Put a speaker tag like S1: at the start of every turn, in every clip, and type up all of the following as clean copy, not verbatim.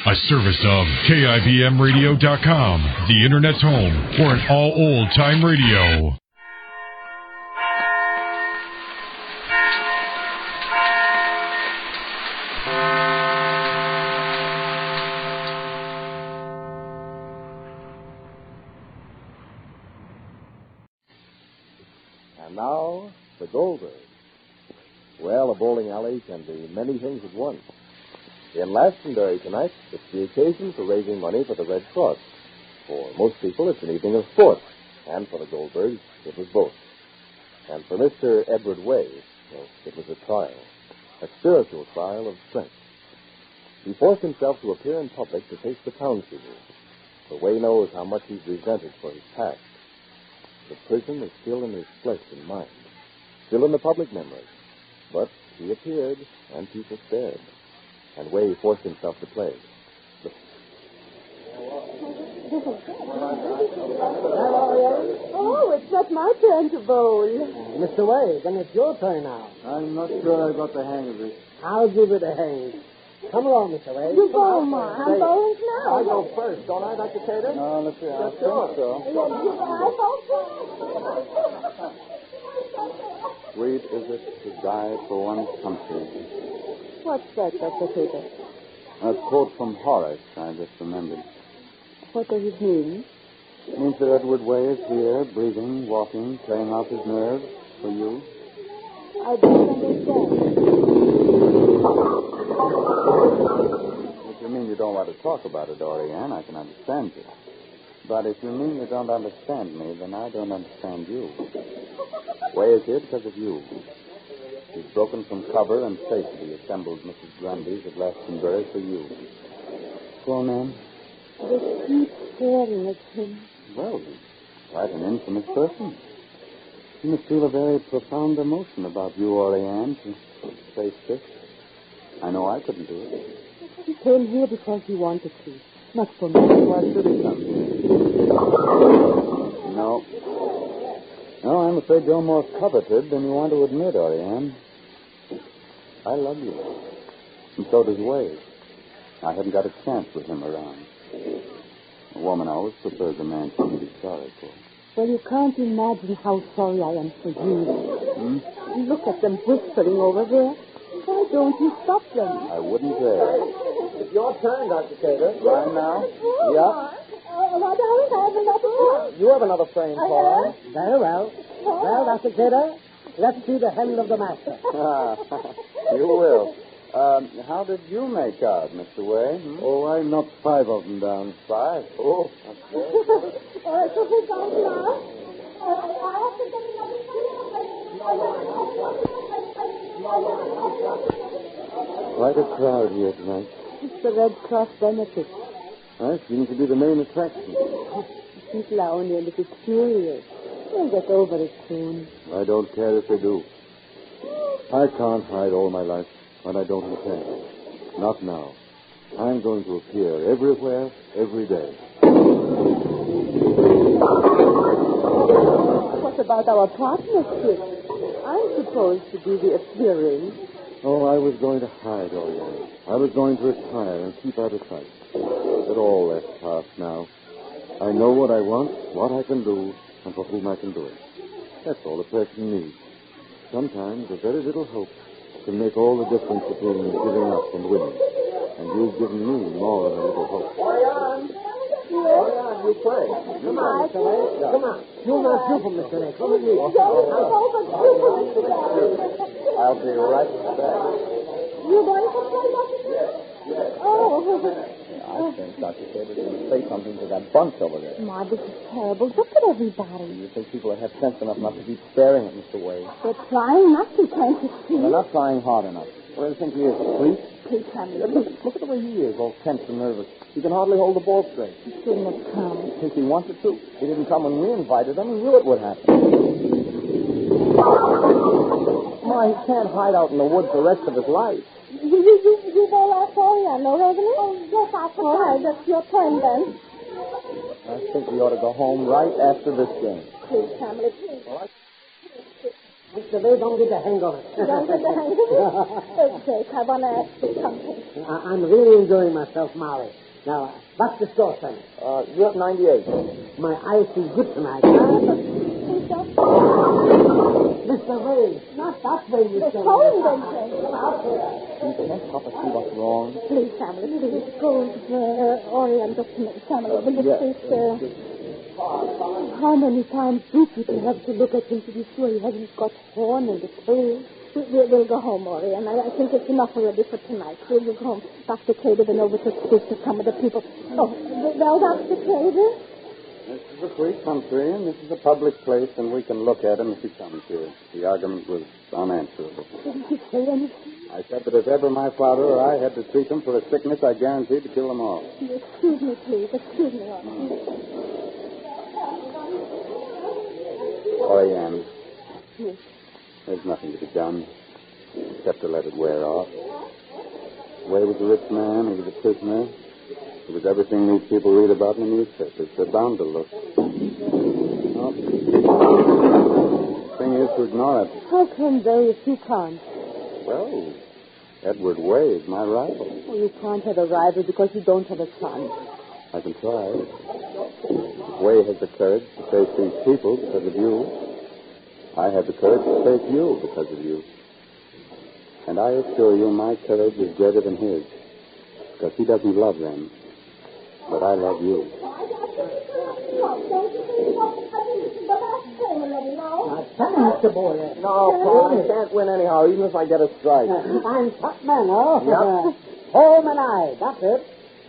S1: A service of KIBMradio.com, the Internet's home for an all old-time radio.
S2: And now, the Goldbergs. Well, a bowling alley can be many things at once. In Glastonbury tonight, it's the occasion for raising money for the Red Cross. For most people, it's an evening of sport. And for the Goldbergs, it was both. And for Mr. Edward Way, well, it was a trial. A spiritual trial of strength. He forced himself to appear in public to face the townspeople. For Way knows how much he's resented for his past. The prison is still in his flesh and mind. Still in the public memory. But he appeared, and people stared. And Way forced himself to play.
S3: Oh, it's not my turn to bowl.
S4: Mr. Way, then it's your turn now.
S5: I'm not sure I got the hang of this.
S4: I'll give it a hang. Come along, Mr. Way.
S3: You bowl, Ma. I'm bowling now.
S2: I go first, don't I, Dr. Tater?
S5: No, let's see. I think so. Sweet is it to die for one's country.
S3: What's that, Dr. Tater?
S5: A quote from Horace, I just remembered.
S3: What does it mean?
S5: It means that Edward Way is here, breathing, walking, playing out his nerves for you.
S3: I don't understand.
S5: If you mean you don't want to talk about it, Oriane, I can understand you. But if you mean you don't understand me, then I don't understand you. Way is here because of you. He's broken from cover and safety, assembled Mrs. Grundy's at Glastonbury for you. Go on, ma'am.
S3: They keep staring at him.
S5: Well, he's quite an infamous person. You must feel a very profound emotion about you, Oriane, to face this. I know I couldn't do it.
S3: He came here because he wanted to. Not for me.
S5: Why should he come here? No. No, I'm afraid you're more coveted than you want to admit, Oriane. I love you. And so does Wade. I haven't got a chance with him around. A woman always prefers a man she can be sorry for.
S3: Well, you can't imagine how sorry I am for you. Look at them whispering over there. Why don't you stop them?
S5: I wouldn't dare.
S4: It's your turn, Dr. Tater.
S5: Right now?
S4: Yeah.
S3: Why don't I have another
S4: You have another frame for us. Very well. Well, Dr. Tater, let's see the hand of the master.
S5: You will. How did you make out, Mr. Way? Oh, I knocked 5 of them down. 5? Oh, that's good.
S3: So who's going now? I have to get
S5: Quite a crowd here tonight.
S3: It's the Red Cross benefit.
S5: That seems to be the main attraction.
S3: People are only a little curious. They'll get over it soon.
S5: I don't care if they do. I can't hide all my life, but I don't intend. Not now. I'm going to appear everywhere, every day.
S3: What about our partnership? I'm supposed to be the appearing.
S5: Oh, I was going to hide, Oriane. I was going to retire and keep out of sight. But all that's past now. I know what I want, what I can do, and for whom I can do it. That's all a person needs. Sometimes a very little hope can make all the difference between giving up and winning. And you've given me more than a little hope.
S4: Oriane, you play. Come on, Mr. Way. Come on. You not you from Mr. Way. Come with me.
S5: I'll be right back.
S3: You going to play, Dr.
S5: Yes.
S3: Oh.
S5: I think Dr. Tater didn't say something to that bunch over there.
S3: Ma, this is terrible. Look at everybody.
S5: You think people have sense enough not to keep staring at Mr. Wade?
S3: They're trying not to, can't you see?
S5: They're not trying hard enough. Where do you think he is, asleep?
S3: Please, honey.
S5: Look at the way he is, all tense and nervous. He can hardly hold the ball straight.
S3: He shouldn't have come.
S5: I think he wanted to. He didn't come when we invited him. He knew it would happen. Why, he can't hide out in the woods the rest of his life.
S3: You bowl our Oriane, no, Reverend? Oh, yes, I forgot. All right, that's your turn, then.
S5: I think we ought to go home right after this game.
S3: Please, family, please.
S4: Mr. Ray, don't get the hang of it.
S3: Don't get the hang of it? Jake, I want to ask you something.
S4: I'm really enjoying myself, Molly. Now, what's the score, son?
S2: You're at 98.
S4: My eyes feel good tonight. Mr. Ray, not that way, Mr. Ray.
S3: The phone, Benson.
S2: Can't Papa see what's wrong?
S3: Please, family, please go to the Orient document. Family, will you please, how many times do people have to look at him to be sure he hasn't got horn and a tail? We'll go home, Orion. I think it's enough already for tonight. We'll go home. Dr. Cater went over to speak to some of the people. Oh, well, Dr. Cater?
S5: This is a free country, and this is a public place, and we can look at him if he comes here. The argument was unanswerable.
S3: Didn't he say anything?
S5: I said that if ever my father or I had to treat them for a sickness, I guaranteed to kill them all.
S3: Excuse me, please. Excuse me, Orion.
S5: Oriane.
S3: Yes.
S5: There's nothing to be done except to let it wear off. Way was a rich man. He was a prisoner. It was everything these people read about in the newspapers. They're bound to look. Well, the thing is to ignore it.
S3: How can they if you can't?
S5: Well, Edward Way is my rival.
S3: Oh, you can't have a rival because you don't have a son.
S5: I can try. Way has the courage to face these people because of you. I have the courage to face you because of you. And I assure you my courage is greater than his. Because he doesn't love them. But I love you.
S4: Mr. Boy.
S2: No, Paul, I can't win anyhow, even if I get a strike.
S4: I'm top man, huh?
S2: Yep.
S4: Home and I. That's it.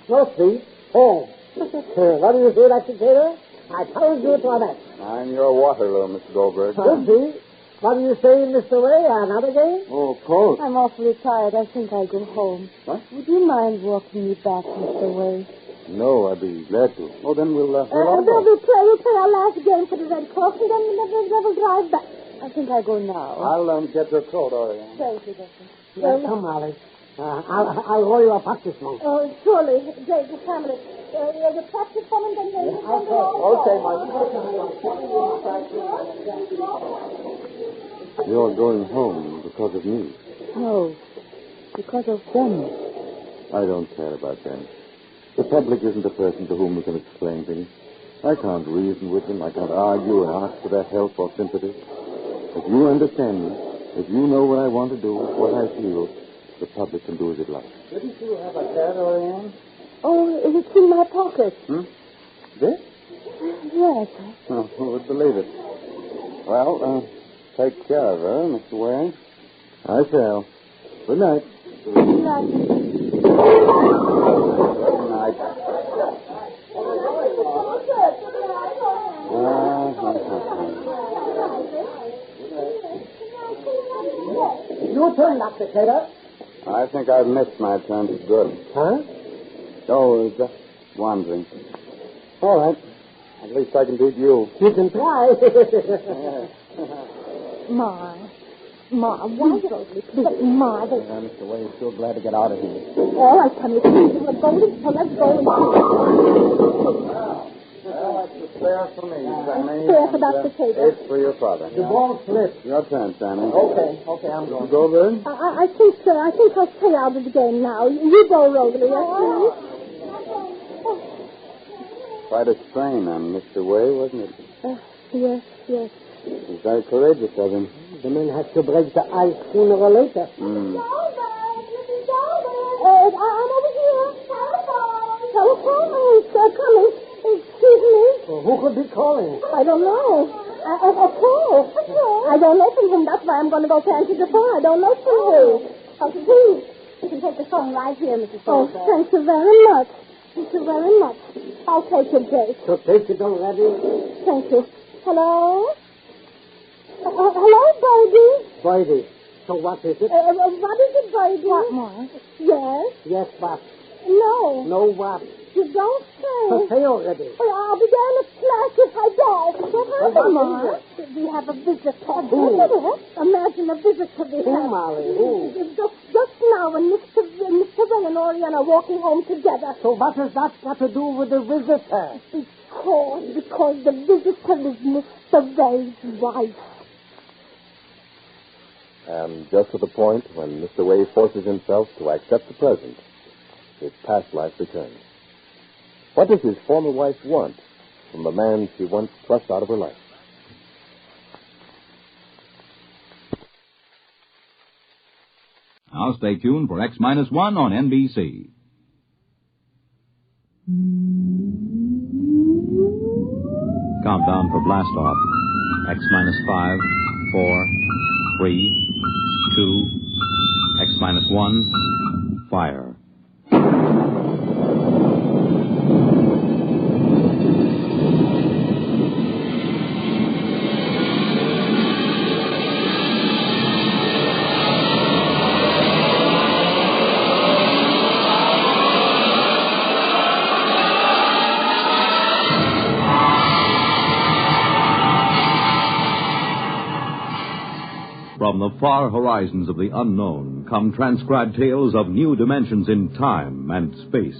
S4: No street. Home. What do you say, Dr. Cater? I told you it was that.
S5: I'm your Waterloo, Mr. Goldberg.
S4: Good, see? What do you say, Mr. Ray? Another game?
S5: Oh, of course.
S3: I'm awfully tired. I think I'll go home.
S5: What?
S3: Would you mind walking me back, Mr. Way?
S5: No, I'd be glad to. Oh, then we'll all
S3: We'll
S5: go.
S3: play our last game for the Red Cross, and then we'll drive back. I think I'll go now.
S5: I'll get your coat, Oriane.
S3: Thank you, Doctor.
S4: Yeah, come, Molly. I'll roll you a practice one.
S3: Oh, surely, Jake, the family. The practice one, and then
S2: Okay, Mike.
S5: You're going home because of me.
S3: No, because of them.
S5: I don't care about them. The public isn't a person to whom we can explain things. I can't reason with them. I can't argue and ask for their help or sympathy. If you understand me, if you know what I want to do, what I feel, the public can do as it likes.
S2: Didn't you have a cat, Oriane?
S3: Oh, it's in my pocket.
S5: This?
S3: Yes.
S5: Oh, who would believe it? Well, take care of her, Mr. Ware. I shall. Good night.
S3: Good night.
S5: Good night.
S4: Your turn, Dr. Cater.
S5: I think I've missed my turn for good.
S4: Huh?
S5: Oh, just wandering. All right. At least I can beat you.
S4: You can try.
S3: Ma, why don't we play? Ma,
S2: Mr. Wayne's so glad to get out of here.
S3: all right, come here. Let's go and
S5: Well, it's a spare for me, Sammy.
S3: Spare for Dr. Cater.
S5: It's for your father.
S4: The ball slipped.
S5: Your turn, Sammy.
S2: Okay, I'm going.
S5: Goldberg?
S3: I think so. I think I'll stay out of the game now. You go, Rosalie, yes, please.
S5: Quite a strain on Mr. Way, wasn't it?
S3: Yes.
S5: It was very courageous of him.
S4: The man has to break the ice sooner or later.
S3: I'm over here. Telephone is coming. Excuse me.
S4: Well, who could be calling?
S3: I don't know. A call. I don't know from whom. That's why I'm going to go to answer the phone. I don't know from who. Oh, please. You can take the phone right here, Mrs. Oh, thank you very much. Thank you very much. I'll take it, Jake.
S4: So take it already.
S3: Thank you. Hello? Hello, baby?
S4: Friday. So what is it?
S3: What is it, baby? What, Ma? Yes?
S4: Yes, what?
S3: No.
S4: No, what?
S3: You don't
S4: So
S3: say.
S4: say already.
S3: Well, I'll be down to smash if I don't. What happened, Ma? We have a visitor.
S4: Who?
S3: Imagine a visitor we
S4: Who,
S3: have.
S4: Molly? Who?
S3: Just now when Mr. Ray and Orion are walking home together.
S4: So what has that got to do with the visitor?
S3: Because the visitor is Mr. Ray's wife.
S2: And just at the point when Mr. Wave forces himself to accept the present, his past life returns. What does his former wife want from the man she once thrust out of her life?
S6: Now stay tuned for X-1 on NBC. Countdown for blast off. X-5, 4, 3, 2, X-1, fire. From the far horizons of the unknown come transcribed tales of new dimensions in time and space.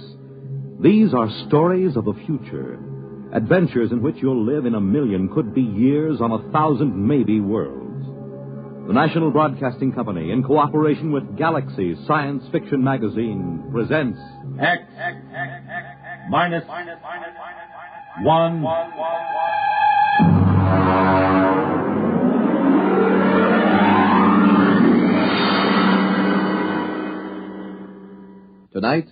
S6: These are stories of the future, adventures in which you'll live in a million, could be years, on 1,000 maybe worlds. The National Broadcasting Company, in cooperation with Galaxy Science Fiction Magazine, presents X-1.
S7: Tonight,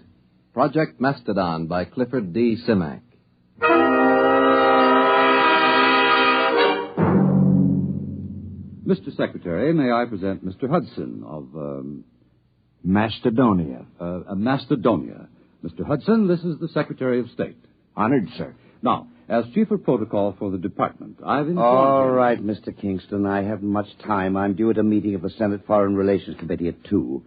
S7: Project Mastodon by Clifford D. Simak.
S8: Mr. Secretary, may I present Mr. Hudson of,
S9: Mastodonia.
S8: Mastodonia. Mr. Hudson, this is the Secretary of State.
S9: Honored, sir.
S8: Now, as Chief of Protocol for the Department, I've informed
S9: All
S8: you...
S9: right, Mr. Kingston. I haven't much time. I'm due at a meeting of the Senate Foreign Relations Committee at 2.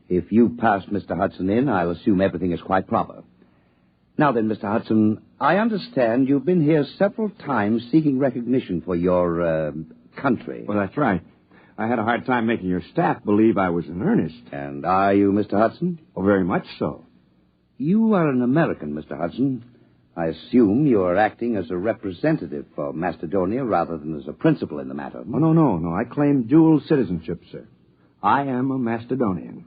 S9: If you pass Mr. Hudson in, I'll assume everything is quite proper. Now then, Mr. Hudson, I understand you've been here several times seeking recognition for your, country.
S10: Well, that's right. I had a hard time making your staff believe I was in earnest.
S9: And are you, Mr. Hudson?
S10: Oh, very much so.
S9: You are an American, Mr. Hudson. I assume you are acting as a representative for Mastodonia rather than as a principal in the matter.
S10: Oh, no. I claim dual citizenship, sir. I am a Macedonian.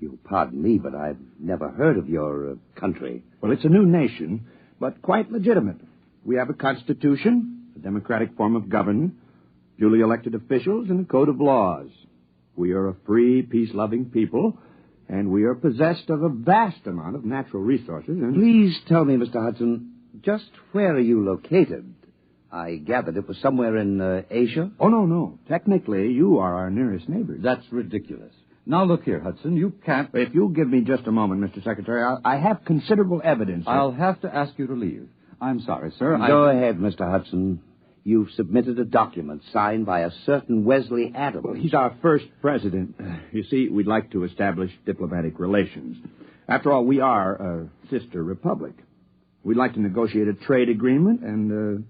S9: You pardon me, but I've never heard of your country.
S10: Well, it's a new nation, but quite legitimate. We have a constitution, a democratic form of government, duly elected officials, and a code of laws. We are a free, peace-loving people, and we are possessed of a vast amount of natural resources. And...
S9: Please tell me, Mr. Hudson, just where are you located? I gathered it was somewhere in Asia.
S10: Oh, no. Technically, you are our nearest neighbors.
S8: That's ridiculous. Now, look here, Hudson, you can't...
S10: If you'll give me just a moment, Mr. Secretary, I have considerable evidence.
S8: I'll have to ask you to leave. I'm sorry, sir.
S9: Go ahead, Mr. Hudson. You've submitted a document signed by a certain Wesley Adams.
S10: Well, he's our first president. You see, we'd like to establish diplomatic relations. After all, we are a sister republic. We'd like to negotiate a trade agreement, and,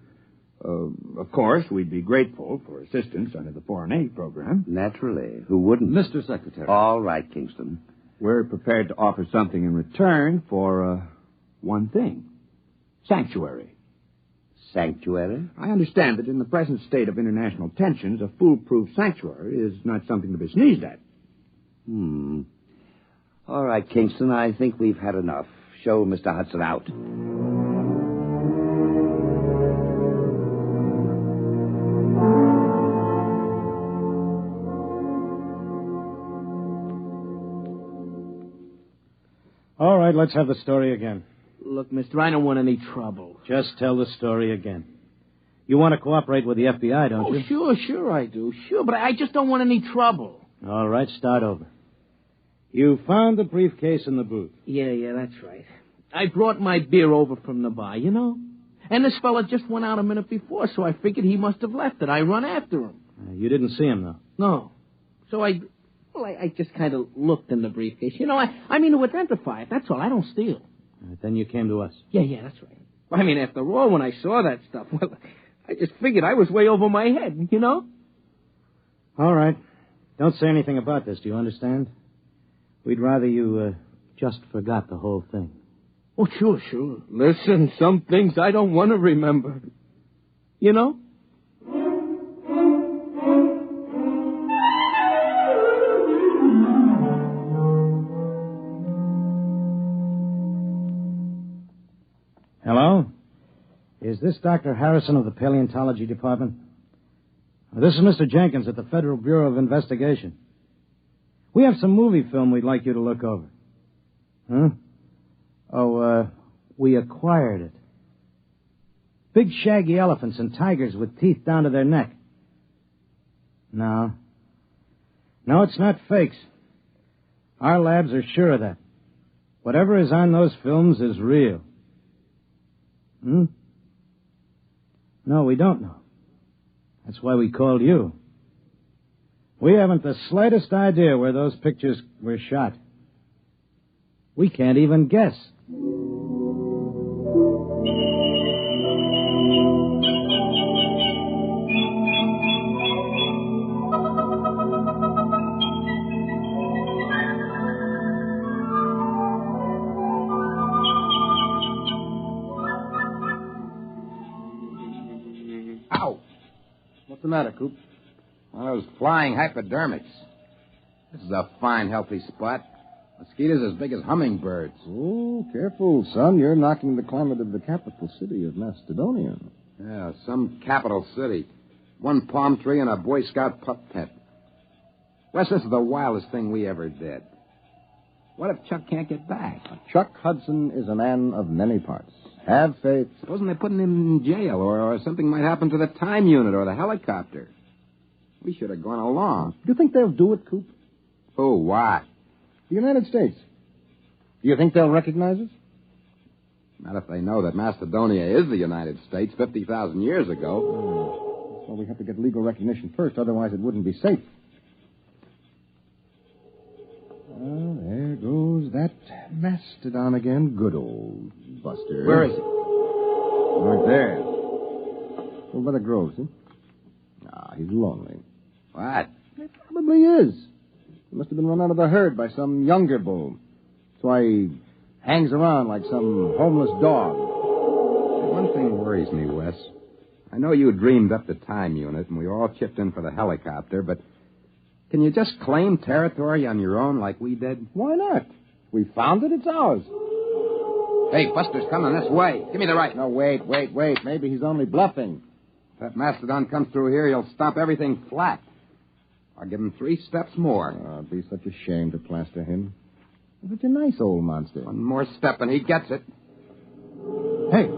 S10: of course, we'd be grateful for assistance under the foreign aid program.
S9: Naturally. Who wouldn't?
S8: Mr. Secretary.
S9: All right, Kingston.
S10: We're prepared to offer something in return for, one thing. Sanctuary.
S9: Sanctuary?
S10: I understand that in the present state of international tensions, a foolproof sanctuary is not something to be sneezed at.
S9: All right, Kingston, I think we've had enough. Show Mr. Hudson out.
S11: All right, let's have the story again.
S4: Look, mister, I don't want any trouble.
S11: Just tell the story again. You want to cooperate with the FBI, don't you?
S4: Sure I do. Sure, but I just don't want any trouble.
S11: All right, start over. You found the briefcase in the booth.
S4: Yeah, that's right. I brought my beer over from the bar, you know? And this fella just went out a minute before, so I figured he must have left it. I run after him.
S11: You didn't see him, though?
S4: No. So I just kind of looked in the briefcase. You know, I mean to identify it. That's all. I don't steal.
S11: All right, then you came to us.
S4: Yeah, that's right. I mean, after all, when I saw that stuff, well, I just figured I was way over my head, you know?
S11: All right. Don't say anything about this, do you understand? We'd rather you just forgot the whole thing.
S4: Oh, sure. Listen, some things I don't want to remember. You know?
S11: Hello? Is this Dr. Harrison of the Paleontology Department? This is Mr. Jenkins at the Federal Bureau of Investigation. We have some movie film we'd like you to look over. Huh? Oh, we acquired it. Big shaggy elephants and tigers with teeth down to their neck. No. No, it's not fakes. Our labs are sure of that. Whatever is on those films is real. No, we don't know. That's why we called you. We haven't the slightest idea where those pictures were shot. We can't even guess.
S12: Ow! What's the matter, Coop?
S13: One of those flying hypodermics. This is a fine, healthy spot. Mosquitoes as big as hummingbirds.
S12: Oh, careful, son. You're knocking the climate of the capital city of Macedonia.
S13: Yeah, some capital city. One palm tree and a Boy Scout pup tent. Wes, this is the wildest thing we ever did. What if Chuck can't get back?
S12: Chuck Hudson is a man of many parts. Have faith.
S13: Supposing they're putting him in jail, or something might happen to the time unit or the helicopter. We should have gone along.
S12: Do you think they'll do it, Coop?
S13: Who? Why?
S12: The United States. Do you think they'll recognize us?
S13: Not if they know that Macedonia is the United States 50,000 years ago.
S12: Well, we have to get legal recognition first, otherwise it wouldn't be safe. Well, there goes that Mastodon again. Good old Buster.
S13: Where is he?
S12: Right there. Over by the grove, see? Ah, he's lonely.
S13: What?
S12: He probably is. He must have been run out of the herd by some younger bull. That's why he hangs around like some homeless dog.
S13: One thing worries me, Wes. I know you dreamed up the time unit, and we all chipped in for the helicopter, but can you just claim territory on your own like we did?
S12: Why not? We found it, it's ours.
S13: Hey, Buster's coming this way. Give me the right.
S12: No, wait. Maybe he's only bluffing.
S13: If that Mastodon comes through here, he'll stomp everything flat. I'll give him 3 steps more.
S12: Oh, it'd be such a shame to plaster him. He's such a nice old monster.
S13: One more step and he gets it.
S12: Hey,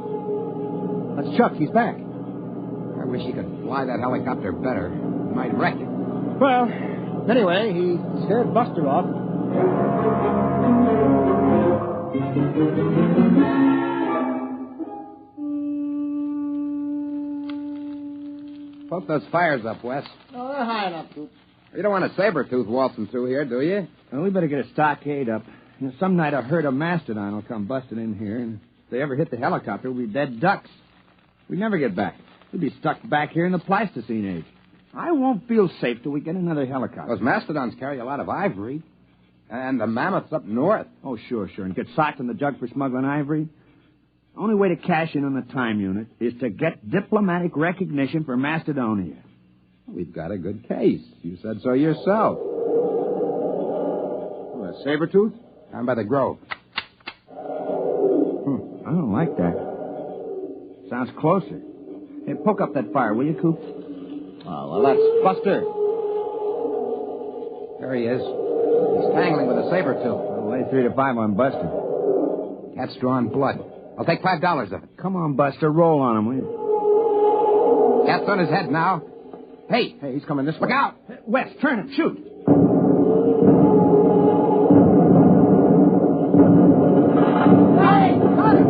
S12: that's Chuck. He's back.
S13: I wish he could fly that helicopter better. He might wreck it.
S12: Well, anyway, he scared Buster off.
S13: Poke those fires up, Wes.
S12: Oh, they're high enough, Coop.
S13: You don't want a saber-tooth waltzing through here, do you?
S10: Well, we better get a stockade up. You know, some night a herd of Mastodon will come busting in here, and if they ever hit the helicopter, we'll be dead ducks. We'd never get back. We'd be stuck back here in the Pleistocene age. I won't feel safe till we get another helicopter.
S13: Those Mastodons carry a lot of ivory. And the mammoths up north.
S10: Oh, sure. And get socked in the jug for smuggling ivory? The only way to cash in on the time unit is to get diplomatic recognition for Macedonia.
S13: We've got a good case. You said so yourself.
S12: A saber-tooth?
S13: Down by the grove.
S10: I don't like that. Sounds closer. Hey, poke up that fire, will you, Coop?
S12: Oh, well, that's Buster.
S13: There he is. He's tangling with a saber-tooth.
S10: I'll lay 3 to 5 on Buster.
S13: Cat's drawing blood. I'll take $5 of it.
S10: Come on, Buster. Roll on him, will you?
S13: Cat's on his head now. Hey,
S12: he's coming this way.
S13: Look out!
S10: Wes, turn it. Shoot.
S12: Hey, got it!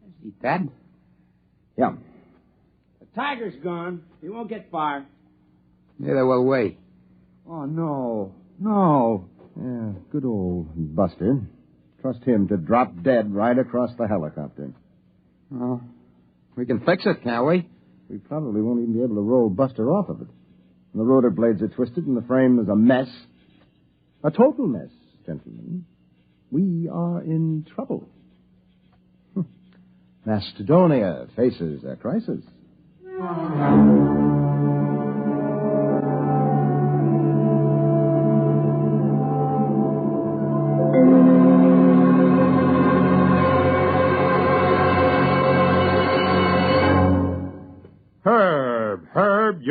S13: Is he dead?
S12: Yeah.
S10: The tiger's gone. He won't get far.
S13: Neither will we.
S10: Oh, no.
S12: Yeah, good old Buster. Trust him to drop dead right across the helicopter.
S13: Well, we can fix it, can't we?
S12: We probably won't even be able to roll Buster off of it. The rotor blades are twisted and the frame is a mess. A total mess, gentlemen. We are in trouble. Macedonia faces a crisis.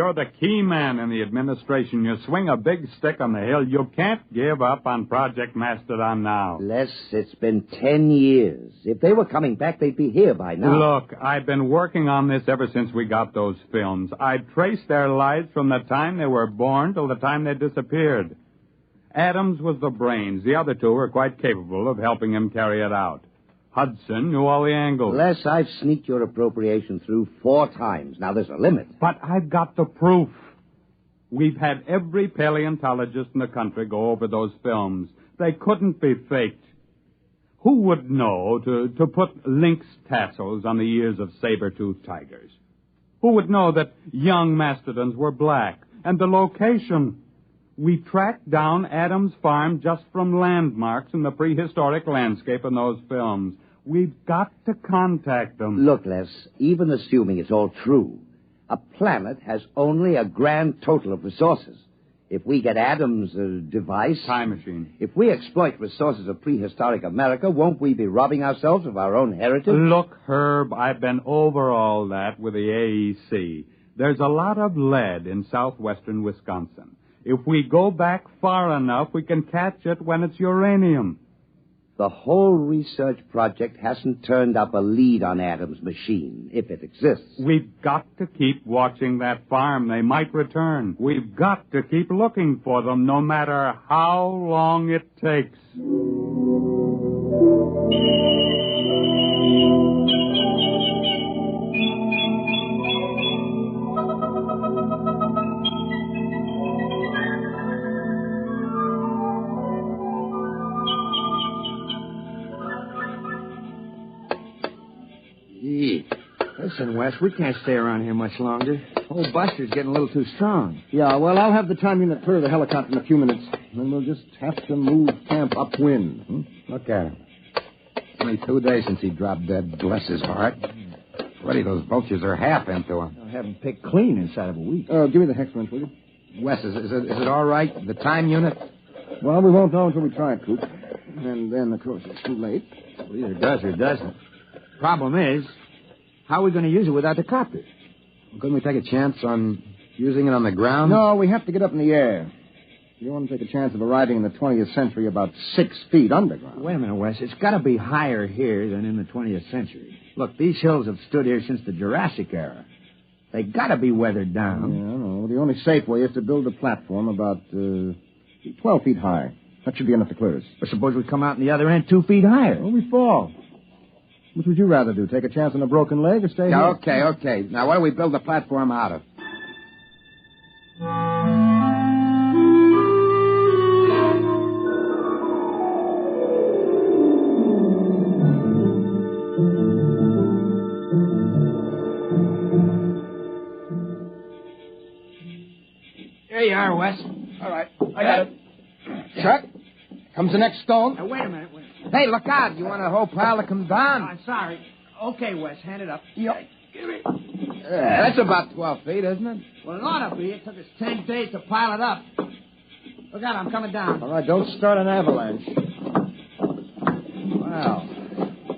S14: you're the key man in the administration. You swing a big stick on the hill. You can't give up on Project Mastodon now.
S9: Les, it's been 10 years. If they were coming back, they'd be here by now.
S14: Look, I've been working on this ever since we got those films. I've traced their lives from the time they were born till the time they disappeared. Adams was the brains. The other two were quite capable of helping him carry it out. Hudson knew all the angles.
S9: Les, I've sneaked your appropriation through 4 times. Now, there's a limit.
S14: But I've got the proof. We've had every paleontologist in the country go over those films. They couldn't be faked. Who would know to put lynx tassels on the ears of saber-toothed tigers? Who would know that young mastodons were black? And the location. We tracked down Adams' farm just from landmarks in the prehistoric landscape in those films. We've got to contact them.
S9: Look, Les, even assuming it's all true, a planet has only a grand total of resources. If we get Adams' device...
S14: Time machine.
S9: If we exploit resources of prehistoric America, won't we be robbing ourselves of our own heritage?
S14: Look, Herb, I've been over all that with the AEC. There's a lot of lead in southwestern Wisconsin. If we go back far enough, we can catch it when it's uranium.
S9: The whole research project hasn't turned up a lead on Adams' machine, if it exists.
S14: We've got to keep watching that farm. They might return. We've got to keep looking for them, no matter how long it takes.
S10: Listen, Wes, we can't stay around here much longer. Old Buster's getting a little too strong.
S12: Yeah, well, I'll have the time unit clear the helicopter in a few minutes. Then we'll just have to move camp upwind.
S13: Look at him. Only 2 days since he dropped dead. Bless his heart. Already those vultures are half into him.
S10: I'll have him picked clean inside of a week.
S12: Give me the hex wrench, will you?
S13: Wes, is it all right? The time unit?
S12: Well, we won't know until we try it, Coop. And then, of course, it's too late.
S10: Well, either does or doesn't. Problem is, how are we going to use it without the copter?
S13: Well, couldn't we take a chance on using it on the ground?
S12: No, we have to get up in the air. You don't want to take a chance of arriving in the 20th century about 6 feet underground.
S10: Wait a minute, Wes. It's got to be higher here than in the 20th century. Look, these hills have stood here since the Jurassic era. They got to be weathered down.
S12: Yeah, I know. The only safe way is to build a platform about 12 feet high. That should be enough to clear us.
S10: But suppose we come out on the other end 2 feet higher.
S12: Well, we fall. Which would you rather do? Take a chance on a broken leg or stay here?
S13: Okay. Now, what do we build the platform out of?
S10: There you are, Wes.
S12: All right. I got it. Chuck, comes the next stone.
S10: Now, wait a minute.
S13: Hey, look out. You want a whole pile to come down?
S10: I'm sorry. Okay, Wes, hand it up.
S12: Yep.
S10: Give it.
S13: That's about 12 feet, isn't it?
S10: Well, it ought to be. It took us 10 days to pile it up. Look out, I'm coming down.
S12: All right, don't start an avalanche.
S10: Well,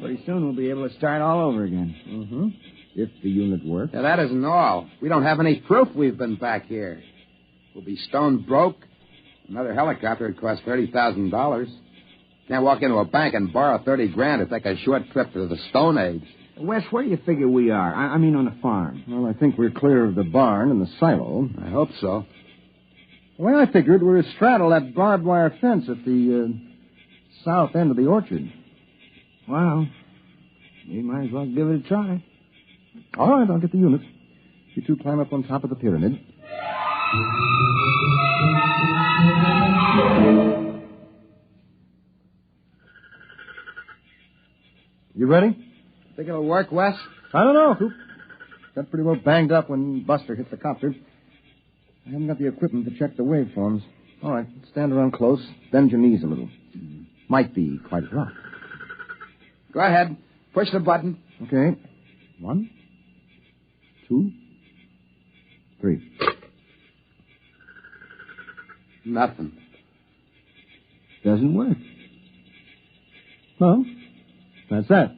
S10: pretty soon we'll be able to start all over again.
S12: Mm-hmm. If the unit works.
S13: Yeah, that isn't all. We don't have any proof we've been back here. We'll be stone broke. Another helicopter would cost $30,000. Can't walk into a bank and borrow $30,000 to take a short trip to the Stone Age.
S10: Wes, where do you figure we are? I mean on the farm.
S12: Well, I think we're clear of the barn and the silo.
S13: I hope so.
S12: The way I figured, we're astraddle that barbed wire fence at the south end of the orchard.
S10: Well, we might as well give it a try.
S12: All right, I'll get the unit. You two climb up on top of the pyramid. You ready?
S13: Think it'll work, Wes?
S12: I don't know, Coop. Got pretty well banged up when Buster hit the copter. I haven't got the equipment to check the waveforms. All right, stand around close. Bend your knees a little. Might be quite rough.
S13: Go ahead. Push the button.
S12: Okay. 1, 2, 3.
S13: Nothing.
S12: Doesn't work. Well, that's that.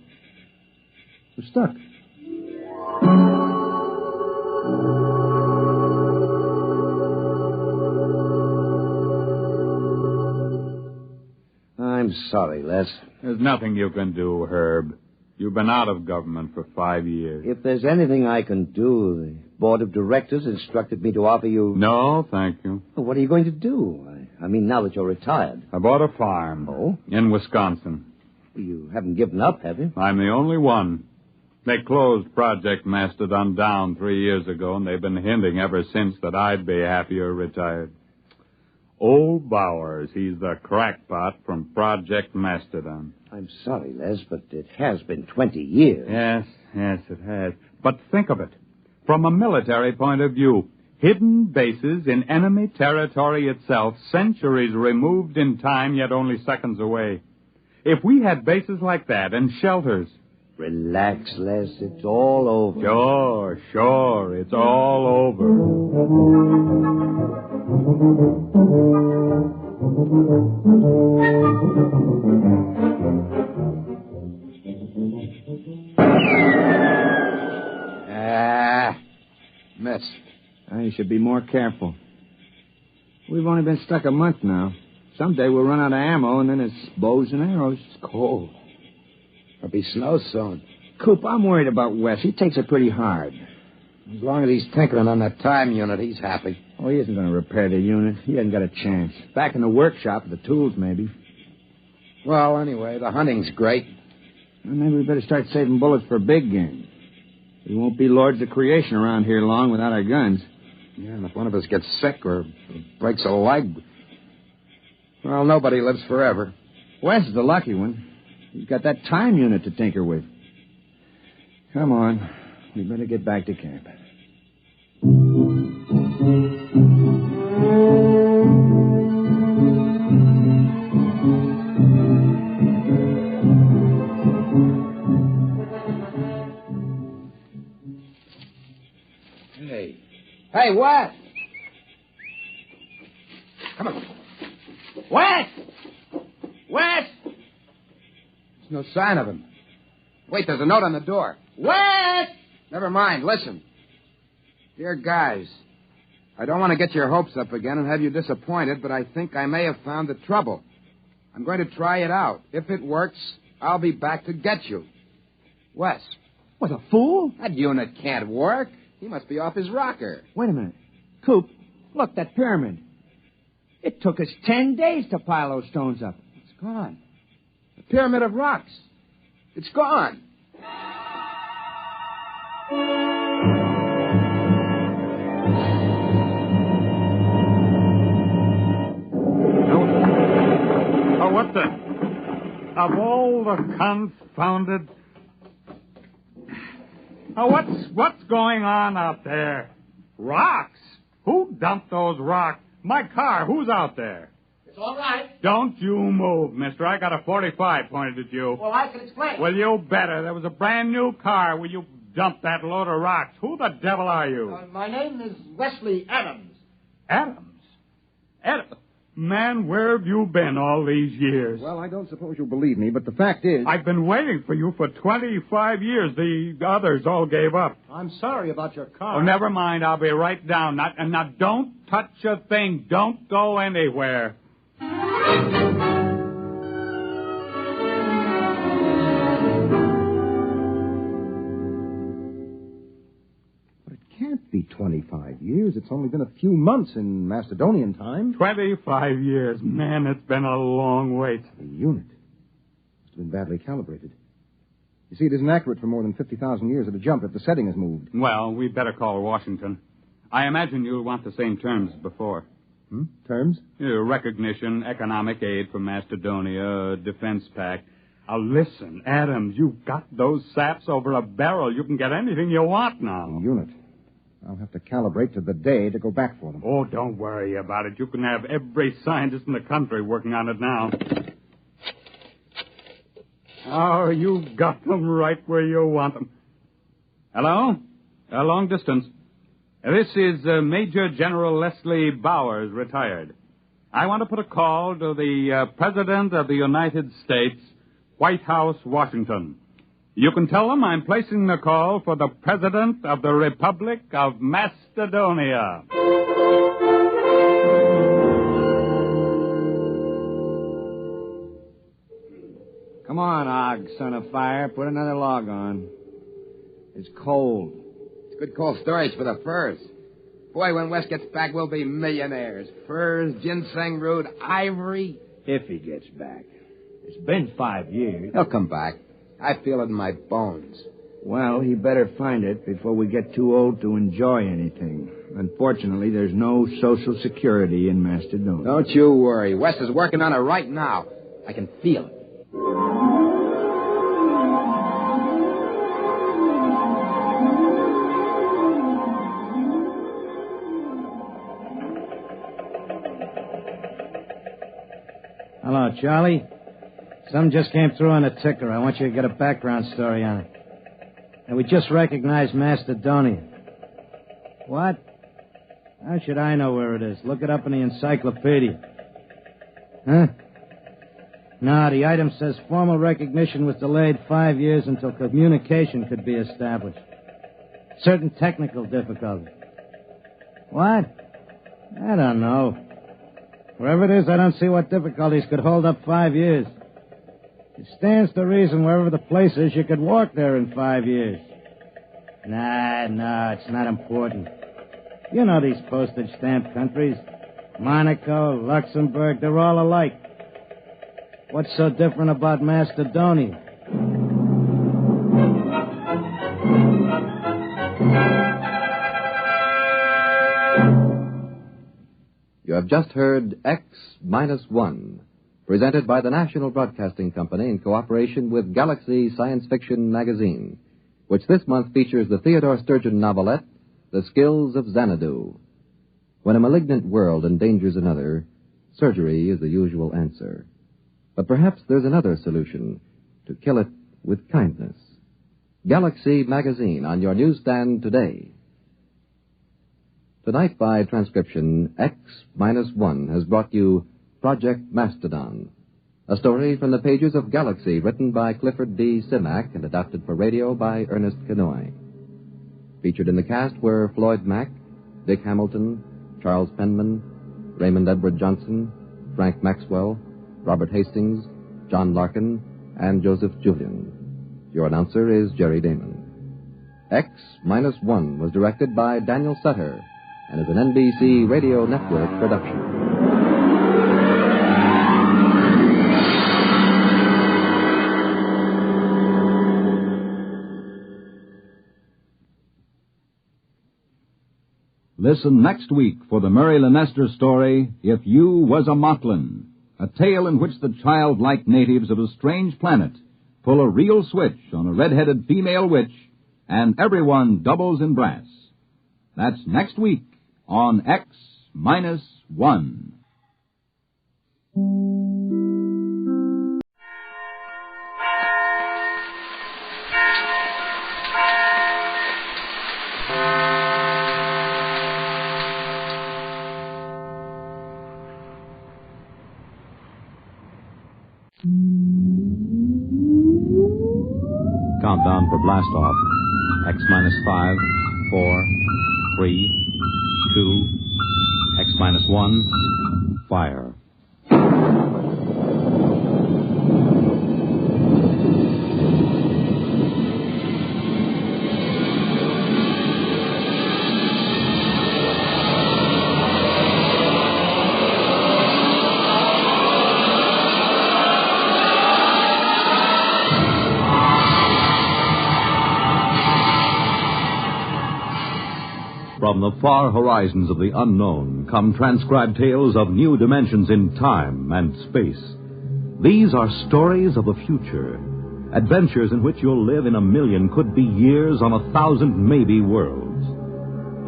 S12: We're stuck.
S9: I'm sorry, Les.
S14: There's nothing you can do, Herb. You've been out of government for 5 years.
S9: If there's anything I can do, the board of directors instructed me to offer you...
S14: No, thank you.
S9: Well, what are you going to do? I mean, now that you're retired.
S14: I bought a farm.
S9: Oh?
S14: In Wisconsin.
S9: You haven't given up, have you?
S14: I'm the only one. They closed Project Mastodon down 3 years ago, and they've been hinting ever since that I'd be happier retired. Old Bowers, he's the crackpot from Project Mastodon.
S9: I'm sorry, Les, but it has been 20 years.
S14: Yes, it has. But think of it. From a military point of view, hidden bases in enemy territory itself, centuries removed in time, yet only seconds away. If we had bases like that and shelters...
S9: Relax, Les. It's all over.
S14: Sure. It's all over.
S13: Missed.
S10: You should be more careful. We've only been stuck a month now. Someday we'll run out of ammo, and then it's bows and arrows.
S13: It's cold. There'll be snow soon.
S10: Coop, I'm worried about Wes. He takes it pretty hard.
S13: As long as he's tinkering on that time unit, he's happy.
S10: Oh, he isn't going to repair the unit. He hasn't got a chance. Back in the workshop with the tools, maybe.
S13: Well, anyway, the hunting's great.
S10: Well, maybe we better start saving bullets for big game. We won't be lords of creation around here long without our guns.
S13: Yeah, and if one of us gets sick or breaks a leg, well, nobody lives forever.
S10: Wes is the lucky one. He's got that time unit to tinker with. Come on. We better get back to camp.
S13: Hey, Wes! Come on.
S4: Wes! Wes!
S13: There's no sign of him. Wait, there's a note on the door.
S4: Wes!
S13: Never mind, listen. Dear guys, I don't want to get your hopes up again and have you disappointed, but I think I may have found the trouble. I'm going to try it out. If it works, I'll be back to get you. Wes.
S10: What, a fool?
S13: That unit can't work. He must be off his rocker.
S10: Wait a minute. Coop, look, that pyramid. It took us 10 days to pile those stones up.
S13: It's gone. The pyramid of rocks. It's gone.
S14: Oh, what the... Of all the confounded... Oh, what's going on out there? Rocks? Who dumped those rocks? My car, who's out there?
S4: It's all right.
S14: Don't you move, mister. I got a 45 pointed at you.
S4: Well, I can explain.
S14: Well, you better. There was a brand new car where you dumped that load of rocks. Who the devil are you?
S4: My name is Wesley Adams.
S14: Adams? Man, where have you been all these years?
S12: Well, I don't suppose you'll believe me, but the fact is...
S14: I've been waiting for you for 25 years. The others all gave up.
S12: I'm sorry about your car.
S14: Oh, never mind. I'll be right down. Now, don't touch a thing. Don't go anywhere.
S12: Can't be 25 years. It's only been a few months in Macedonian time.
S14: 25 years. Man, it's been a long wait.
S12: The unit must have been badly calibrated. You see, it isn't accurate for more than 50,000 years at a jump if the setting is moved.
S14: Well, we'd better call Washington. I imagine you'll want the same terms as before.
S12: Terms?
S14: Recognition, economic aid from Macedonia, defense pact. Now, listen, Adams, you've got those saps over a barrel. You can get anything you want now.
S12: The unit. I'll have to calibrate to the day to go back for them.
S14: Oh, don't worry about it. You can have every scientist in the country working on it now. Oh, you've got them right where you want them. Hello? Long distance. This is Major General Leslie Bowers, retired. I want to put a call to the President of the United States, White House, Washington. You can tell them I'm placing the call for the President of the Republic of Macedonia.
S9: Come on, Og, son of fire. Put another log on. It's cold.
S13: It's good cold storage for the furs. Boy, when Wes gets back, we'll be millionaires. Furs, ginseng root, ivory.
S9: If he gets back. It's been 5 years.
S13: He'll come back. I feel it in my bones.
S9: Well, he better find it before we get too old to enjoy anything. Unfortunately, there's no Social Security in Mastodon.
S13: Don't you worry. Wes is working on it right now. I can feel it.
S11: Hello, Charlie. Some just came through on the ticker. I want you to get a background story on it. And we just recognized Macedonia. What? How should I know where it is? Look it up in the encyclopedia. Huh? No, the item says formal recognition was delayed 5 years until communication could be established. Certain technical difficulties. What? I don't know. Wherever it is, I don't see what difficulties could hold up 5 years. It stands to reason wherever the place is, you could walk there in 5 years. Nah, it's not important. You know these postage stamp countries. Monaco, Luxembourg, they're all alike. What's so different about Macedonia?
S7: You have just heard X-1, presented by the National Broadcasting Company in cooperation with Galaxy Science Fiction Magazine, which this month features the Theodore Sturgeon novelette, The Skills of Xanadu. When a malignant world endangers another, surgery is the usual answer. But perhaps there's another solution, to kill it with kindness. Galaxy Magazine on your newsstand today. Tonight, by transcription, X-1 has brought you Project Mastodon, a story from the pages of Galaxy written by Clifford D. Simak and adapted for radio by Ernest Kenoy. Featured in the cast were Floyd Mack, Dick Hamilton, Charles Penman, Raymond Edward Johnson, Frank Maxwell, Robert Hastings, John Larkin, and Joseph Julian. Your announcer is Jerry Damon. X-1 was directed by Daniel Sutter and is an NBC Radio Network production.
S8: Listen next week for the Murray Leinster story, If You Was A Moklin, a tale in which the childlike natives of a strange planet pull a real switch on a red-headed female witch, and everyone doubles in brass. That's next week on X-1.
S6: Countdown for blast-off. X-5, 4, 3, 2, X-1, fire. From the far horizons of the unknown come transcribed tales of new dimensions in time and space. These are stories of the future, adventures in which you'll live in a million, could be years, on 1,000 maybe worlds.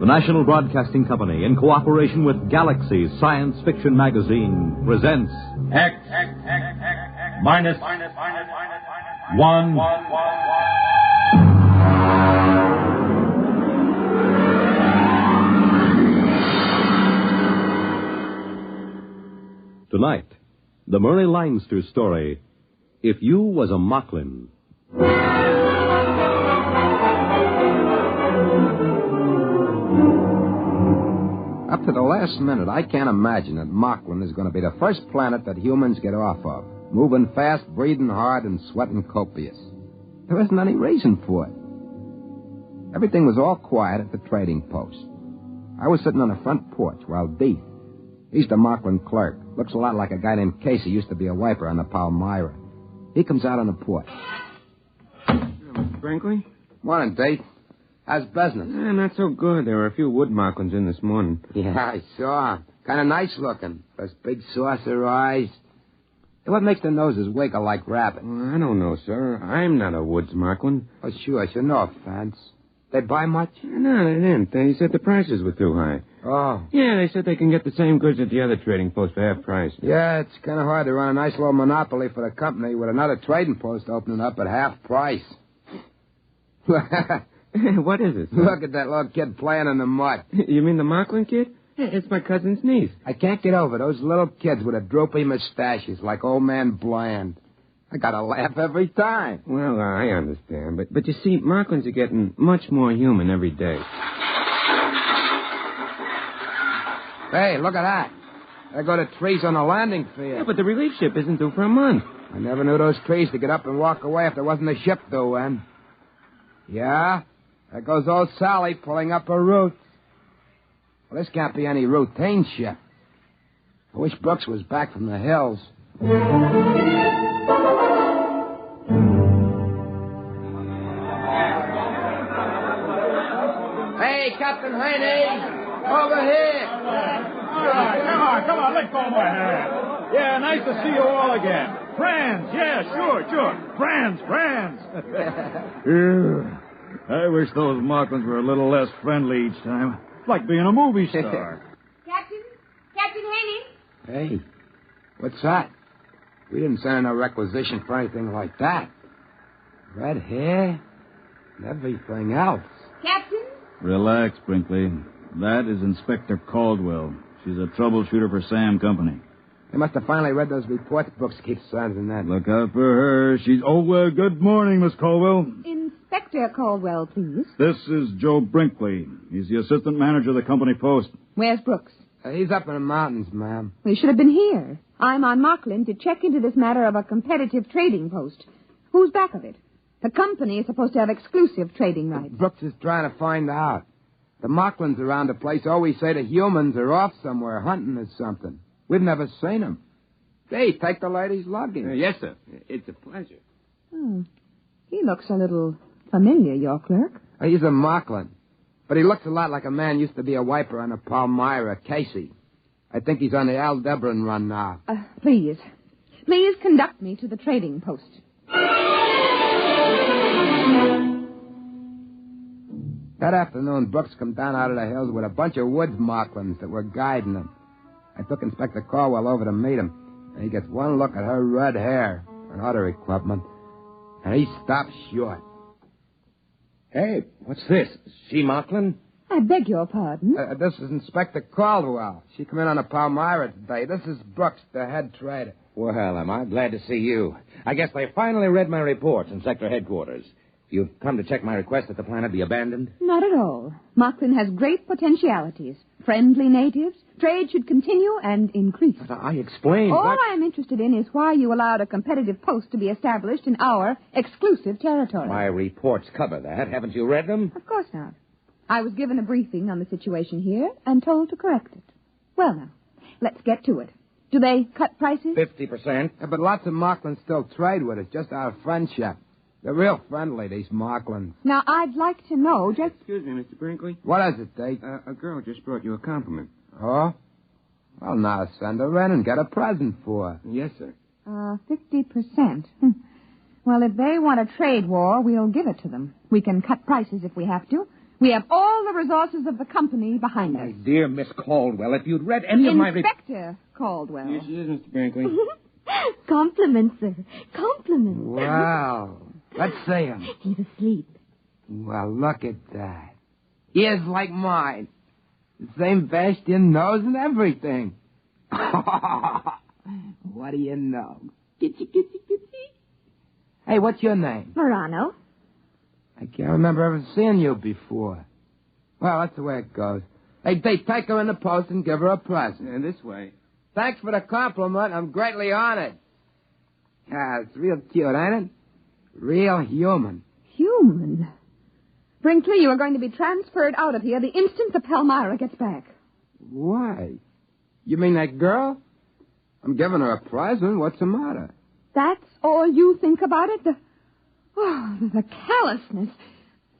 S6: The National Broadcasting Company, in cooperation with Galaxy Science Fiction Magazine, presents X-1. Tonight, the Murray Leinster story, If You Was A Moklin.
S13: Up to the last minute, I can't imagine that Moklin is going to be the first planet that humans get off of. Moving fast, breathing hard, and sweating copious. There isn't any reason for it. Everything was all quiet at the trading post. I was sitting on the front porch while Deeth, he's the Moklin clerk, looks a lot like a guy named Casey, used to be a wiper on the Palmyra. He comes out on the porch.
S15: Mr. Brinkley?
S13: Morning, Deeth. How's business?
S15: Not so good. There were a few wood Moklins in this morning.
S13: Yeah, I saw. Kind of nice looking. Those big saucer eyes. What makes the noses wiggle like rabbits?
S15: Well, I don't know, sir. I'm not a woods Moklin.
S13: Oh, sure. No offense. They buy much?
S15: No, they didn't. They said the prices were too high.
S13: Oh.
S15: Yeah, they said they can get the same goods at the other trading post for half price.
S13: Yeah, it's kind of hard to run a nice little monopoly for the company with another trading post opening up at half price.
S15: What is it, sir?
S13: Look at that little kid playing in the mud.
S15: You mean the Moklin kid? It's my cousin's niece.
S13: I can't get over those little kids with the droopy mustaches like old man Bland. I gotta laugh every time.
S15: Well, I understand. But you see, Moklins are getting much more human every day.
S13: Hey, look at that. There go the trees on the landing field.
S15: Yeah, but the relief ship isn't due for a month.
S13: I never knew those trees to get up and walk away if there wasn't a ship due in. Yeah, there goes old Sally pulling up her roots. Well, this can't be any routine ship. I wish Brooks was back from the hills. Hey, Captain Heine! Over here!
S16: All right, come on, let go of my hand. Yeah, nice to see you all again. Friends, yeah, sure. Friends. I wish those Moklins were a little less friendly each time. It's like being a movie star.
S3: Captain Haney?
S13: Hey, what's that? We didn't send in a requisition for anything like that. Red hair and everything else.
S3: Captain?
S16: Relax, Brinkley. That is Inspector Caldwell. She's a troubleshooter for Sam Company.
S13: They must have finally read those reports Brooks keeps sending that.
S16: Look out for her. Good morning, Miss Caldwell.
S3: Inspector Caldwell, please.
S16: This is Joe Brinkley. He's the assistant manager of the company post.
S3: Where's Brooks?
S13: He's up in the mountains, ma'am.
S3: Well, he should have been here. I'm on Moklin to check into this matter of a competitive trading post. Who's back of it? The company is supposed to have exclusive trading rights.
S13: Brooks is trying to find out. The Moklins around the place always say the humans are off somewhere hunting or something. We've never seen them. Hey, take the lady's luggage.
S15: Yes, sir. It's a pleasure.
S3: Oh, he looks a little familiar, your clerk.
S13: He's a Moklin. But he looks a lot like a man used to be a wiper on a Palmyra, Casey. I think he's on the Aldebaran run now.
S3: Please conduct me to the trading post.
S13: That afternoon, Brooks come down out of the hills with a bunch of woods Moklins that were guiding him. I took Inspector Caldwell over to meet him, and he gets one look at her red hair and other equipment, and he stops short.
S9: Hey, what's this? She Moklin?
S3: I beg your pardon?
S13: This is Inspector Caldwell. She come in on a Palmyra today. This is Brooks, the head trader.
S9: Well, am I glad to see you. I guess they finally read my reports in sector headquarters. You've come to check my request that the planet be abandoned?
S3: Not at all. Moklin has great potentialities. Friendly natives. Trade should continue and increase.
S9: But I explained.
S3: All I'm interested in is why you allowed a competitive post to be established in our exclusive territory.
S9: My reports cover that. Haven't you read them?
S3: Of course not. I was given a briefing on the situation here and told to correct it. Well, now, let's get to it. Do they cut prices?
S9: 50%.
S13: Yeah, but lots of Moklins still trade with us, just out of friendship. They're real friendly, these Moklins.
S3: Now, I'd like to know just...
S15: Excuse me, Mr. Brinkley.
S13: What is it, Dave?
S15: A girl just brought you a compliment.
S13: Oh? Well, now send her in and get a present for her.
S15: Yes, sir.
S3: 50%. Well, if they want a trade war, we'll give it to them. We can cut prices if we have to. We have all the resources of the company behind us.
S9: My dear Miss Caldwell, if you'd read any of my...
S3: Inspector Caldwell.
S15: Yes, it is, Mr. Brinkley.
S3: Compliments, sir. Compliments.
S13: Wow. Let's see him.
S3: He's asleep.
S13: Well, look at that. Ears like mine. The same bastion nose and everything. What do you know? Kitsy. Hey, what's your name?
S3: Morano.
S13: I can't remember ever seeing you before. Well, that's the way it goes. Hey, take her in the post and give her a present.
S15: And this way.
S13: Thanks for the compliment. I'm greatly honored. Yeah, it's real cute, ain't it? Real human.
S17: Human? Brinkley, you are going to be transferred out of here the instant the Palmyra gets back.
S13: Why? You mean that girl? I'm giving her a present. What's the matter?
S17: That's all you think about it? The callousness.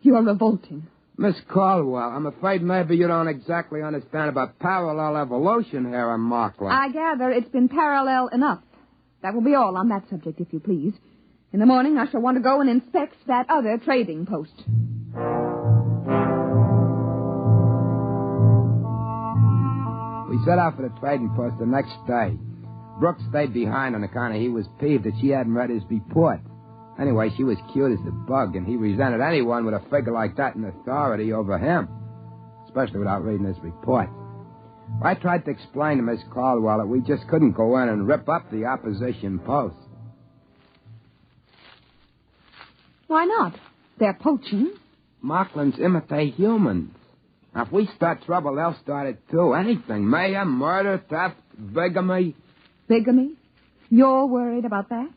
S17: You're revolting.
S13: Miss Caldwell, I'm afraid maybe you don't exactly understand about parallel evolution here in Moklin.
S17: I gather it's been parallel enough. That will be all on that subject, if you please. In the morning, I shall want to go and inspect that other trading post.
S13: We set out for the trading post the next day. Brooks stayed behind on account of he was peeved that she hadn't read his report. Anyway, she was cute as the bug, and he resented anyone with a figure like that in authority over him, especially without reading his report. I tried to explain to Miss Caldwell that we just couldn't go in and rip up the opposition post.
S17: Why not? They're poaching.
S13: Moklins imitate humans. Now, if we start trouble, they'll start it too. Anything. Mayhem, murder, theft, bigamy.
S17: Bigamy? You're worried about that?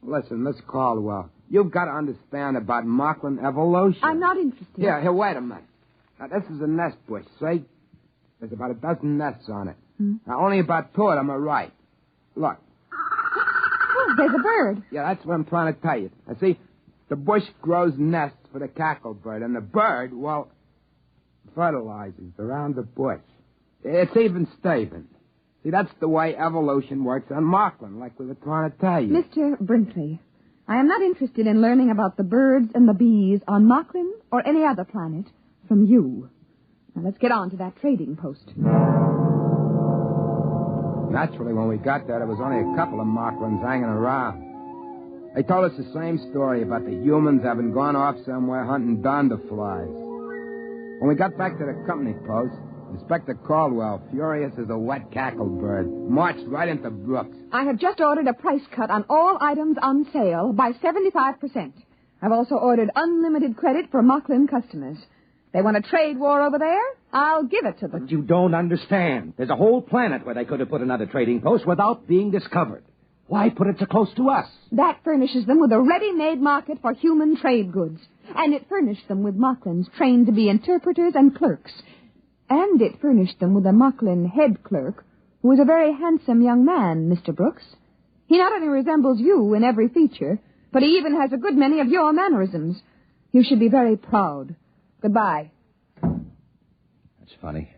S13: Listen, Miss Caldwell, you've got to understand about Moklin evolution.
S17: I'm not interested.
S13: Here, wait a minute. Now, this is a nest bush, see? There's about a dozen nests on it. Now, only about 2 of them are right. Look.
S17: Oh, there's a bird.
S13: Yeah, that's what I'm trying to tell you. Now, see, the bush grows nests for the cacklebird, and the bird, well, fertilizes around the bush. It's even Steven. See, that's the way evolution works on Moklin, like we were trying to tell you.
S17: Mr. Brinkley, I am not interested in learning about the birds and the bees on Moklin or any other planet from you. Now, let's get on to that trading post.
S13: Naturally, when we got there was only a couple of Moklins hanging around. They told us the same story about the humans having gone off somewhere hunting donderflies. When we got back to the company post, Inspector Caldwell, furious as a wet cacklebird, marched right into Brooks.
S17: I have just ordered a price cut on all items on sale by 75%. I've also ordered unlimited credit for Moklin customers. They want a trade war over there? I'll give it to them.
S11: But you don't understand. There's a whole planet where they could have put another trading post without being discovered. Why put it so close to us?
S17: That furnishes them with a ready-made market for human trade goods. And it furnished them with Moklins trained to be interpreters and clerks. And it furnished them with a Moklin head clerk, who is a very handsome young man, Mr. Brooks. He not only resembles you in every feature, but he even has a good many of your mannerisms. You should be very proud. Goodbye.
S11: That's funny.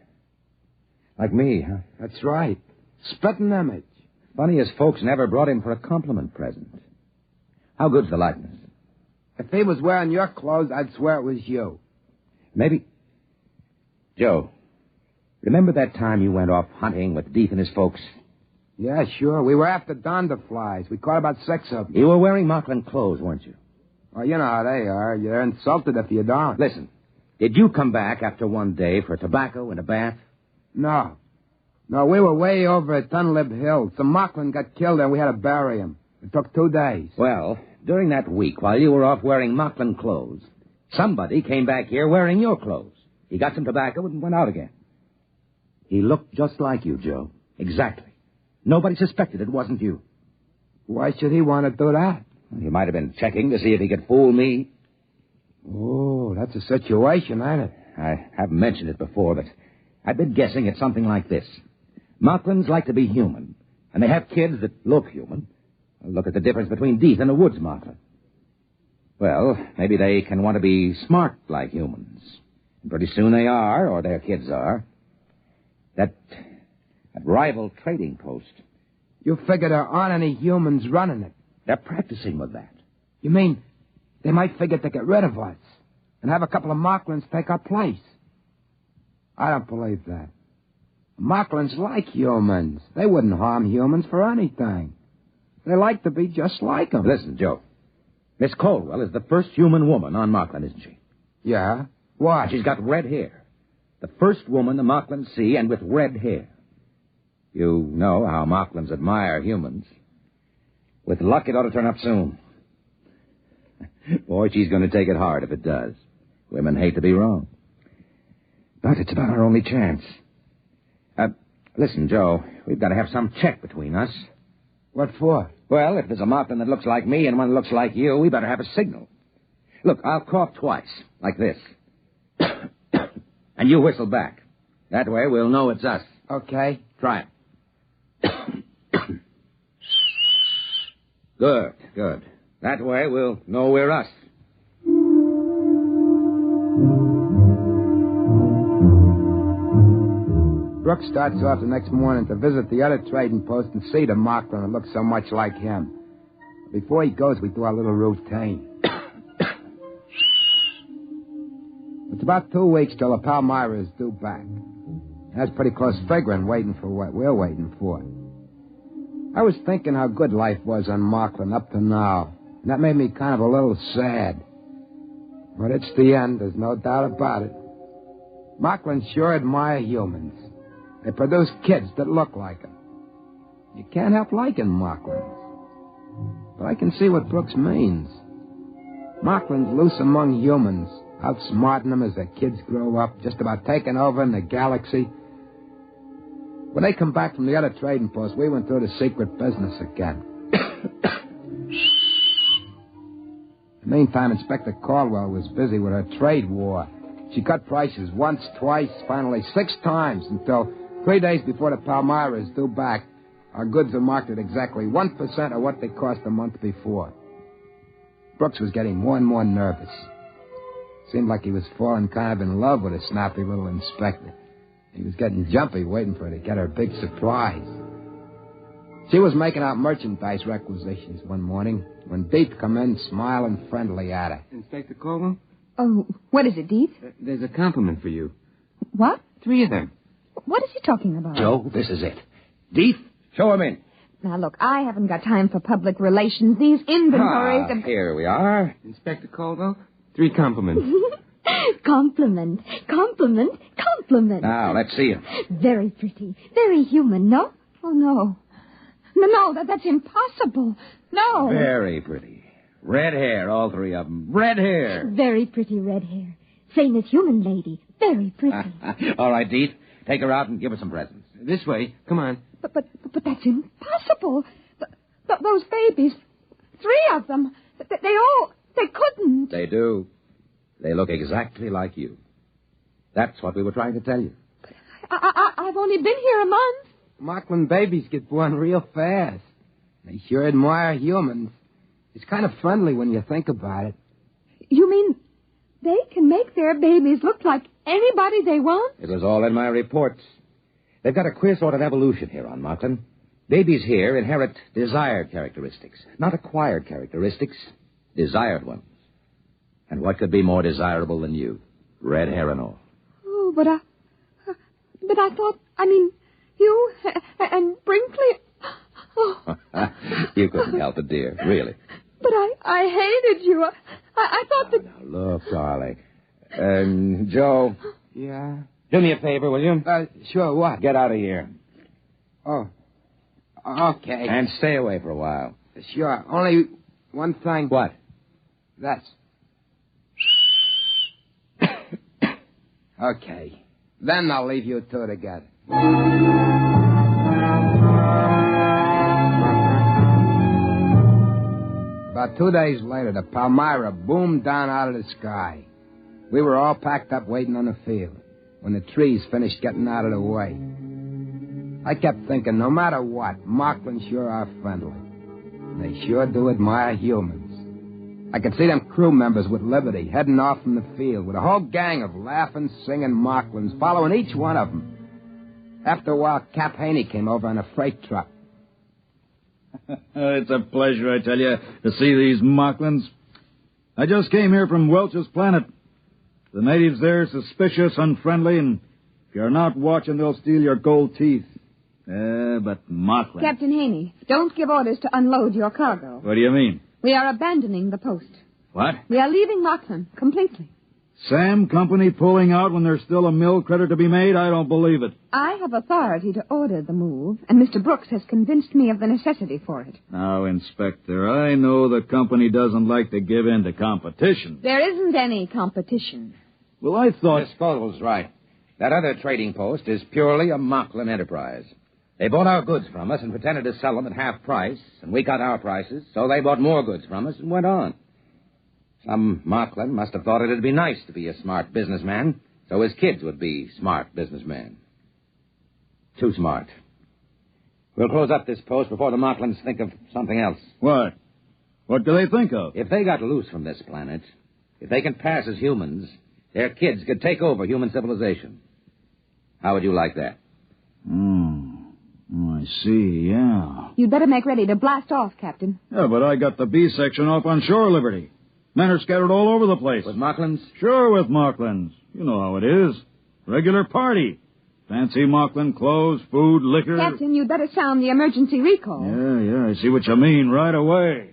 S11: Like me, huh?
S13: That's right. Spitting image.
S11: Funny as folks never brought him for a compliment present. How good's the likeness?
S13: If he was wearing your clothes, I'd swear it was you.
S11: Maybe. Joe, remember that time you went off hunting with Deeth and his folks?
S13: Yeah, sure. We were after donderflies. We caught about 6 of them.
S11: You were wearing Moklin clothes, weren't you?
S13: Well, you know how they are. You're insulted if you don't.
S11: Listen, did you come back after one day for tobacco and a bath?
S13: No. No, we were way over at Dunlip Hill. Some Moklin got killed and we had to bury him. It took 2 days.
S11: Well, during that week, while you were off wearing Moklin clothes, somebody came back here wearing your clothes. He got some tobacco and went out again. He looked just like you, Joe. Exactly. Nobody suspected it wasn't you.
S13: Why should he want to do that?
S11: He might have been checking to see if he could fool me.
S13: Oh, that's a situation, ain't it?
S11: I haven't mentioned it before, but I've been guessing it's something like this. Moklins like to be human, and they have kids that look human. Look at the difference between Deeth and a woods Moklin. Well, maybe they can want to be smart like humans. And pretty soon they are, or their kids are. That rival trading post.
S13: You figure there aren't any humans running it.
S11: They're practicing with that.
S13: You mean they might figure to get rid of us and have a couple of Moklins take our place? I don't believe that. Moklins like humans. They wouldn't harm humans for anything. They like to be just like them.
S11: Listen, Joe. Miss Caldwell is the first human woman on Moklin, isn't she?
S13: Yeah? Why?
S11: She's got red hair. The first woman the Moklins see, and with red hair. You know how Moklins admire humans. With luck, it ought to turn up soon. Boy, she's going to take it hard if it does. Women hate to be wrong. But it's about our only chance. Listen, Joe, we've got to have some check between us.
S13: What for? Well, if there's a Moklin that looks like me and one that looks like you, we better have a signal. Look, I'll cough twice, like this. And you whistle back. That way we'll know it's us.
S9: Okay.
S13: Try it. Good, good. That way we'll know we're us.
S9: Brooks starts off the next morning to visit the other trading post and see the Moklin that looks so much like him. Before he goes, we do our little routine. It's about 2 weeks till the Palmyra is due back. That's pretty close figuring, waiting for what we're waiting for. I was thinking how good life was on Moklin up to now, and that made me kind of a little sad. But it's the end, there's no doubt about it. Moklins sure admire humans. They produce kids that look like them. You can't help liking Moklins. But I can see what Brooks means. Moklins loose among humans, outsmarting them as their kids grow up, just about taking over in the galaxy. When they come back from the other trading post, we went through the secret business again. In the meantime, Inspector Caldwell was busy with her trade war. She cut prices once, twice, finally 6 times, until 3 days before the Palmyra is due back, our goods are marked at exactly 1% of what they cost a month before. Brooks was getting more and more nervous. Seemed like he was falling kind of in love with a snappy little inspector. He was getting jumpy, waiting for her to get her big surprise. She was making out merchandise requisitions one morning when Deep come in, smiling friendly at her.
S15: Inspector Caldwell?
S17: Oh, what is it, Deep?
S15: There's a compliment for you.
S17: What?
S15: 3 of them.
S17: What is he talking about?
S13: Joe, this is it. Deep, show him in.
S17: Now, look, I haven't got time for public relations. These inventories...
S13: Here we are.
S15: Inspector Caldwell, 3 compliments.
S17: Compliment, compliment, compliment.
S13: Now, let's see him.
S17: Very pretty, very human, no? Oh, no. No, that's impossible. No.
S13: Very pretty. Red hair, all 3 of them. Red hair.
S17: Very pretty red hair. Same as human lady. Very pretty.
S13: All right, Deep. Take her out and give her some presents.
S15: This way. Come on.
S17: But that's impossible. Those babies, 3 of them, they couldn't.
S13: They do. They look exactly like you. That's what we were trying to tell you.
S17: But I've only been here a month.
S9: Moklin babies get born real fast. They sure admire humans. It's kind of friendly when you think about it.
S17: You mean they can make their babies look like anybody they want?
S13: It was all in my reports. They've got a queer sort of evolution here on Moklin. Babies here inherit desired characteristics, not acquired characteristics, desired ones. And what could be more desirable than you? Red hair and all.
S17: Oh, but I thought, you and Brinkley... Oh.
S13: You couldn't help it, dear, really.
S17: But I hated you. I thought that...
S13: Now, look, darling. Joe.
S9: Yeah?
S13: Do me a favor, will you?
S9: Sure, what?
S13: Get out of here.
S9: Oh. Okay.
S13: And stay away for a while.
S9: Sure. Only one thing.
S13: What?
S9: That's... Okay. Then I'll leave you 2 together. About 2 days later, the Palmyra boomed down out of the sky. We were all packed up waiting on the field when the trees finished getting out of the way. I kept thinking, no matter what, Moklin sure are friendly. They sure do admire humans. I could see them crew members with Liberty heading off from the field with a whole gang of laughing, singing Moklins following each one of them. After a while, Cap Haney came over on a freight truck.
S18: It's a pleasure, I tell you, to see these Moklins. I just came here from Welch's planet. The natives there are suspicious, unfriendly, and if you're not watching, they'll steal your gold teeth. But Moklin...
S17: Captain Haney, don't give orders to unload your cargo.
S18: What do you mean?
S17: We are abandoning the post.
S18: What?
S17: We are leaving Moklin completely.
S18: Sam Company pulling out when there's still a mill credit to be made? I don't believe it.
S17: I have authority to order the move, and Mr. Brooks has convinced me of the necessity for it.
S18: Now, Inspector, I know the company doesn't like to give in to competition.
S17: There isn't any competition.
S18: Well, I thought...
S13: Miss Caldwell's right. That other trading post is purely a Moklin enterprise. They bought our goods from us and pretended to sell them at half price, and we got our prices, so they bought more goods from us and went on. Some Moklin must have thought it'd be nice to be a smart businessman, so his kids would be smart businessmen. Too smart. We'll close up this post before the Moklins think of something else.
S18: What? What do they think of?
S13: If they got loose from this planet, if they can pass as humans, their kids could take over human civilization. How would you like that?
S18: Oh, I see, yeah.
S17: You'd better make ready to blast off, Captain.
S18: Yeah, but I got the B section off on Shore Liberty. Men are scattered all over the place.
S13: With Moklins?
S18: Sure, with Moklins. You know how it is. Regular party. Fancy Moklin clothes, food, liquor.
S17: Captain, you'd better sound the emergency recall.
S18: Yeah, I see what you mean right away.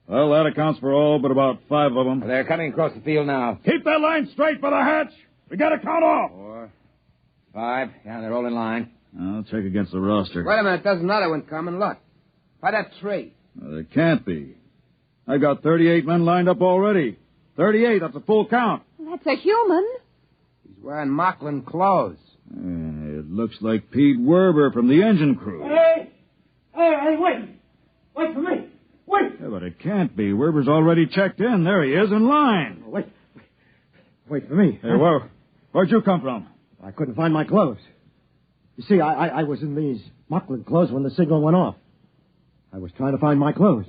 S18: Well, that accounts for all but about 5 of them.
S13: They're coming across the field now.
S16: Keep that line straight for the hatch. We got to count off.
S13: 4, 5. Yeah, they're all in line.
S18: I'll check against the roster.
S13: Wait a minute. There's another one coming. Look. By that tree.
S18: There can't be. I got 38 men lined up already. 38, that's a full count.
S17: That's a human.
S13: He's wearing Moklin clothes.
S18: It looks like Pete Werber from the engine crew.
S16: Hey, wait. Wait for me. Wait.
S18: Yeah, but it can't be. Werber's already checked in. There he is, in line.
S11: Wait for me.
S18: Hey, where'd you come from?
S11: I couldn't find my clothes. You see, I was in these Moklin clothes when the signal went off. I was trying to find my clothes.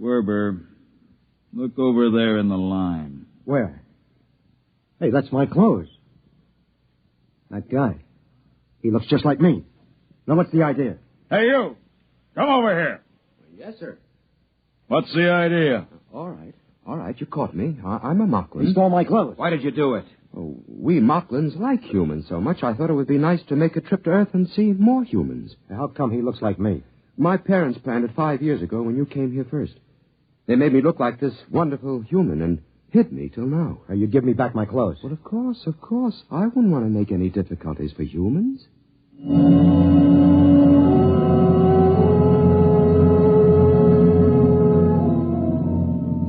S18: Werber, look over there in the line.
S11: Where? Hey, that's my clothes. That guy. He looks just like me. Now, what's the idea?
S16: Hey, you. Come over here.
S19: Yes, sir.
S18: What's the idea?
S19: All right, you caught me. I'm a Moklin.
S11: He stole my clothes.
S13: Why did you do it?
S19: Oh, we Moklins like humans so much, I thought it would be nice to make a trip to Earth and see more humans.
S11: How come he looks like me?
S19: My parents planned it 5 years ago when you came here first. They made me look like this wonderful human and hid me till now.
S11: You give me back my clothes.
S19: Well, of course. I wouldn't want to make any difficulties for humans.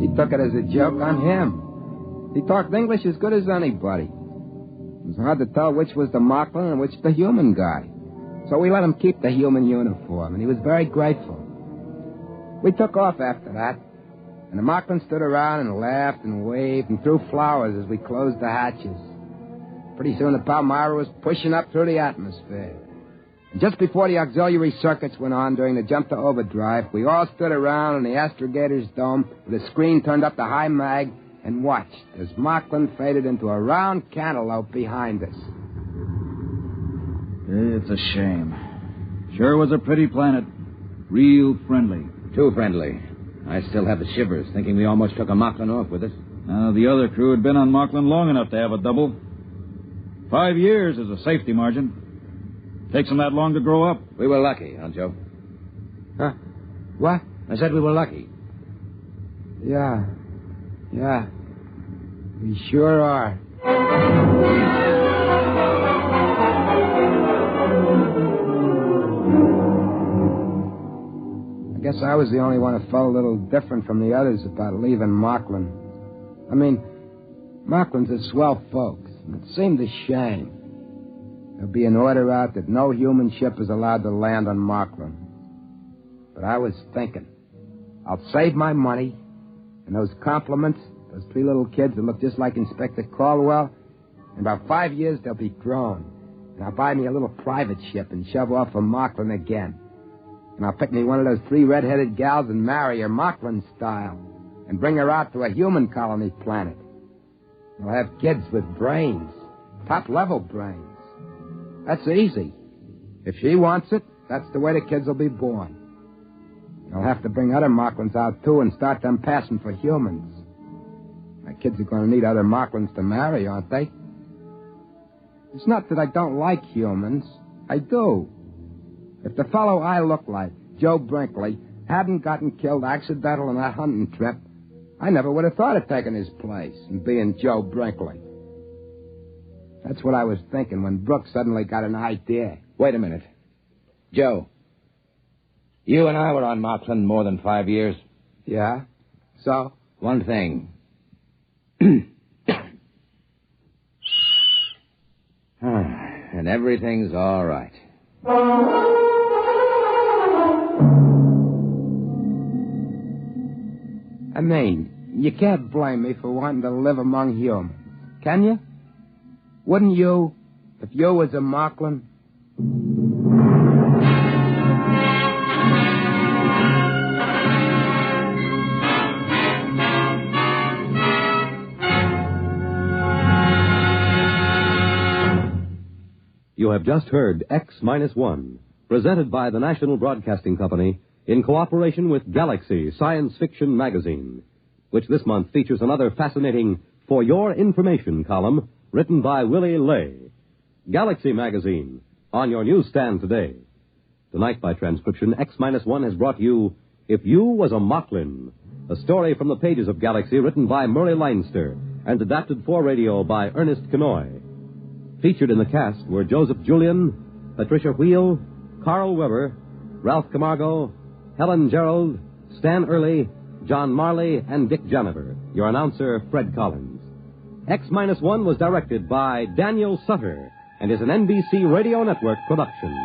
S13: He took it as a joke on him. He talked English as good as anybody. It was hard to tell which was the Moklin and which the human guy. So we let him keep the human uniform, and he was very grateful. We took off after that, and the Moklin stood around and laughed and waved and threw flowers as we closed the hatches. Pretty soon the Palmyra was pushing up through the atmosphere. And just before the auxiliary circuits went on during the jump to overdrive, we all stood around in the astrogator's dome with the screen turned up to high mag and watched as Moklin faded into a round cantaloupe behind us.
S18: It's a shame. Sure was a pretty planet. Real friendly.
S13: Too friendly. I still have the shivers, thinking we almost took a Moklin off with us.
S18: The other crew had been on Moklin long enough to have a double. 5 years is a safety margin. Takes them that long to grow up.
S13: We were lucky, huh, Joe? Huh? What? I said we were lucky. Yeah. We sure are. I guess I was the only one who felt a little different from the others about leaving Moklin. I mean, Moklin's are swell folks. And it seemed a shame. There'll be an order out that no human ship is allowed to land on Moklin. But I was thinking, I'll save my money, and those compliments, those 3 little kids that look just like Inspector Caldwell, in about 5 years they'll be grown. And I'll buy me a little private ship and shove off for Moklin again. And I'll pick me one of those 3 red-headed gals and marry her Moklin style and bring her out to a human colony planet. I'll have kids with brains, top-level brains. That's easy. If she wants it, that's the way the kids will be born. I'll have to bring other Moklins out, too, and start them passing for humans. My kids are going to need other Moklins to marry, aren't they? It's not that I don't like humans. I do. If the fellow I look like, Joe Brinkley, hadn't gotten killed accidental on that hunting trip, I never would have thought of taking his place and being Joe Brinkley. That's what I was thinking when Brooks suddenly got an idea. Wait a minute. Joe, you and I were on Moklin more than 5 years.
S19: Yeah? So?
S13: One thing. And everything's all right.
S19: I mean, you can't blame me for wanting to live among humans, can you? Wouldn't you, if you was a Moklin?
S6: You have just heard X-1, presented by the National Broadcasting Company in cooperation with Galaxy Science Fiction Magazine, which this month features another fascinating For Your Information column written by Willie Lay. Galaxy Magazine, on your newsstand today. Tonight, by transcription, X-1 has brought you If You Was A Moklin, a story from the pages of Galaxy written by Murray Leinster and adapted for radio by Ernest Kenoy. Featured in the cast were Joseph Julian, Patricia Wheel, Carl Weber, Ralph Camargo, Helen Gerald, Stan Early, John Marley, and Dick Janiver. Your announcer, Fred Collins. X-1 was directed by Daniel Sutter and is an NBC Radio Network production.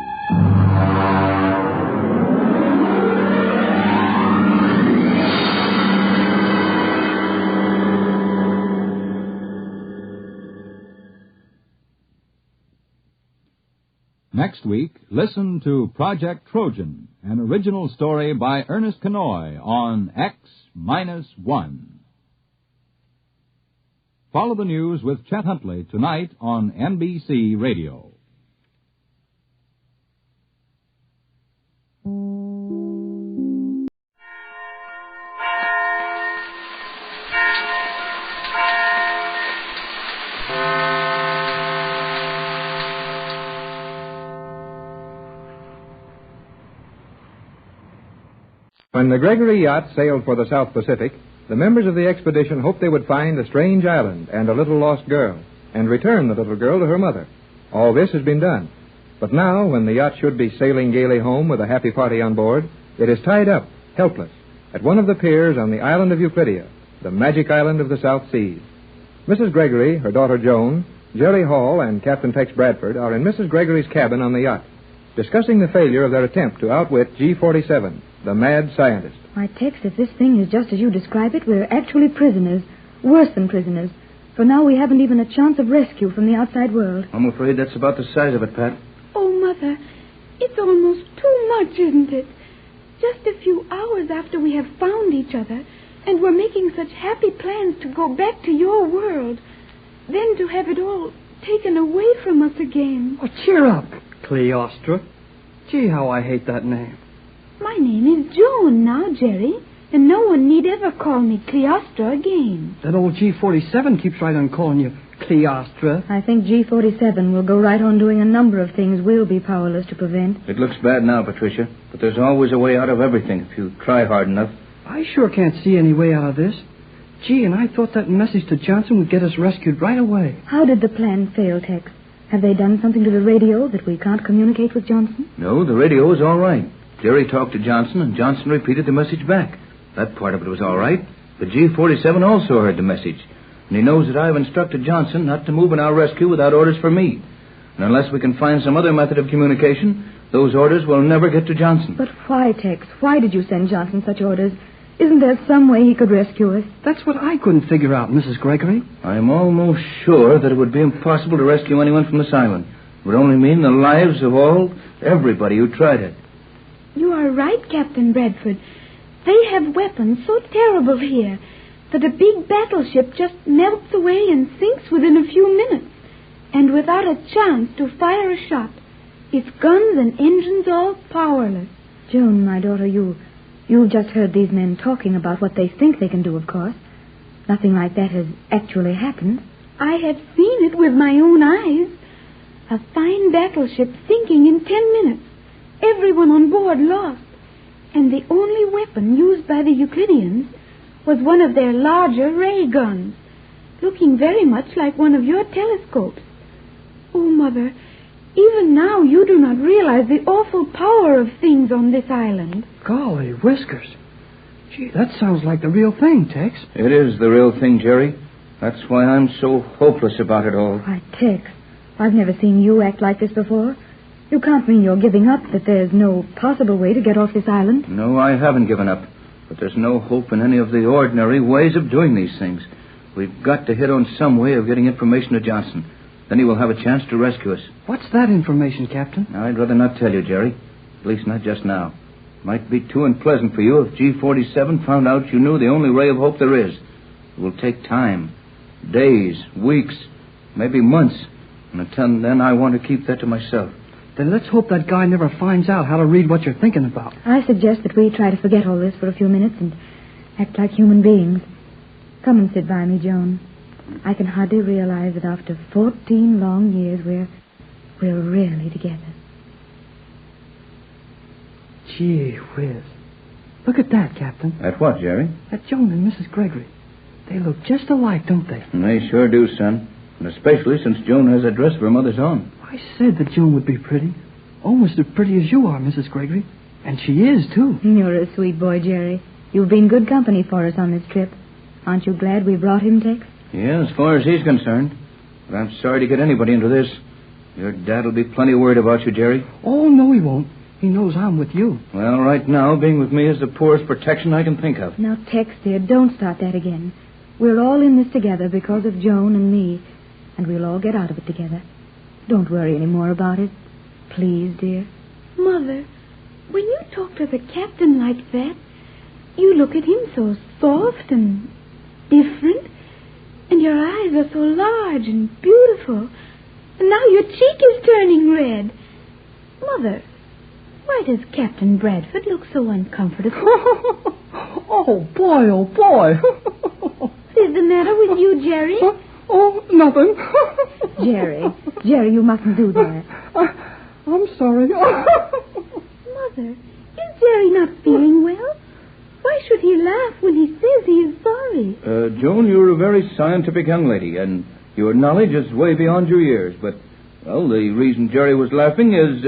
S8: Next week, listen to Project Trojan, an original story by Ernest Kenoy on X-1. Follow the news with Chet Huntley tonight on NBC Radio.
S20: When the Gregory yacht sailed for the South Pacific, the members of the expedition hoped they would find a strange island and a little lost girl, and return the little girl to her mother. All this has been done. But now, when the yacht should be sailing gaily home with a happy party on board, it is tied up, helpless, at one of the piers on the island of Euclidia, the magic island of the South Seas. Mrs. Gregory, her daughter Joan, Jerry Hall, and Captain Tex Bradford are in Mrs. Gregory's cabin on the yacht, discussing the failure of their attempt to outwit G-47, the mad scientist.
S21: Why, Tex, if this thing is just as you describe it, we're actually prisoners. Worse than prisoners. For now we haven't even a chance of rescue from the outside world.
S12: I'm afraid that's about the size of it, Pat.
S3: Oh, Mother, it's almost too much, isn't it? Just a few hours after we have found each other, and we're making such happy plans to go back to your world. Then to have it all taken away from us again.
S22: Oh, cheer up, Cleostra. Gee, how I hate that name.
S3: My name is Joan now, Jerry, and no one need ever call me Cleostra again.
S22: That old G-47 keeps right on calling you Cleostra.
S21: I think G-47 will go right on doing a number of things we'll be powerless to prevent.
S12: It looks bad now, Patricia, but there's always a way out of everything if you try hard enough.
S22: I sure can't see any way out of this. Gee, and I thought that message to Johnson would get us rescued right away.
S21: How did the plan fail, Tex? Have they done something to the radio that we can't communicate with Johnson?
S12: No, the radio is all right. Jerry talked to Johnson, and Johnson repeated the message back. That part of it was all right. But G-47 also heard the message, and he knows that I've instructed Johnson not to move in our rescue without orders from me. And unless we can find some other method of communication, those orders will never get to Johnson.
S21: But why, Tex? Why did you send Johnson such orders? Isn't there some way he could rescue us?
S22: That's what I couldn't figure out, Mrs. Gregory.
S12: I'm almost sure that it would be impossible to rescue anyone from this island. It would only mean the lives of everybody who tried it.
S3: You are right, Captain Bradford. They have weapons so terrible here that a big battleship just melts away and sinks within a few minutes, and without a chance to fire a shot. Its guns and engines all powerless.
S21: Joan, my daughter, you've just heard these men talking about what they think they can do, of course. Nothing like that has actually happened.
S3: I have seen it with my own eyes. A fine battleship sinking in 10 minutes. Everyone on board lost. And the only weapon used by the Euclideans was one of their larger ray guns, looking very much like one of your telescopes. Oh, Mother,
S21: Even now, you do not realize the awful power of things on this island.
S22: Golly whiskers. Gee, that sounds like the real thing, Tex.
S1: It is the real thing, Jerry. That's why I'm so hopeless about it all.
S21: Why, Tex, I've never seen you act like this before. You can't mean you're giving up, that there's no possible way to get off this island.
S1: No, I haven't given up. But there's no hope in any of the ordinary ways of doing these things. We've got to hit on some way of getting information to Johnson. Then he will have a chance to rescue us.
S22: What's that information, Captain?
S1: I'd rather not tell you, Jerry. At least not just now. Might be too unpleasant for you if G47 found out you knew the only ray of hope there is. It will take time. Days, weeks, maybe months. And until then, I want to keep that to myself.
S22: Then let's hope that guy never finds out how to read what you're thinking about.
S21: I suggest that we try to forget all this for a few minutes and act like human beings. Come and sit by me, Joan. I can hardly realize that after 14 long years, we're really together.
S22: Gee whiz. Look at that, Captain.
S1: At what, Jerry?
S22: At Joan and Mrs. Gregory. They look just alike, don't they?
S1: They sure do, son. And especially since Joan has a dress of her mother's own.
S22: I said that Joan would be pretty. Almost as pretty as you are, Mrs. Gregory. And she is, too.
S21: You're a sweet boy, Jerry. You've been good company for us on this trip. Aren't you glad we brought him, Tex?
S1: Yeah, as far as he's concerned. But I'm sorry to get anybody into this. Your dad'll be plenty worried about you, Jerry.
S22: Oh, no, he won't. He knows I'm with you.
S1: Well, right now, being with me is the poorest protection I can think of.
S21: Now, Tex, dear, don't start that again. We're all in this together because of Joan and me. And we'll all get out of it together. Don't worry any more about it. Please, dear.
S3: Mother, when you talk to the captain like that, you look at him so soft and different, and your eyes are so large and beautiful, and now your cheek is turning red. Mother, why does Captain Bradford look so uncomfortable?
S22: Oh, boy, oh, boy.
S3: What is the matter with you, Jerry?
S22: Oh, nothing.
S21: Jerry, you mustn't do that.
S22: I'm sorry.
S3: Mother, is Jerry not feeling well? Why should he laugh when he says he is sorry?
S1: Joan, you're a very scientific young lady, and your knowledge is way beyond your years. But, well, the reason Jerry was laughing is...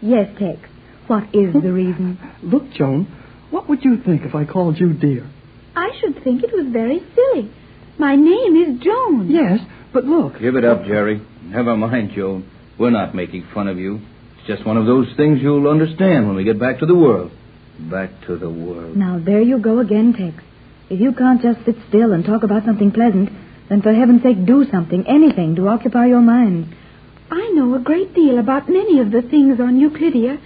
S21: Yes, Tex. What is the reason?
S22: Look, Joan, what would you think if I called you dear?
S3: I should think it was very silly. My name is Joan.
S22: Yes, but look.
S1: Give it up, Jerry. Never mind, Joan. We're not making fun of you. It's just one of those things you'll understand when we get back to the world. Back to the world.
S21: Now, there you go again, Tex. If you can't just sit still and talk about something pleasant, then for heaven's sake do something, anything, to occupy your mind.
S3: I know a great deal about many of the things on Euclidia.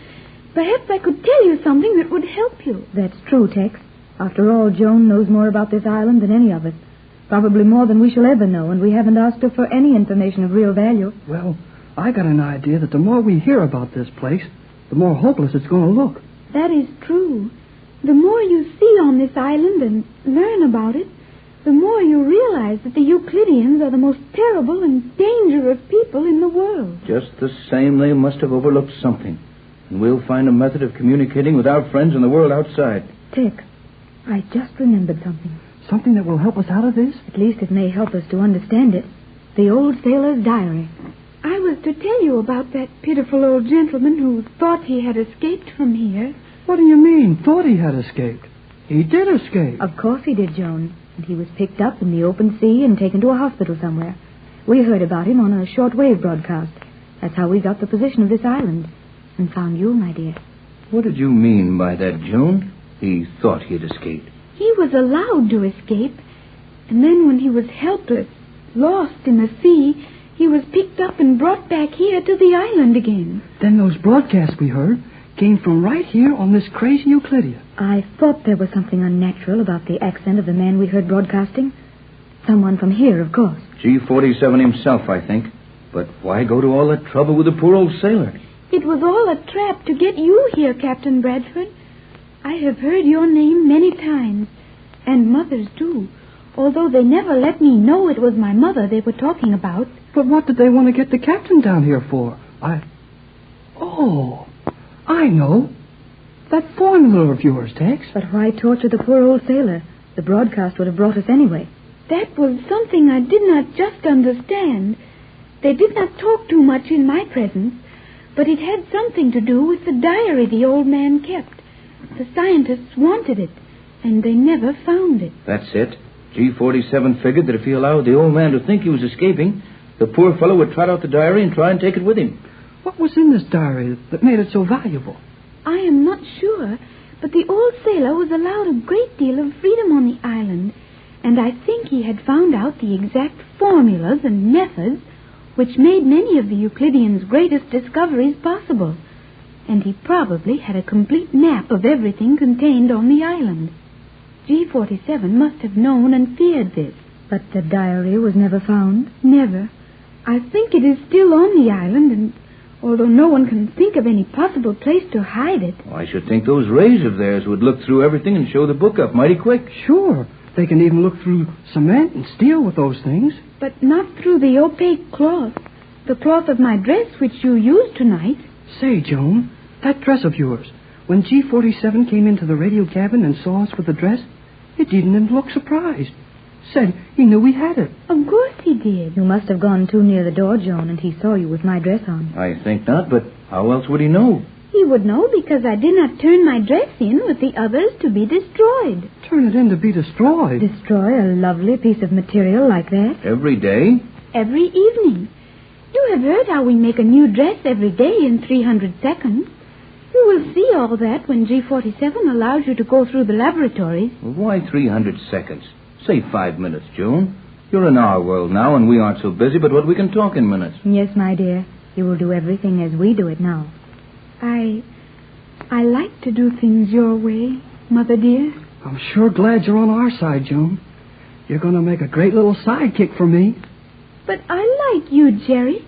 S3: Perhaps I could tell you something that would help you.
S21: That's true, Tex. After all, Joan knows more about this island than any of us. Probably more than we shall ever know, and we haven't asked her for any information of real value.
S22: Well, I got an idea that the more we hear about this place, the more hopeless it's going to look.
S3: That is true. The more you see on this island and learn about it, the more you realize that the Euclideans are the most terrible and dangerous people in the world.
S1: Just the same, they must have overlooked something. And we'll find a method of communicating with our friends in the world outside.
S21: Tex, I just remembered something.
S22: Something that will help us out of this?
S21: At least it may help us to understand it. The old sailor's diary.
S3: I was to tell you about that pitiful old gentleman who thought he had escaped from here.
S22: What do you mean, thought he had escaped? He did escape.
S21: Of course he did, Joan. And he was picked up in the open sea and taken to a hospital somewhere. We heard about him on a shortwave broadcast. That's how we got the position of this island. And found you, my dear.
S1: What did you mean by that, Joan? He thought he'd escaped.
S3: He was allowed to escape. And then when he was helpless, lost in the sea, he was picked up and brought back here to the island again.
S22: Then those broadcasts we heard came from right here on this crazy Euclidia.
S21: I thought there was something unnatural about the accent of the man we heard broadcasting. Someone from here, of course.
S1: G47 himself, I think. But why go to all that trouble with the poor old sailor?
S3: It was all a trap to get you here, Captain Bradford. I have heard your name many times, and Mother's too, although they never let me know it was my mother they were talking about.
S22: But what did they want to get the captain down here for? Oh, I know. That formula of yours, Tex.
S21: But why torture the poor old sailor? The broadcast would have brought us anyway.
S3: That was something I did not just understand.
S21: They did not talk too much in my presence, but it had something to do with the diary the old man kept. The scientists wanted it, and they never found it.
S1: That's it. G47 figured that if he allowed the old man to think he was escaping, the poor fellow would trot out the diary and try and take it with him.
S22: What was in this diary that made it so valuable?
S21: I am not sure, but the old sailor was allowed a great deal of freedom on the island, and I think he had found out the exact formulas and methods which made many of the Euclideans' greatest discoveries possible. And he probably had a complete map of everything contained on the island. G47 must have known and feared this. But the diary was never found? Never. I think it is still on the island, and although no one can think of any possible place to hide it...
S1: Oh, I should think those rays of theirs would look through everything and show the book up mighty quick.
S22: Sure. They can even look through cement and steel with those things.
S21: But not through the opaque cloth. The cloth of my dress, which you used tonight.
S22: Say, Joan, that dress of yours, when G47 came into the radio cabin and saw us with the dress, he didn't look surprised. Said he knew we had it.
S21: Of course he did. You must have gone too near the door, Joan, and he saw you with my dress on.
S1: I think not, but how else would he know?
S21: He would know because I did not turn my dress in with the others to be destroyed.
S22: Turn it in to be destroyed?
S21: Destroy a lovely piece of material like that?
S1: Every day?
S21: Every evening. You have heard how we make a new dress every day in 300 seconds. You will see all that when G47 allows you to go through the laboratories.
S1: Well, why 300 seconds? Say 5 minutes, Joan. You're in our world now, and we aren't so busy, but what we can talk in minutes.
S21: Yes, my dear. You will do everything as we do it now. I like to do things your way, Mother dear.
S22: I'm sure glad you're on our side, Joan. You're going to make a great little sidekick for me.
S21: But I like you, Jerry.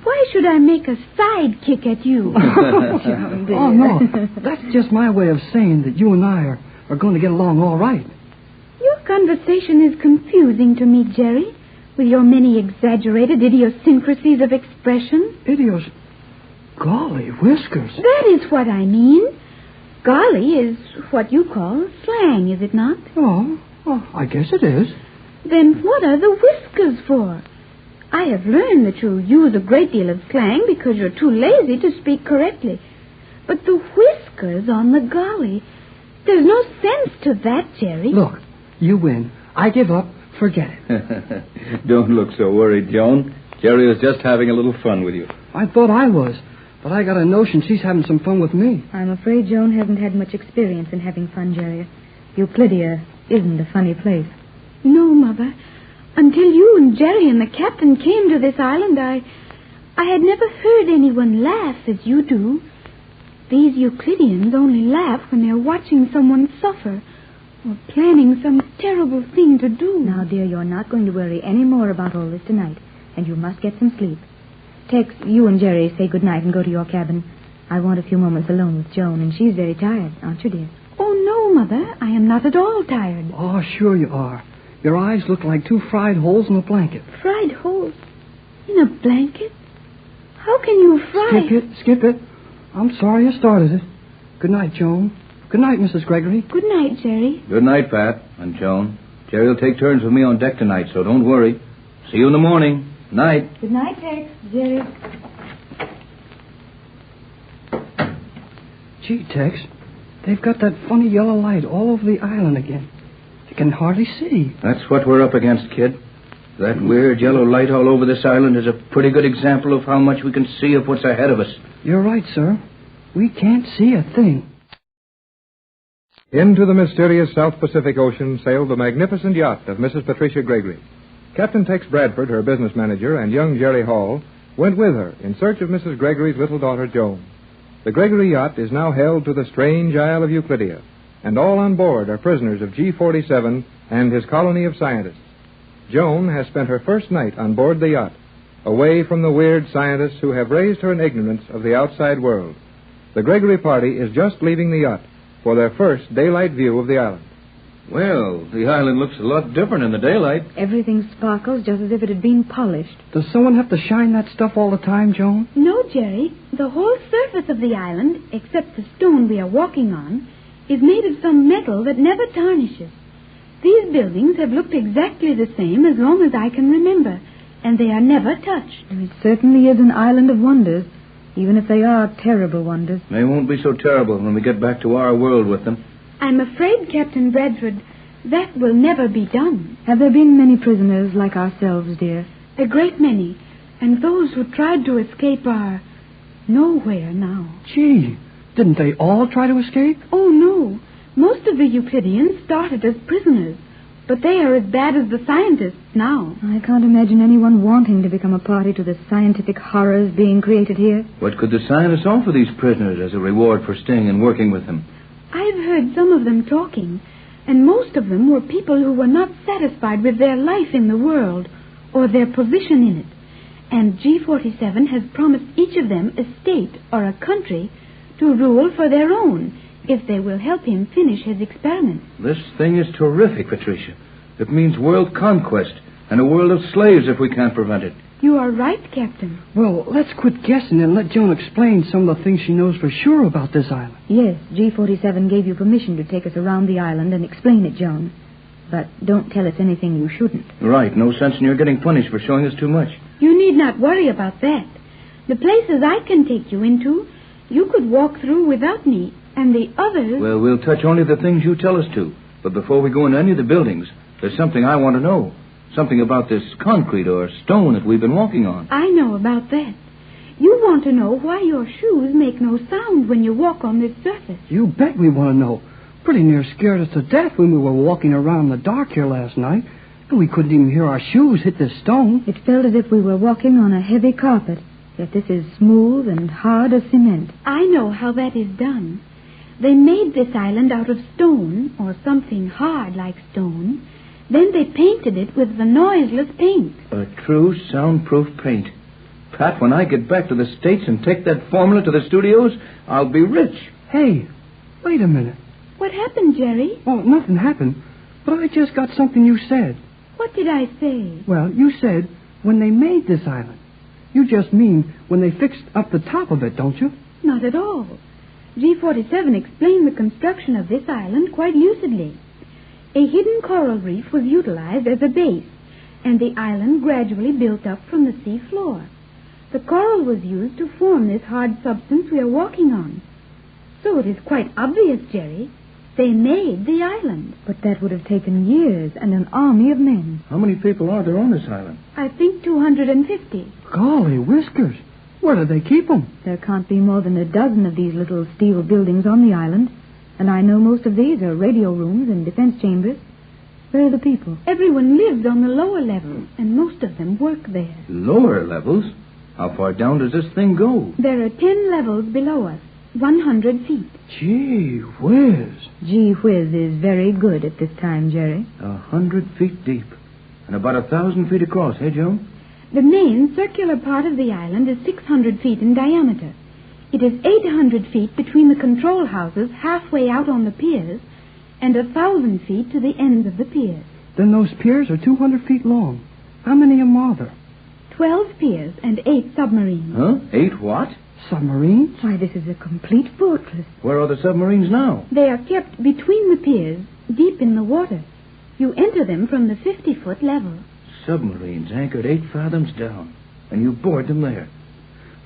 S21: Why should I make a sidekick at you?
S22: Oh, no. That's just my way of saying that you and I are going to get along all right.
S21: Your conversation is confusing to me, Jerry, with your many exaggerated idiosyncrasies of expression.
S22: Golly, whiskers.
S21: That is what I mean. Golly is what you call slang, is it not?
S22: Oh, I guess it is.
S21: Then what are the whiskers for? I have learned that you use a great deal of slang because you're too lazy to speak correctly. But the whiskers on the golly, there's no sense to that, Jerry.
S22: Look, you win. I give up. Forget it.
S1: Don't look so worried, Joan. Jerry was just having a little fun with you.
S22: I thought I was, but I got a notion she's having some fun with me.
S21: I'm afraid Joan hasn't had much experience in having fun, Jerry. Euclidia isn't a funny place. No, Mother. Until you and Jerry and the captain came to this island, I had never heard anyone laugh as you do. These Euclideans only laugh when they're watching someone suffer or planning some terrible thing to do. Now, dear, you're not going to worry any more about all this tonight, and you must get some sleep. Tex, you and Jerry say good night and go to your cabin. I want a few moments alone with Joan, and she's very tired, aren't you, dear? Oh, no, Mother. I am not at all tired.
S22: Oh, sure you are. Your eyes look like two fried holes in a blanket.
S21: Fried holes? In a blanket? How can you fry...
S22: Skip it. I'm sorry I started it. Good night, Joan. Good night, Mrs. Gregory.
S21: Good night, Jerry.
S1: Good night, Pat and Joan. Jerry will take turns with me on deck tonight, so don't worry. See you in the morning. Night.
S21: Good night, Tex. Jerry.
S22: Gee, Tex, they've got that funny yellow light all over the island again. You can hardly see.
S1: That's what we're up against, kid. That weird yellow light all over this island is a pretty good example of how much we can see of what's ahead of us.
S22: You're right, sir. We can't see a thing.
S20: Into the mysterious South Pacific Ocean sailed the magnificent yacht of Mrs. Patricia Gregory. Captain Tex Bradford, her business manager, and young Jerry Hall went with her in search of Mrs. Gregory's little daughter, Joan. The Gregory yacht is now held to the strange Isle of Euclidia, and all on board are prisoners of G47 and his colony of scientists. Joan has spent her first night on board the yacht, away from the weird scientists who have raised her in ignorance of the outside world. The Gregory party is just leaving the yacht for their first daylight view of the island.
S1: Well, the island looks a lot different in the daylight.
S21: Everything sparkles just as if it had been polished.
S22: Does someone have to shine that stuff all the time, Joan?
S21: No, Jerry. The whole surface of the island, except the stone we are walking on, is made of some metal that never tarnishes. These buildings have looked exactly the same as long as I can remember, and they are never touched. It certainly is an island of wonders, even if they are terrible wonders.
S1: They won't be so terrible when we get back to our world with them.
S21: I'm afraid, Captain Bradford, that will never be done. Have there been many prisoners like ourselves, dear?
S3: A great many, and those who tried to escape are nowhere now.
S22: Gee, didn't they all try to escape?
S3: Oh, no. Most of the Euclideans started as prisoners, but they are as bad as the scientists now.
S21: I can't imagine anyone wanting to become a party to the scientific horrors being created here.
S1: What could the scientists offer these prisoners as a reward for staying and working with them?
S3: I've heard some of them talking, and most of them were people who were not satisfied with their life in the world or their position in it. And G47 has promised each of them a state or a country to rule for their own if they will help him finish his experiments.
S1: This thing is terrific, Patricia. It means world conquest and a world of slaves if we can't prevent it.
S3: You are right, Captain.
S22: Well, let's quit guessing and let Joan explain some of the things she knows for sure about this island.
S21: Yes, G47 gave you permission to take us around the island and explain it, Joan. But don't tell us anything you shouldn't.
S1: Right, no sense in your getting punished for showing us too much.
S3: You need not worry about that. The places I can take you into, you could walk through without me, and the others...
S1: Well, we'll touch only the things you tell us to. But before we go into any of the buildings, there's something I want to know. Something about this concrete or stone that we've been walking on.
S3: I know about that. You want to know why your shoes make no sound when you walk on this surface.
S22: You bet we want to know. Pretty near scared us to death when we were walking around in the dark here last night, and we couldn't even hear our shoes hit this stone.
S21: It felt as if we were walking on a heavy carpet, yet this is smooth and hard as cement.
S3: I know how that is done. They made this island out of stone, or something hard like stone. Then they painted it with the noiseless paint.
S1: A true soundproof paint. Pat, when I get back to the States and take that formula to the studios, I'll be rich.
S22: Hey, wait a minute.
S3: What happened, Jerry?
S22: Oh, nothing happened, but I just got something you said.
S3: What did I say?
S22: Well, you said when they made this island. You just mean when they fixed up the top of it, don't you?
S3: Not at all. G47 explained the construction of this island quite lucidly. A hidden coral reef was utilized as a base, and the island gradually built up from the sea floor. The coral was used to form this hard substance we are walking on. So it is quite obvious, Jerry. They made the island.
S21: But that would have taken years and an army of men.
S1: How many people are there on this island?
S3: I think 250.
S22: Golly whiskers. Where do they keep them?
S21: There can't be more than a dozen of these little steel buildings on the island. And I know most of these are radio rooms and defense chambers. Where are the people?
S3: Everyone lives on the lower levels, and most of them work there.
S1: Lower levels? How far down does this thing go?
S3: There are 10 levels below us, 100 feet.
S22: Gee whiz.
S21: Gee whiz is very good at this time, Jerry.
S1: 100 feet deep. And about 1,000 feet across, eh, Joan?
S3: The main circular part of the island is 600 feet in diameter. It is 800 feet between the control houses halfway out on the piers and 1,000 feet to the ends of the piers.
S22: Then those piers are 200 feet long. How many of them are there?
S3: 12 piers and 8 submarines.
S1: Huh? 8 what?
S22: Submarines?
S21: Why, this is a complete fortress.
S1: Where are the submarines now?
S3: They are kept between the piers, deep in the water. You enter them from the 50-foot level.
S1: Submarines anchored 8 fathoms down, and you board them there.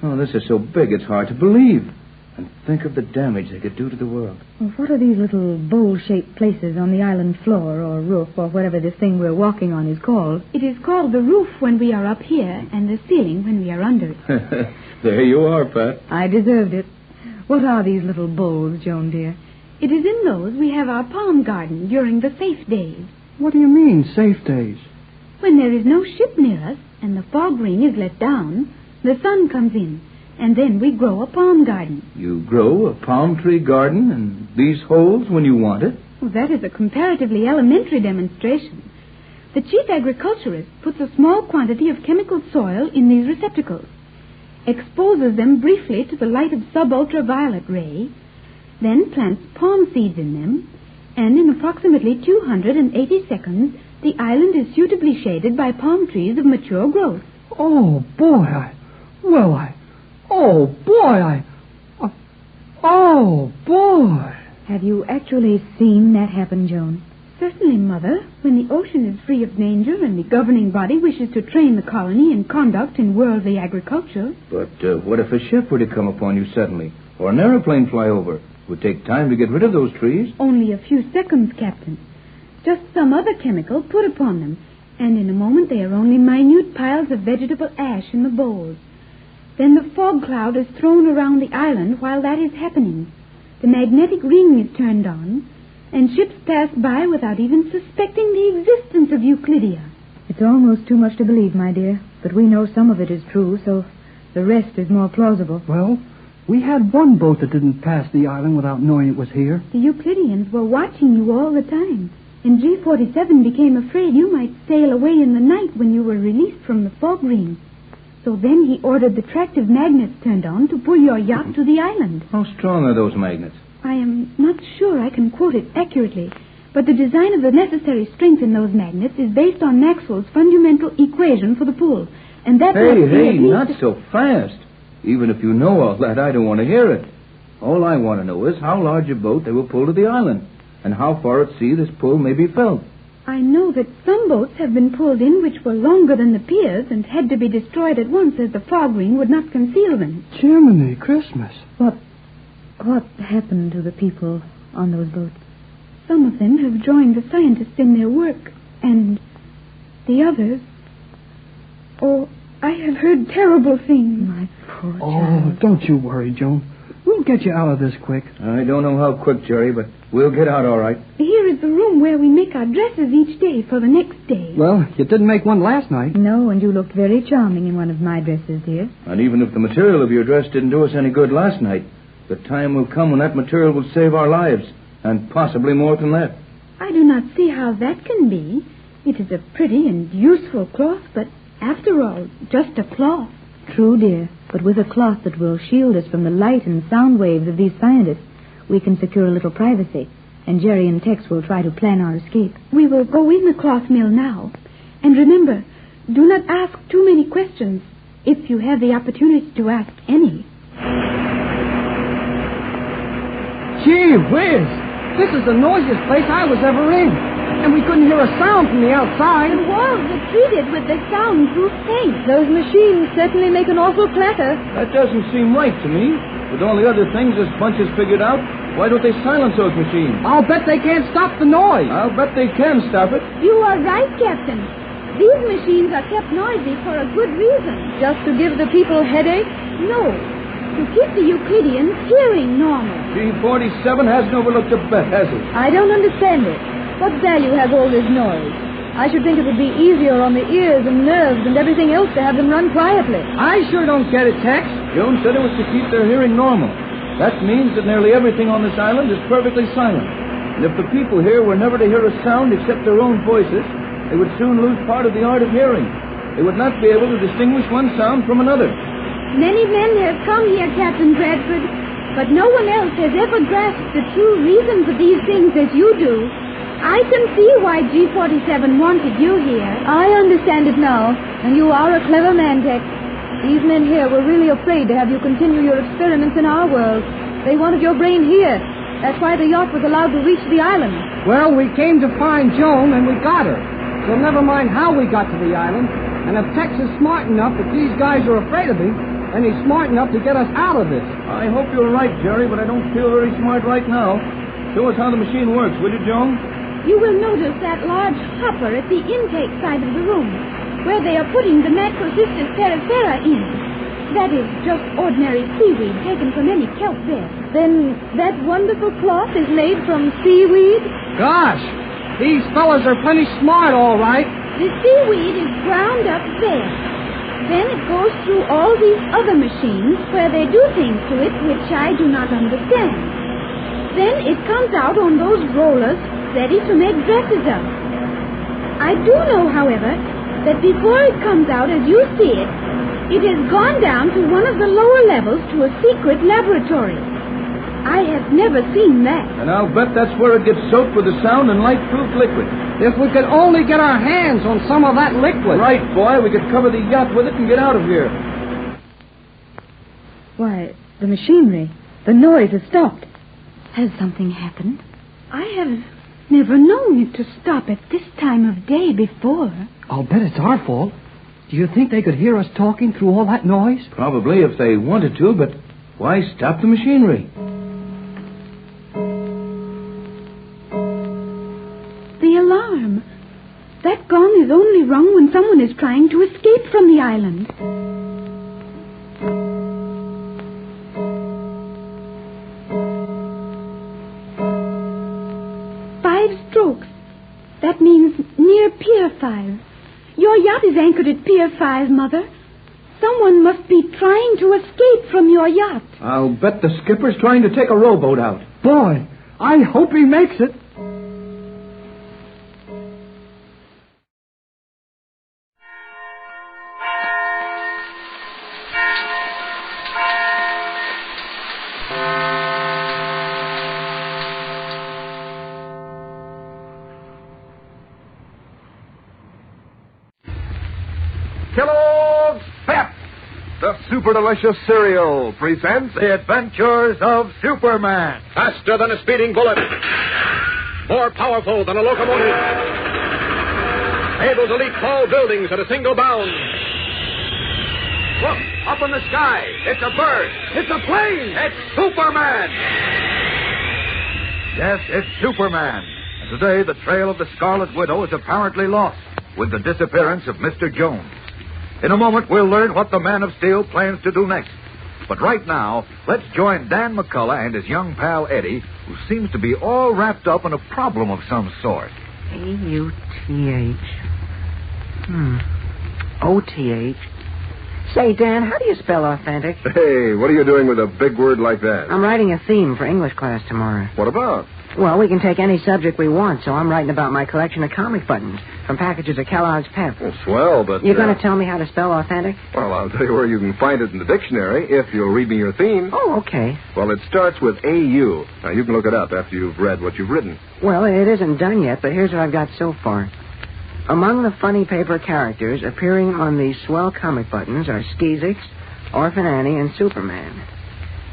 S1: Oh, this is so big it's hard to believe. And think of the damage they could do to the world.
S21: Well, what are these little bowl-shaped places on the island floor or roof or whatever this thing we're walking on is called?
S3: It is called the roof when we are up here and the ceiling when we are under it.
S1: There you are, Pat.
S21: I deserved it. What are these little bowls, Joan, dear?
S3: It is in those we have our palm garden during the safe days.
S22: What do you mean, safe days?
S3: When there is no ship near us and the fog ring is let down, the sun comes in, and then we grow a palm garden.
S1: You grow a palm tree garden in these holes when you want it?
S3: Well, that is a comparatively elementary demonstration. The chief agriculturist puts a small quantity of chemical soil in these receptacles, exposes them briefly to the light of sub-ultraviolet ray, then plants palm seeds in them, and in approximately 280 seconds, the island is suitably shaded by palm trees of mature growth.
S22: Oh, boy, Oh, boy.
S21: Have you actually seen that happen, Joan? Certainly, Mother. When the ocean is free of danger and the governing body wishes to train the colony in conduct in worldly agriculture.
S1: But what if a ship were to come upon you suddenly? Or an airplane fly over? It would take time to get rid of those trees.
S21: Only a few seconds, Captain. Just some other chemical put upon them. And in a moment they are only minute piles of vegetable ash in the bowls. Then the fog cloud is thrown around the island while that is happening. The magnetic ring is turned on, and ships pass by without even suspecting the existence of Euclidia. It's almost too much to believe, my dear, but we know some of it is true, so the rest is more plausible.
S22: Well, we had one boat that didn't pass the island without knowing it was here.
S21: The Euclideans were watching you all the time, and G47 became afraid you might sail away in the night when you were released from the fog ring. So then he ordered the tractive magnets turned on to pull your yacht to the island.
S1: How strong are those magnets?
S21: I am not sure I can quote it accurately, but the design of the necessary strength in those magnets is based on Maxwell's fundamental equation for the pull. And that
S1: Hey, not so fast. Even if you know all that, I don't want to hear it. All I want to know is how large a boat they will pull to the island, and how far at sea this pull may be felt.
S21: I know that some boats have been pulled in which were longer than the piers and had to be destroyed at once as the fog ring would not conceal them.
S22: Jiminy Christmas.
S21: What happened to the people on those boats? Some of them have joined the scientists in their work, and the others... Oh, I have heard terrible things. My poor
S22: Oh,
S21: child.
S22: don't you worry, Joan. We'll get you out of this quick.
S1: I don't know how quick, Jerry, but we'll get out all right.
S21: Here is the room where we make our dresses each day for the next day.
S22: Well, you didn't make one last night.
S21: No, and you looked very charming in one of my dresses, dear.
S1: And even if the material of your dress didn't do us any good last night, the time will come when that material will save our lives, and possibly more than that.
S21: I do not see how that can be. It is a pretty and useful cloth, but after all, just a cloth. True, dear, but with a cloth that will shield us from the light and sound waves of these scientists, we can secure a little privacy, and Jerry and Tex will try to plan our escape. We will go in the cloth mill now. And remember, do not ask too many questions, if you have the opportunity to ask any.
S22: Gee whiz! This is the noisiest place I was ever in. And we couldn't hear a sound from the outside.
S21: The walls are treated with the soundproof tape. Those machines certainly make an awful clatter.
S1: That doesn't seem right to me. With all the other things this bunch has figured out, why don't they silence those machines?
S22: I'll bet they can't stop the noise.
S1: I'll bet they can stop it.
S21: You are right, Captain. These machines are kept noisy for a good reason. Just to give the people headache? No. To keep the Euclideans hearing normal.
S1: G47 hasn't overlooked a bet, has it?
S21: I don't understand it. What value has all this noise? I should think it would be easier on the ears and nerves and everything else to have them run quietly.
S22: I sure don't get it, Tex.
S1: Joan said it was to keep their hearing normal. That means that nearly everything on this island is perfectly silent. And if the people here were never to hear a sound except their own voices, they would soon lose part of the art of hearing. They would not be able to distinguish one sound from another.
S21: Many men have come here, Captain Bradford, but no one else has ever grasped the true reasons of these things as you do. I can see why G47 wanted you here. I understand it now, and you are a clever man, Tex. These men here were really afraid to have you continue your experiments in our world. They wanted your brain here. That's why the yacht was allowed to reach the island.
S22: Well, we came to find Joan, and we got her. So never mind how we got to the island. And if Tex is smart enough that these guys are afraid of him, then he's smart enough to get us out of this.
S1: I hope you're right, Jerry, but I don't feel very smart right now. Show us how the machine works, will you, Joan?
S21: You will notice that large hopper at the intake side of the room, where they are putting the Macrocystis terifera in. That is just ordinary seaweed taken from any kelp bed. Then that wonderful cloth is made from seaweed?
S22: Gosh, these fellas are plenty smart, all right.
S21: The seaweed is ground up there. Then it goes through all these other machines where they do things to it which I do not understand. Then it comes out on those rollers ready to make dresses of. I do know, however, that before it comes out as you see it, it has gone down to one of the lower levels to a secret laboratory. I have never seen that.
S1: And I'll bet that's where it gets soaked with the sound and light-proof liquid.
S22: If we could only get our hands on some of that liquid.
S1: Right, boy. We could cover the yacht with it and get out of here.
S21: Why, the machinery, the noise has stopped. Has something happened? I have Never known it to stop at this time of day before.
S2: I'll bet it's our fault. Do you think they could hear us talking through all that noise?
S1: Probably if they wanted to, but why stop the machinery?
S21: The alarm. That gong is only rung when someone is trying to escape from the island. That means near Pier 5. Your yacht is anchored at Pier 5, Mother. Someone must be trying to escape from your yacht.
S1: I'll bet the skipper's trying to take a rowboat out.
S2: Boy, I hope he makes it.
S5: Kellogg's Pep, the super delicious cereal, presents The Adventures of Superman.
S23: Faster than a speeding bullet. More powerful than a locomotive. Able to leap tall buildings at a single bound. Look, up in the sky. It's a bird. It's a plane. It's Superman.
S5: Yes, it's Superman. And today the trail of the Scarlet Widow is apparently lost with the disappearance of Mr. Jones. In a moment, we'll learn what the Man of Steel plans to do next. But right now, let's join Dan McCullough and his young pal Eddie, who seems to be all wrapped up in a problem of some sort.
S24: A-U-T-H. O-T-H. Say, Dan, how do you spell authentic?
S25: Hey, what are you doing with a big word like that?
S24: I'm writing a theme for English class tomorrow.
S25: What about?
S24: Well, we can take any subject we want, so I'm writing about my collection of comic buttons from packages of Kellogg's Pep.
S25: Well, swell, but...
S24: You're going to tell me how to spell authentic?
S25: Well, I'll tell you where you can find it in the dictionary, if you'll read me your theme.
S24: Oh, okay.
S25: Well, it starts with A-U. Now, you can look it up after you've read what you've written.
S24: Well, it isn't done yet, but here's what I've got so far. Among the funny paper characters appearing on these swell comic buttons are Skeezix, Orphan Annie, and Superman.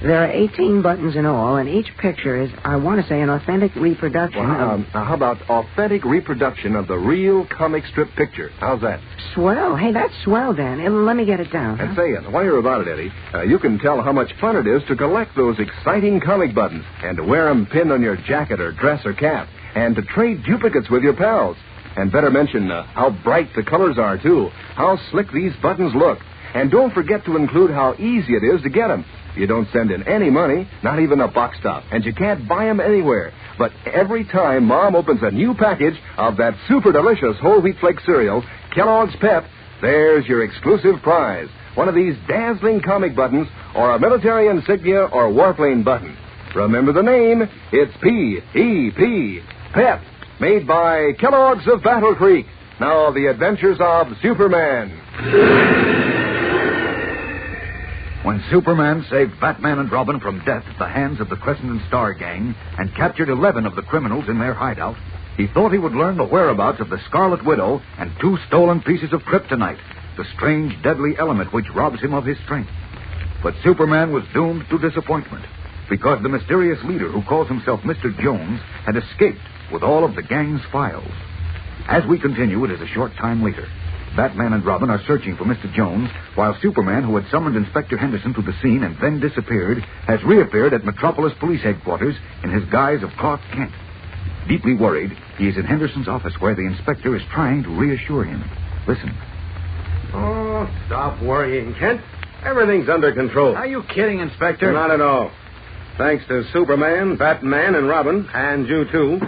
S24: There are 18 buttons in all, and each picture is, I want to say, an authentic reproduction of...
S25: Now, how about authentic reproduction of the real comic strip picture? How's that?
S24: Swell. Hey, that's swell, Dan. Let me get it down.
S25: And say, while you're about it, Eddie, you can tell how much fun it is to collect those exciting comic buttons and to wear them pinned on your jacket or dress or cap and to trade duplicates with your pals. And better mention how bright the colors are, too, how slick these buttons look. And don't forget to include how easy it is to get them. You don't send in any money, not even a box stop, and you can't buy them anywhere. But every time Mom opens a new package of that super delicious whole wheat flake cereal, Kellogg's Pep, there's your exclusive prize. One of these dazzling comic buttons, or a military insignia or warplane button. Remember the name, it's P-E-P, Pep, made by Kellogg's of Battle Creek. Now, the adventures of Superman. When Superman saved Batman and Robin from death at the hands of the Crescent and Star Gang and captured 11 of the criminals in their hideout, he thought he would learn the whereabouts of the Scarlet Widow and 2 stolen pieces of kryptonite, the strange, deadly element which robs him of his strength. But Superman was doomed to disappointment because the mysterious leader who calls himself Mr. Jones had escaped with all of the gang's files. As we continue, it is a short time later. Batman and Robin are searching for Mr. Jones, while Superman, who had summoned Inspector Henderson to the scene and then disappeared, has reappeared at Metropolis Police Headquarters in his guise of Clark Kent. Deeply worried, he is in Henderson's office where the inspector is trying to reassure him. Listen.
S26: Oh, stop worrying, Kent. Everything's under control.
S25: Are you kidding, Inspector?
S26: Not at all. Thanks to Superman, Batman, and Robin, and you too,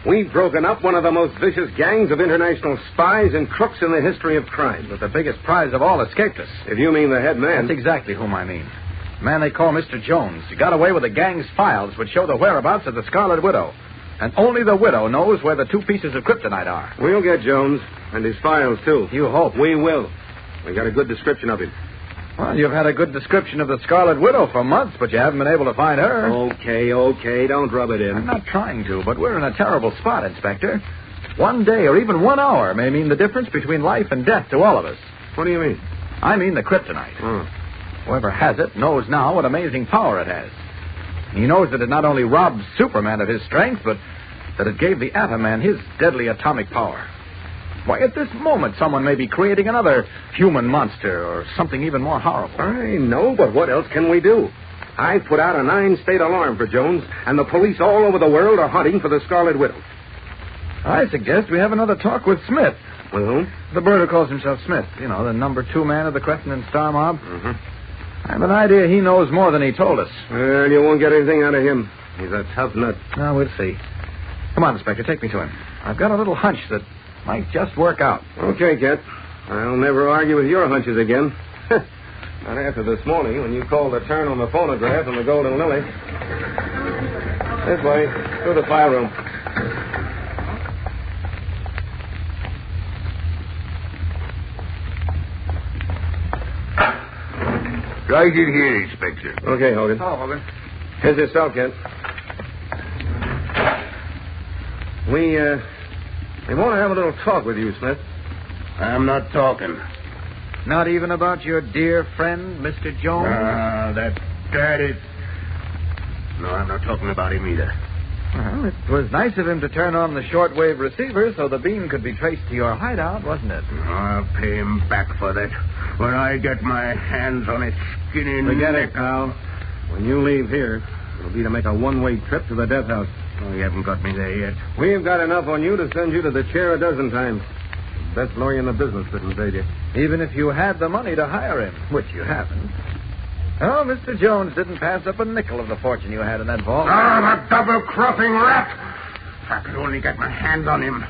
S26: we've broken up one of the most vicious gangs of international spies and crooks in the history of crime.
S25: But the biggest prize of all escaped us.
S26: If you mean the head man.
S25: That's exactly whom I mean. The man they call Mr. Jones. He got away with the gang's files, which show the whereabouts of the Scarlet Widow. And only the widow knows where the 2 pieces of kryptonite are.
S26: We'll get Jones, and his files, too.
S25: You hope.
S26: We will. We got a good description of him.
S25: Well, you've had a good description of the Scarlet Widow for months, but you haven't been able to find her.
S26: Okay, don't rub it in.
S25: I'm not trying to, but we're in a terrible spot, Inspector. One day or even 1 hour may mean the difference between life and death to all of us.
S26: What do you mean?
S25: I mean the kryptonite. Whoever has it knows now what amazing power it has. He knows that it not only robs Superman of his strength, but
S5: that it gave the Atom Man his deadly atomic power. Why, at this moment, someone may be creating another human monster or something even more horrible.
S26: I know, but what else can we do? I put out a 9-state alarm for Jones, and the police all over the world are hunting for the Scarlet Widow.
S5: I suggest we have another talk with Smith.
S26: With whom?
S5: The bird who calls himself Smith. You know, the number 2 man of the Crescent and Star mob.
S26: Mm-hmm.
S5: I have an idea he knows more than he told us.
S26: Well, you won't get anything out of him. He's a tough nut.
S5: Now, we'll see. Come on, Inspector, take me to him. I've got a little hunch that might just work out.
S26: Okay, Kent. I'll never argue with your hunches again. Not after this morning when you called the turn on the phonograph and the Golden Lily. This way, through the file room.
S4: Right in here, Inspector.
S26: Okay, Hogan.
S5: Oh, Hogan.
S26: Here's your cell, Kent. We want to have a little talk with you, Smith.
S4: I'm not talking.
S5: Not even about your dear friend, Mr. Jones?
S4: That is... No, I'm not talking about him either.
S5: Well, it was nice of him to turn on the shortwave receiver so the beam could be traced to your hideout, wasn't it?
S4: I'll pay him back for that when I get my hands on his skinny
S26: Forget
S4: neck.
S26: it, pal. When you leave here, it'll be to make a one-way trip to the death house.
S4: Oh, you haven't got me there yet.
S26: We've got enough on you to send you to the chair a dozen times. Best lawyer in the business couldn't save you.
S5: Even if you had the money to hire him, which you haven't. Oh, Mr. Jones didn't pass up a nickel of the fortune you had in that vault.
S4: Ah, the double-crossing rat! If I could only get my hands on him.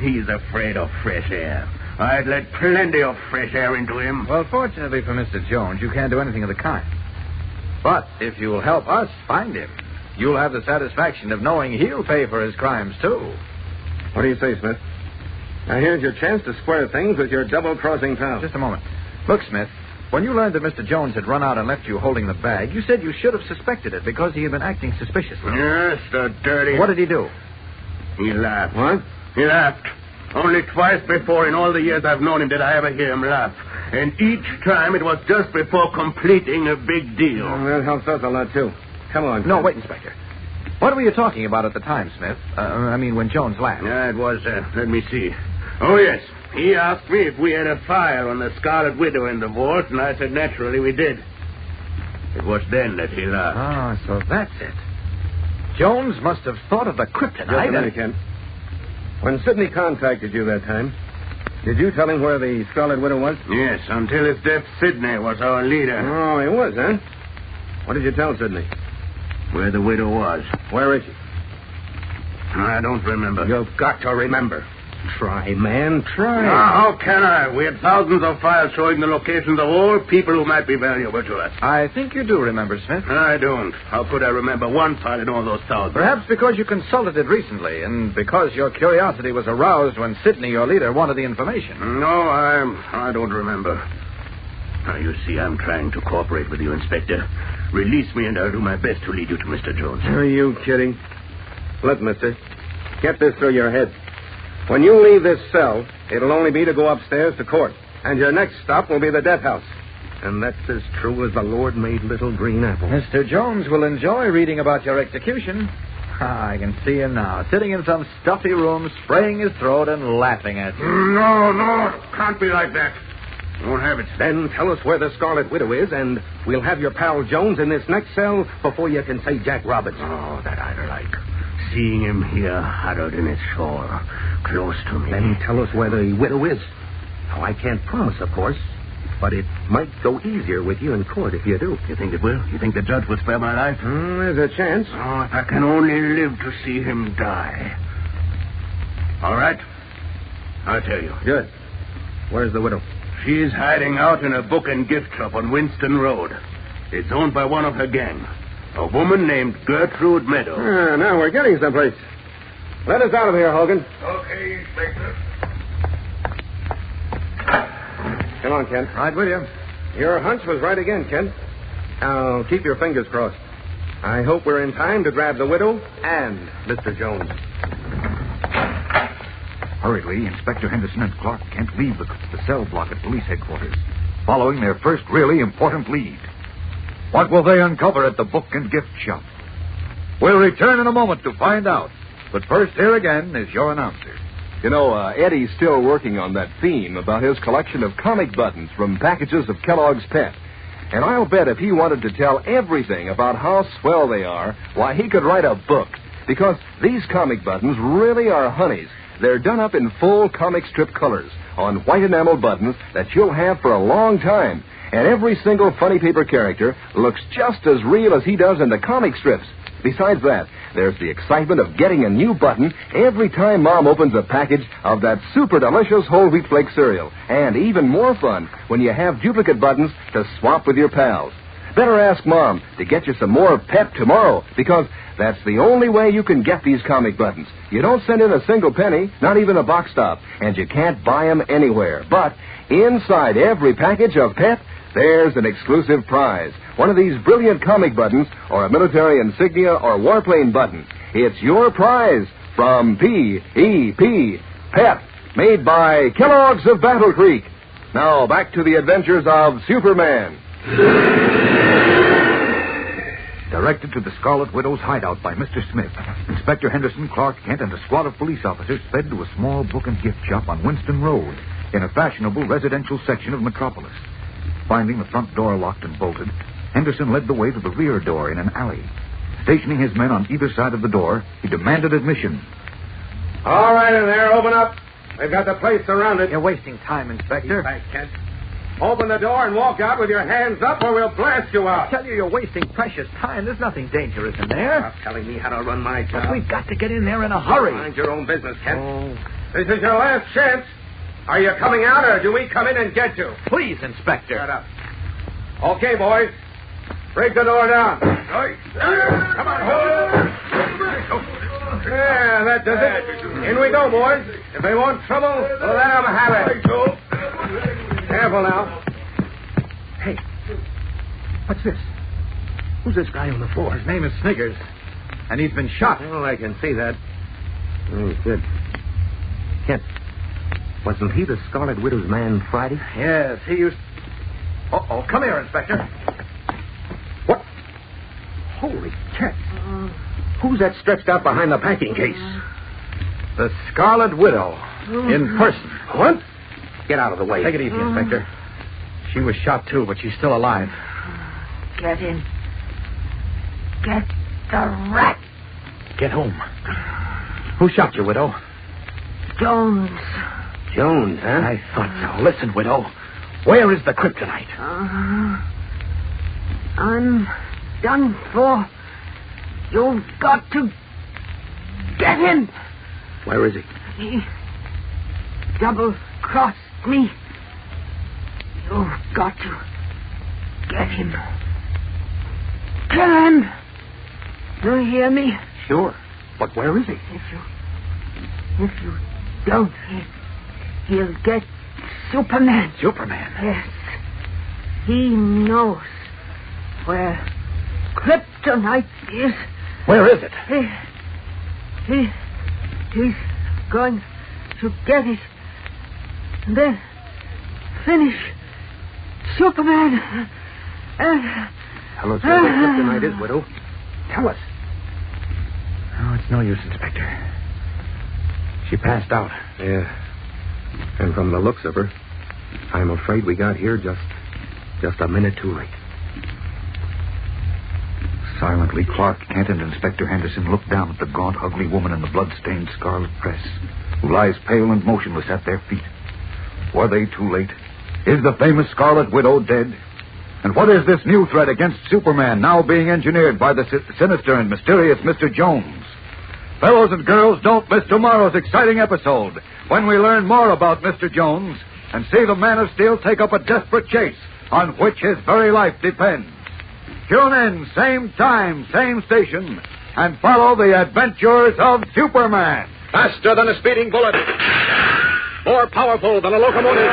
S4: He's afraid of fresh air. I'd let plenty of fresh air into him.
S5: Well, fortunately for Mr. Jones, you can't do anything of the kind. But if you'll help us find him, you'll have the satisfaction of knowing he'll pay for his crimes, too.
S26: What do you say, Smith? Now, here's your chance to square things with your double-crossing pal.
S5: Just a moment. Look, Smith, when you learned that Mr. Jones had run out and left you holding the bag, you said you should have suspected it because he had been acting suspiciously.
S4: Yes, the dirty...
S5: What did he do?
S4: He laughed.
S26: What?
S4: He laughed. Only twice before in all the years I've known him did I ever hear him laugh. And each time it was just before completing a big deal.
S26: Well, that helps us a lot, too. Come on.
S5: No, wait, Inspector. What were you talking about at the time, Smith? When Jones laughed.
S4: Yeah, it was, let me see. Oh, yes. He asked me if we had a file on the Scarlet Widow in the vault, and I said naturally we did. It was then that he laughed.
S5: Ah, so that's it. Jones must have thought of the kryptonite.
S26: Just a minute, Kent. When Sidney contacted you that time, did you tell him where the Scarlet Widow was?
S4: Yes, until his death, Sidney was our leader.
S26: Oh, he was, huh? What did you tell Sidney?
S4: Where the widow was.
S26: Where is she?
S4: I don't remember.
S26: You've got to remember. Try, man, try.
S4: How can I? We had thousands of files showing the locations of all people who might be valuable to us.
S5: I think you do remember, Smith.
S4: I don't. How could I remember one file in all those thousands?
S5: Perhaps because you consulted it recently, and because your curiosity was aroused when Sidney, your leader, wanted the information.
S4: No, I don't remember. Now, you see, I'm trying to cooperate with you, Inspector. Release me, and I'll do my best to lead you to Mr. Jones.
S26: Are you kidding? Look, mister, get this through your head. When you leave this cell, it'll only be to go upstairs to court. And your next stop will be the death house. And that's as true as the Lord made little green apples.
S5: Mr. Jones will enjoy reading about your execution. I can see him now, sitting in some stuffy room, spraying his throat and laughing at you.
S4: No, it can't be like that. You won't have it.
S26: Then tell us where the Scarlet Widow is, and we'll have your pal Jones in this next cell before you can say Jack Roberts.
S4: Oh, that I'd like. Seeing him here, huddled in his shore, close to me.
S26: Then tell us where the widow is. Now, I can't promise, of course, but it might go easier with you in court if you do.
S4: You think it will? You think the judge will spare my life?
S26: There's a chance.
S4: Oh, if I can only live to see him die. All right. I'll tell you.
S26: Good. Where's the widow?
S4: She's hiding out in a book and gift shop on Winston Road. It's owned by one of her gang. A woman named Gertrude Meadow.
S26: Now we're getting someplace. Let us out of here, Hogan.
S4: Okay, Inspector.
S26: Come on, Kent.
S5: Right with you.
S26: Your hunch was right again, Kent. Now, keep your fingers crossed. I hope we're in time to grab the widow and Mr. Jones.
S5: Hurriedly, Inspector Henderson and Clark Kent leave the cell block at police headquarters, following their first really important lead. What will they uncover at the book and gift shop? We'll return in a moment to find out But first, here again is your announcer.
S25: You know, Eddie's still working on that theme about his collection of comic buttons from packages of Kellogg's Pep. And I'll bet if he wanted to tell everything about how swell they are, why, he could write a book. Because these comic buttons really are honeys. They're done up in full comic strip colors on white enamel buttons that you'll have for a long time. And every single funny paper character looks just as real as he does in the comic strips. Besides that, there's the excitement of getting a new button every time Mom opens a package of that super delicious whole wheat flake cereal. And even more fun when you have duplicate buttons to swap with your pals. Better ask Mom to get you some more Pep tomorrow, because that's the only way you can get these comic buttons. You don't send in a single penny, not even a box stop, and you can't buy them anywhere. But inside every package of Pep, there's an exclusive prize. One of these brilliant comic buttons, or a military insignia or warplane button. It's your prize from P.E.P. Pep, made by Kellogg's of Battle Creek. Now, back to the adventures of Superman.
S5: Directed to the Scarlet Widow's hideout by Mr. Smith, Inspector Henderson, Clark Kent, and a squad of police officers sped to a small book and gift shop on Winston Road in a fashionable residential section of Metropolis. Finding the front door locked and bolted, Henderson led the way to the rear door in an alley. Stationing his men on either side of the door, he demanded admission.
S26: All right in there, open up. We've got the place surrounded.
S5: You're wasting time, Inspector.
S26: Thanks, Kent. Open the door and walk out with your hands up or we'll blast you out.
S5: I tell you, you're wasting precious time. There's nothing dangerous in there.
S26: Stop telling me how to run my job.
S5: But we've got to get in there in a hurry.
S26: Mind your own business, Kent. This is your last chance. Are you coming out or do we come in and get you?
S5: Please, Inspector.
S26: Shut up. Okay, boys. Break the door down. Come on, hold. Yeah, that does it. In we go, boys. If they want trouble, let them have it. Careful now.
S5: Hey, what's this? Who's this guy on the floor? His name is Sniggers, and he's been shot.
S26: Oh, I can see that. Oh, good. Kent, wasn't he the Scarlet Widow's man Friday?
S5: Yes, he used... Uh-oh, come here, Inspector. What? Holy cat.
S26: Who's that stretched out behind the packing case?
S5: The Scarlet Widow, in person.
S26: What? Get out of the way.
S5: Take it easy, Inspector. She was shot, too, but she's still alive.
S3: Get in. Get the rat.
S5: Get home. Who shot you, Widow?
S3: Jones.
S26: Jones, huh?
S5: I thought so. Listen, Widow. Where is the kryptonite?
S3: I'm done for. You've got to get him.
S26: Where is he?
S3: He double-crossed me. You've got to get him. Kill him. Do you hear me?
S26: Sure. But where is he?
S3: If you don't, he'll get Superman.
S5: Superman?
S3: Yes. He knows where kryptonite is.
S5: Where is it?
S3: He's going to get it. And then finish Superman.
S26: Tell us where the kryptonite is, Widow. Tell us.
S5: Oh, it's no use, Inspector. She passed out.
S26: Yeah. And from the looks of her, I'm afraid we got here just a minute too late.
S5: Silently, Clark Kent and Inspector Henderson looked down at the gaunt, ugly woman in the blood-stained scarlet dress, who lies pale and motionless at their feet. Were they too late? Is the famous Scarlet Widow dead? And what is this new threat against Superman now being engineered by the sinister and mysterious Mr. Jones? Fellows and girls, don't miss tomorrow's exciting episode when we learn more about Mr. Jones and see the Man of Steel take up a desperate chase on which his very life depends. Tune in, same time, same station, and follow the adventures of Superman.
S26: Faster than a speeding bullet. More powerful than a locomotive.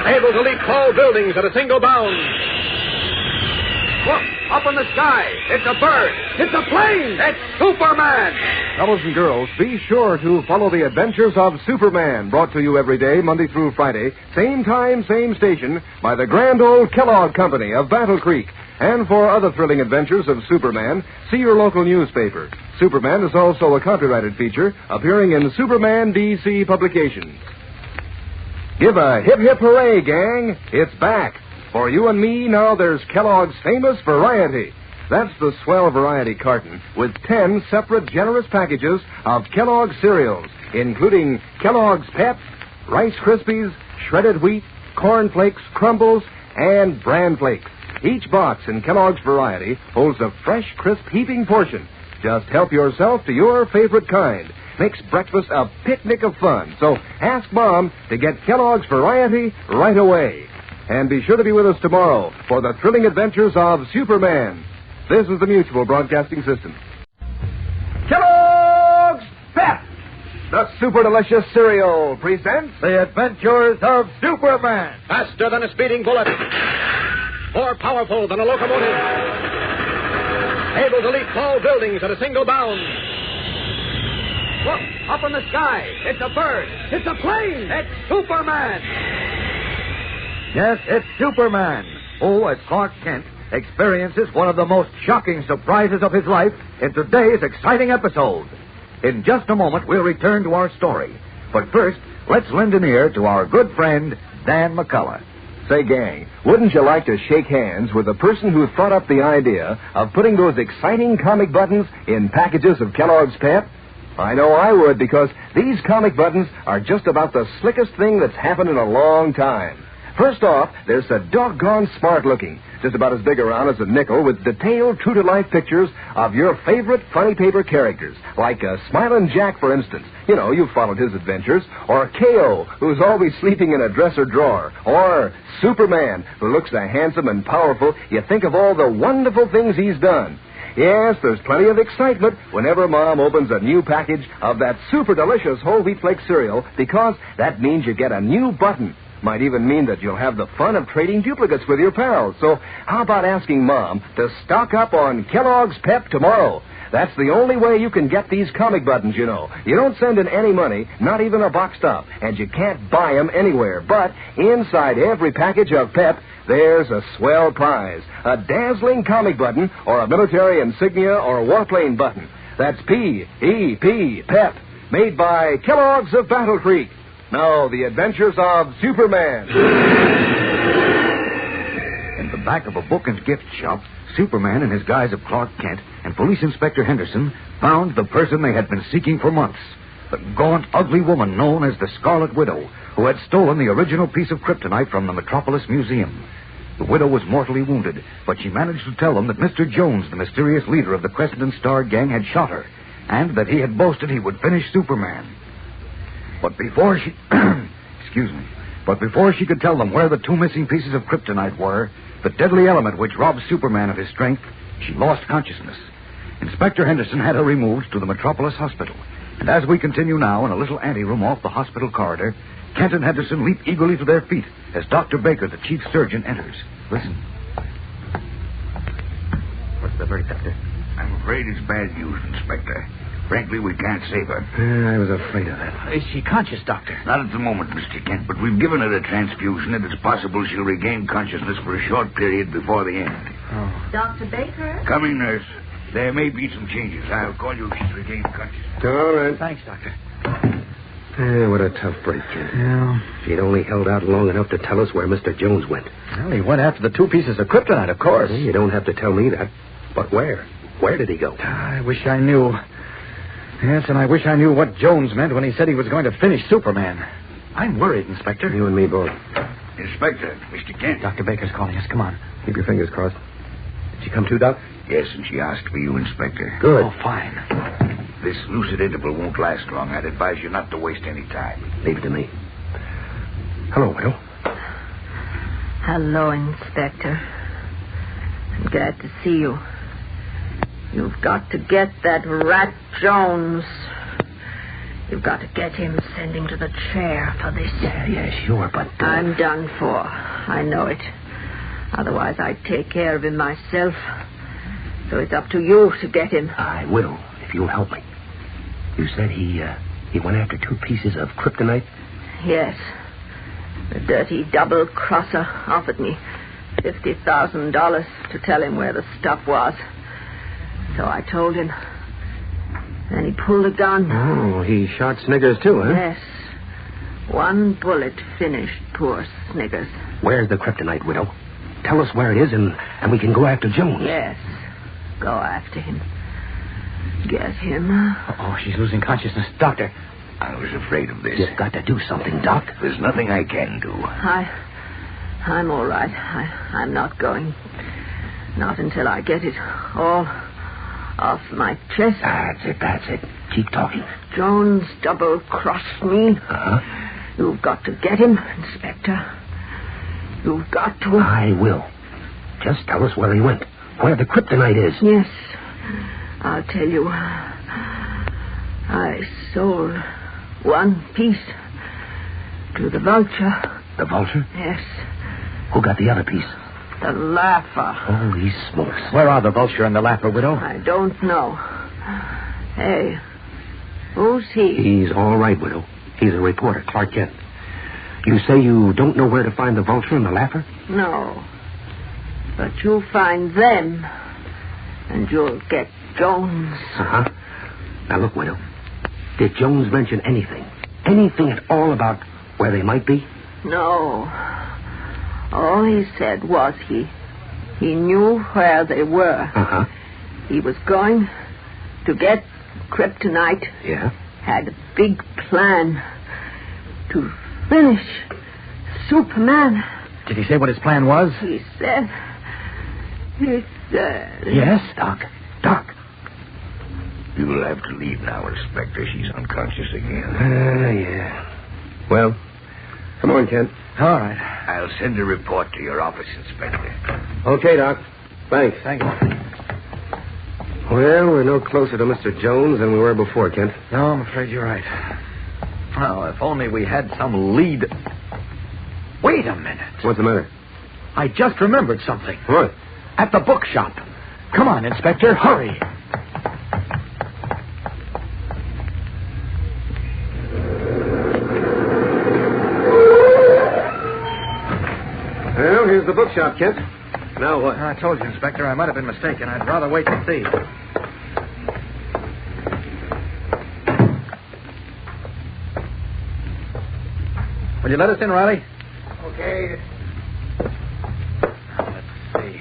S26: Able to leap tall buildings at a single bound. Look!
S23: Up in the sky. It's a bird. It's a plane. It's Superman.
S25: Fellows and girls, be sure to follow the adventures of Superman, brought to you every day, Monday through Friday, same time, same station, by the grand old Kellogg Company of Battle Creek. And for other thrilling adventures of Superman, see your local newspaper. Superman is also a copyrighted feature appearing in Superman DC publications. Give a hip, hip hooray, gang. It's back. For you and me, now there's Kellogg's famous variety. That's the swell variety carton with 10 separate generous packages of Kellogg's cereals, including Kellogg's Pep, Rice Krispies, shredded wheat, Corn Flakes, Crumbles, and Bran Flakes. Each box in Kellogg's variety holds a fresh, crisp, heaping portion. Just help yourself to your favorite kind. Makes breakfast a picnic of fun. So ask Mom to get Kellogg's variety right away. And be sure to be with us tomorrow for the thrilling adventures of Superman. This is the Mutual Broadcasting System.
S5: Kellogg's Pep,
S25: the super delicious cereal, presents
S5: The Adventures of Superman.
S23: Faster than a speeding bullet. More powerful than a locomotive. Able to leap tall buildings at a single bound. Look, up in the sky. It's a bird. It's a plane. It's Superman.
S5: Yes, it's Superman, who, as Clark Kent, experiences one of the most shocking surprises of his life in today's exciting episode. In just a moment, we'll return to our story. But first, let's lend an ear to our good friend, Dan McCullough.
S25: Say, gang, wouldn't you like to shake hands with the person who thought up the idea of putting those exciting comic buttons in packages of Kellogg's Pep? I know I would, because these comic buttons are just about the slickest thing that's happened in a long time. First off, they're so doggone smart-looking, just about as big around as a nickel, with detailed, true-to-life pictures of your favorite funny paper characters, like Smilin' Jack, for instance. You know, you've followed his adventures. Or K.O., who's always sleeping in a dresser drawer. Or Superman, who looks so handsome and powerful, you think of all the wonderful things he's done. Yes, there's plenty of excitement whenever Mom opens a new package of that super delicious whole wheat flake cereal, because that means you get a new button. Might even mean that you'll have the fun of trading duplicates with your pals. So how about asking Mom to stock up on Kellogg's Pep tomorrow? That's the only way you can get these comic buttons, you know. You don't send in any money, not even a box top, and you can't buy them anywhere. But inside every package of Pep, there's a swell prize, a dazzling comic button, or a military insignia or warplane button. That's P.E.P. Pep, made by Kellogg's of Battle Creek. Now, the adventures of Superman.
S5: In the back of a book and gift shop, Superman, in his guise of Clark Kent, and Police Inspector Henderson found the person they had been seeking for months. The gaunt, ugly woman known as the Scarlet Widow, who had stolen the original piece of kryptonite from the Metropolis Museum. The widow was mortally wounded, but she managed to tell them that Mr. Jones, the mysterious leader of the Crescent and Star gang, had shot her, and that he had boasted he would finish Superman. But before she... But before she could tell them where the two missing pieces of kryptonite were, the deadly element which robs Superman of his strength, she lost consciousness. Inspector Henderson had her removed to the Metropolis Hospital. And as we continue now in a little anteroom off the hospital corridor, Kent and Henderson leap eagerly to their feet as Dr. Baker, the chief surgeon, enters. Listen.
S7: What's the verdict, Doctor? I'm afraid it's bad news, Inspector. Frankly, we can't save her.
S12: I was afraid of that.
S7: Is she conscious, Doctor? Not at the moment, Mr. Kent, but we've given her a transfusion, and it's possible she'll regain consciousness for a short period before the end.
S12: Oh.
S9: Dr. Baker?
S7: Coming, nurse. There may be some changes. I'll call you if she's regained consciousness.
S12: All right.
S9: Thanks, Doctor.
S12: What a tough break, Kent.
S9: Yeah.
S12: If he'd only held out long enough to tell us where Mr. Jones went.
S9: Well, he went after the two pieces of kryptonite, of course.
S12: You don't have to tell me that. But where? Where did he go?
S9: I wish I knew. Yes, and I wish I knew what Jones meant when he said he was going to finish Superman. I'm worried, Inspector.
S12: You and me both.
S7: Inspector, Mr. Kent.
S9: Dr. Baker's calling us. Come on.
S12: Keep your fingers crossed. Did she come to, Doc?
S7: Yes, and she asked for you, Inspector.
S12: Good.
S9: Oh, fine.
S7: This lucid interval won't last long. I'd advise you not to waste any time.
S12: Leave it to me. Hello, Widow.
S9: Hello, Inspector. I'm glad to see you. You've got to get that rat Jones. You've got to get him, send him to the chair for this.
S12: Yeah, sure, but...
S9: I'm done for. I know it. Otherwise, I'd take care of him myself. So it's up to you to get him.
S10: I will, if you'll help me. You said he went after 2 pieces of kryptonite?
S9: Yes. The dirty double-crosser offered me $50,000 to tell him where the stuff was. So I told him. Then he pulled a gun.
S10: Oh, he shot Sniggers too, huh?
S9: Yes. 1 bullet finished poor Sniggers.
S10: Where's the kryptonite, Widow? Tell us where it is, and we can go after Jones.
S9: Yes. Go after him. Get him.
S7: Oh, she's losing consciousness. Doctor. I was afraid of this.
S10: You've got to do something, Doc.
S7: There's nothing I can do.
S9: I'm all right. I'm not going. Not until I get it all off my chest.
S10: That's it. Keep talking.
S9: Jones double-crossed me.
S10: Uh-huh.
S9: You've got to get him, Inspector. You've got to.
S10: I will. Just tell us where he went. Where the kryptonite is.
S9: Yes. I'll tell you. I sold 1 piece to the vulture.
S10: The vulture?
S9: Yes.
S10: Who got the other piece?
S9: The laugher.
S10: Holy smokes.
S7: Where are the vulture and the laugher, Widow?
S9: I don't know. Hey, who's he?
S10: He's all right, Widow. He's a reporter, Clark Kent. You say you don't know where to find the vulture and the laugher?
S9: No. But you'll find them, and you'll get Jones.
S10: Uh-huh. Now, look, Widow. Did Jones mention anything? Anything at all about where they might be?
S9: No. All he said was he knew where they were.
S10: Uh-huh.
S9: He was going to get kryptonite.
S10: Yeah?
S9: Had a big plan to finish Superman.
S7: Did he say what his plan was?
S9: He said...
S10: Yes, Doc. Doc.
S7: You'll have to leave now, Inspector. She's unconscious again.
S10: Yeah. Well, come on, Kent.
S7: All right. I'll send a report to your office, Inspector.
S10: Okay, Doc. Thanks.
S7: Thank you.
S10: Well, we're no closer to Mr. Jones than we were before, Kent.
S7: No, I'm afraid you're right. Oh, if only we had some lead. Wait a minute.
S10: What's the matter?
S7: I just remembered something.
S10: What?
S7: At the bookshop. Come on, Inspector. Hurry.
S10: Well, here's the bookshop, Kent. Now what?
S7: I told you, Inspector, I might have been mistaken. I'd rather wait and see. Will you let us in, Riley?
S19: Okay.
S7: Let's see.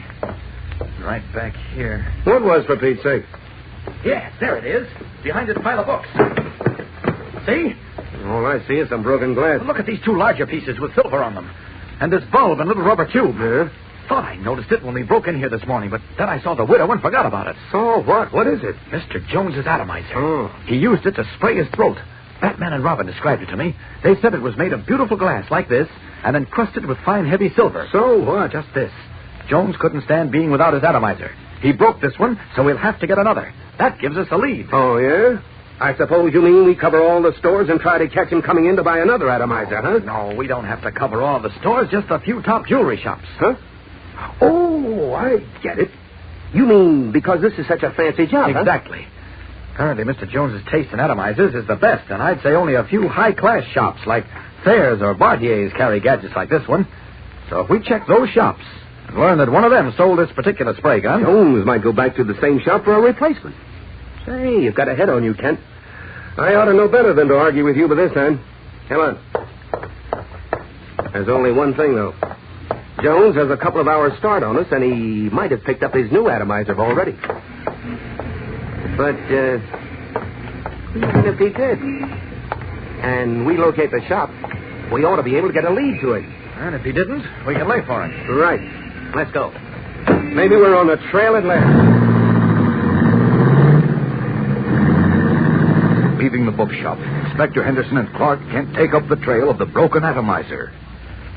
S7: Right back here.
S10: What was, for Pete's sake?
S7: Yes, there it is. Behind this pile of books. See?
S10: All I see is some broken glass.
S7: Look at these 2 larger pieces with silver on them. And this bulb and little rubber tube.
S10: Yeah?
S7: Thought I noticed it when we broke in here this morning, but then I saw the widow and forgot about it.
S10: So what? What is it?
S7: Mr. Jones's atomizer.
S10: Oh.
S7: He used it to spray his throat. Batman and Robin described it to me. They said it was made of beautiful glass like this and encrusted with fine, heavy silver.
S10: So what?
S7: Just this. Jones couldn't stand being without his atomizer. He broke this one, so we'll have to get another. That gives us a lead.
S10: Oh, yeah? I suppose you mean we cover all the stores and try to catch him coming in to buy another atomizer, huh?
S7: No, we don't have to cover all the stores, just a few top jewelry shops.
S10: Huh? Oh, I get it. You mean because this is such a fancy job,
S7: Exactly.
S10: Huh?
S7: Apparently, Mr. Jones's taste in atomizers is the best, and I'd say only a few high-class shops like Thayer's or Bartier's carry gadgets like this one. So if we check those shops and learn that one of them sold this particular spray gun...
S10: Jones might go back to the same shop for a replacement. Say, you've got a head on you, Kent. I ought to know better than to argue with you by this time. Come on. There's only one thing, though. Jones has a couple of hours start on us, and he might have picked up his new atomizer already. But, even if he did, and we locate the shop, we ought to be able to get a lead to it.
S7: And if he didn't, we can lay for it.
S10: Right. Let's go. Maybe we're on the trail at last.
S5: Leaving the bookshop, Inspector Henderson and Clark Kent take up the trail of the broken atomizer.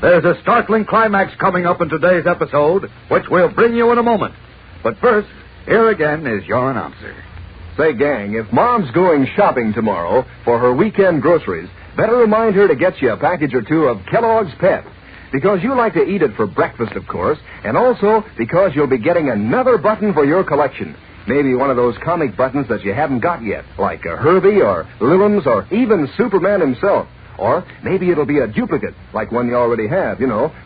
S5: There's a startling climax coming up in today's episode, which we'll bring you in a moment. But first, here again is your announcer.
S25: Say, gang, if Mom's going shopping tomorrow for her weekend groceries, better remind her to get you a package or 2 of Kellogg's Pep. because you like to eat it for breakfast, of course, and also because you'll be getting another button for your collection. Maybe one of those comic buttons that you haven't got yet, like a Herbie or Lillums or even Superman himself. Or maybe it'll be a duplicate, like one you already have,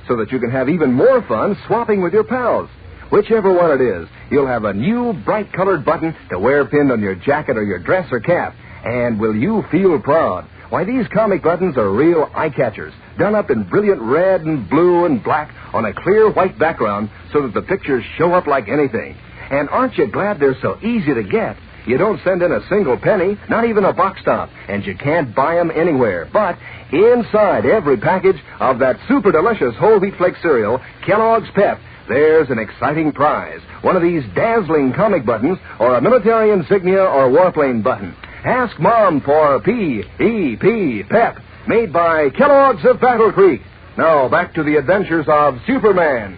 S25: so that you can have even more fun swapping with your pals. Whichever one it is, you'll have a new bright-colored button to wear pinned on your jacket or your dress or cap. And will you feel proud? Why, these comic buttons are real eye-catchers, done up in brilliant red and blue and black on a clear white background so that the pictures show up like anything. And aren't you glad they're so easy to get? You don't send in a single penny, not even a box stop, and you can't buy them anywhere. But inside every package of that super delicious whole wheat flake cereal, Kellogg's Pep, there's an exciting prize. One of these dazzling comic buttons, or a military insignia or warplane button. Ask Mom for P.E.P. Pep, made by Kellogg's of Battle Creek. Now, back to the adventures of Superman.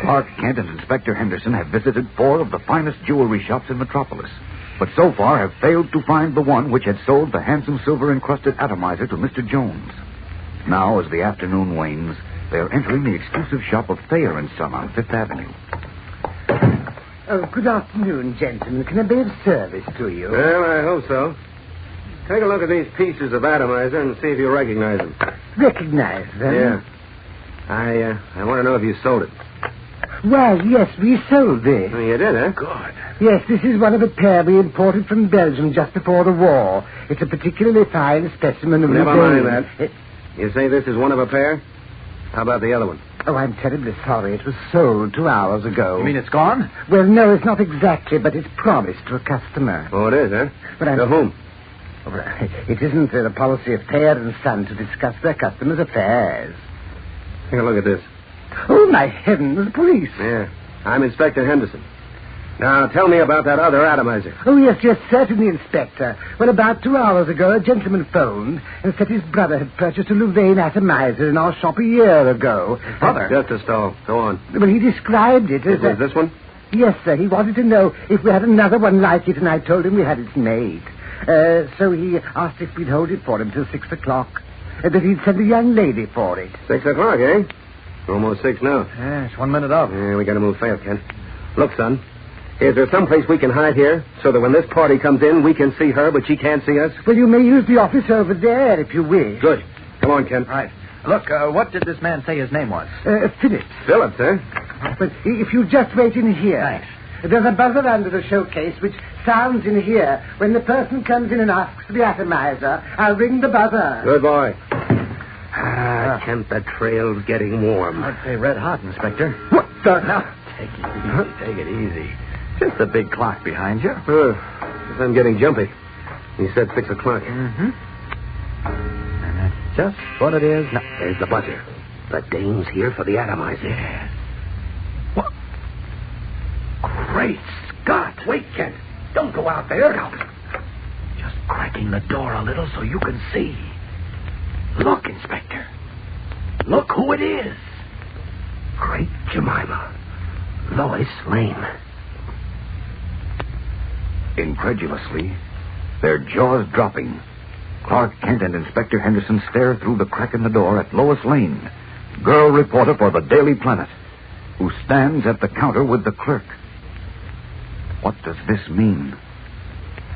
S5: Clark Kent and Inspector Henderson have visited 4 of the finest jewelry shops in Metropolis, but so far have failed to find the one which had sold the handsome silver-encrusted atomizer to Mr. Jones. Now, as the afternoon wanes, they are entering the exclusive shop of Thayer & Son on Fifth Avenue.
S11: Oh, good afternoon, gentlemen. Can I be of service to you?
S10: Well, I hope so. Take a look at these pieces of atomizer and see if you recognize them.
S11: Recognize them?
S10: Yeah. I want to know if you sold it.
S11: Well, yes, we sold it.
S10: Oh, you did, huh?
S11: Good. Yes, this is one of a pair we imported from Belgium just before the war. It's a particularly fine specimen of...
S10: Never mind that. You say this is one of a pair? How about the other one?
S11: Oh, I'm terribly sorry. It was sold 2 hours ago.
S7: You mean it's gone?
S11: Well, no, it's not exactly, but it's promised to a customer.
S10: Oh, it is, huh?
S11: But
S10: to whom?
S11: Well, it isn't the policy of Thayer & Son to discuss their customers' affairs.
S10: Take a look at this.
S11: Oh, my heavens, the police.
S10: Yeah, I'm Inspector Henderson. Now, tell me about that other atomizer.
S11: Oh, yes, certainly, Inspector. Well, about 2 hours ago, a gentleman phoned and said his brother had purchased a Louvain atomizer in our shop a year ago.
S10: Brother? Just a stall. Go on.
S11: Well, he described it as...
S10: Was this one?
S11: Yes, sir. He wanted to know if we had another one like it, and I told him we had it made. So he asked if we'd hold it for him till 6 o'clock. That he'd send a young lady for it.
S10: 6 o'clock, eh? Almost 6 now.
S7: Yeah, it's 1 minute up.
S10: Yeah, we gotta move fast, Ken. Look, son. Is there someplace we can hide here so that when this party comes in, we can see her, but she can't see us?
S11: Well, you may use the office over there if you wish.
S10: Good. Come on, Ken.
S7: Right. Look, what did this man say his name was?
S11: Phillips.
S10: Phillips, eh?
S11: But if you just wait in here.
S7: Thanks.
S11: There's a buzzer under the showcase which sounds in here. When the person comes in and asks for the atomizer, I'll ring the buzzer.
S10: Good boy. Kent, the trail's getting warm.
S7: I'd say red hot, Inspector.
S11: What the...
S7: Now, take it easy. Take it easy. Just the big clock behind you.
S10: Guess I'm getting jumpy. He said 6 o'clock.
S7: Mm-hmm. And that's just what it is. Now,
S10: there's the buzzer. The dame's here for the atomizer.
S7: Yeah. What? Great Scott.
S10: Wait, Kent. Don't go out there.
S7: Look out. Just cracking the door a little so you can see. Look, Inspector. Look who it is.
S10: Great Jemima. Lois Lane.
S5: Incredulously, their jaws dropping, Clark Kent and Inspector Henderson stare through the crack in the door at Lois Lane, girl reporter for the Daily Planet, who stands at the counter with the clerk. What does this mean?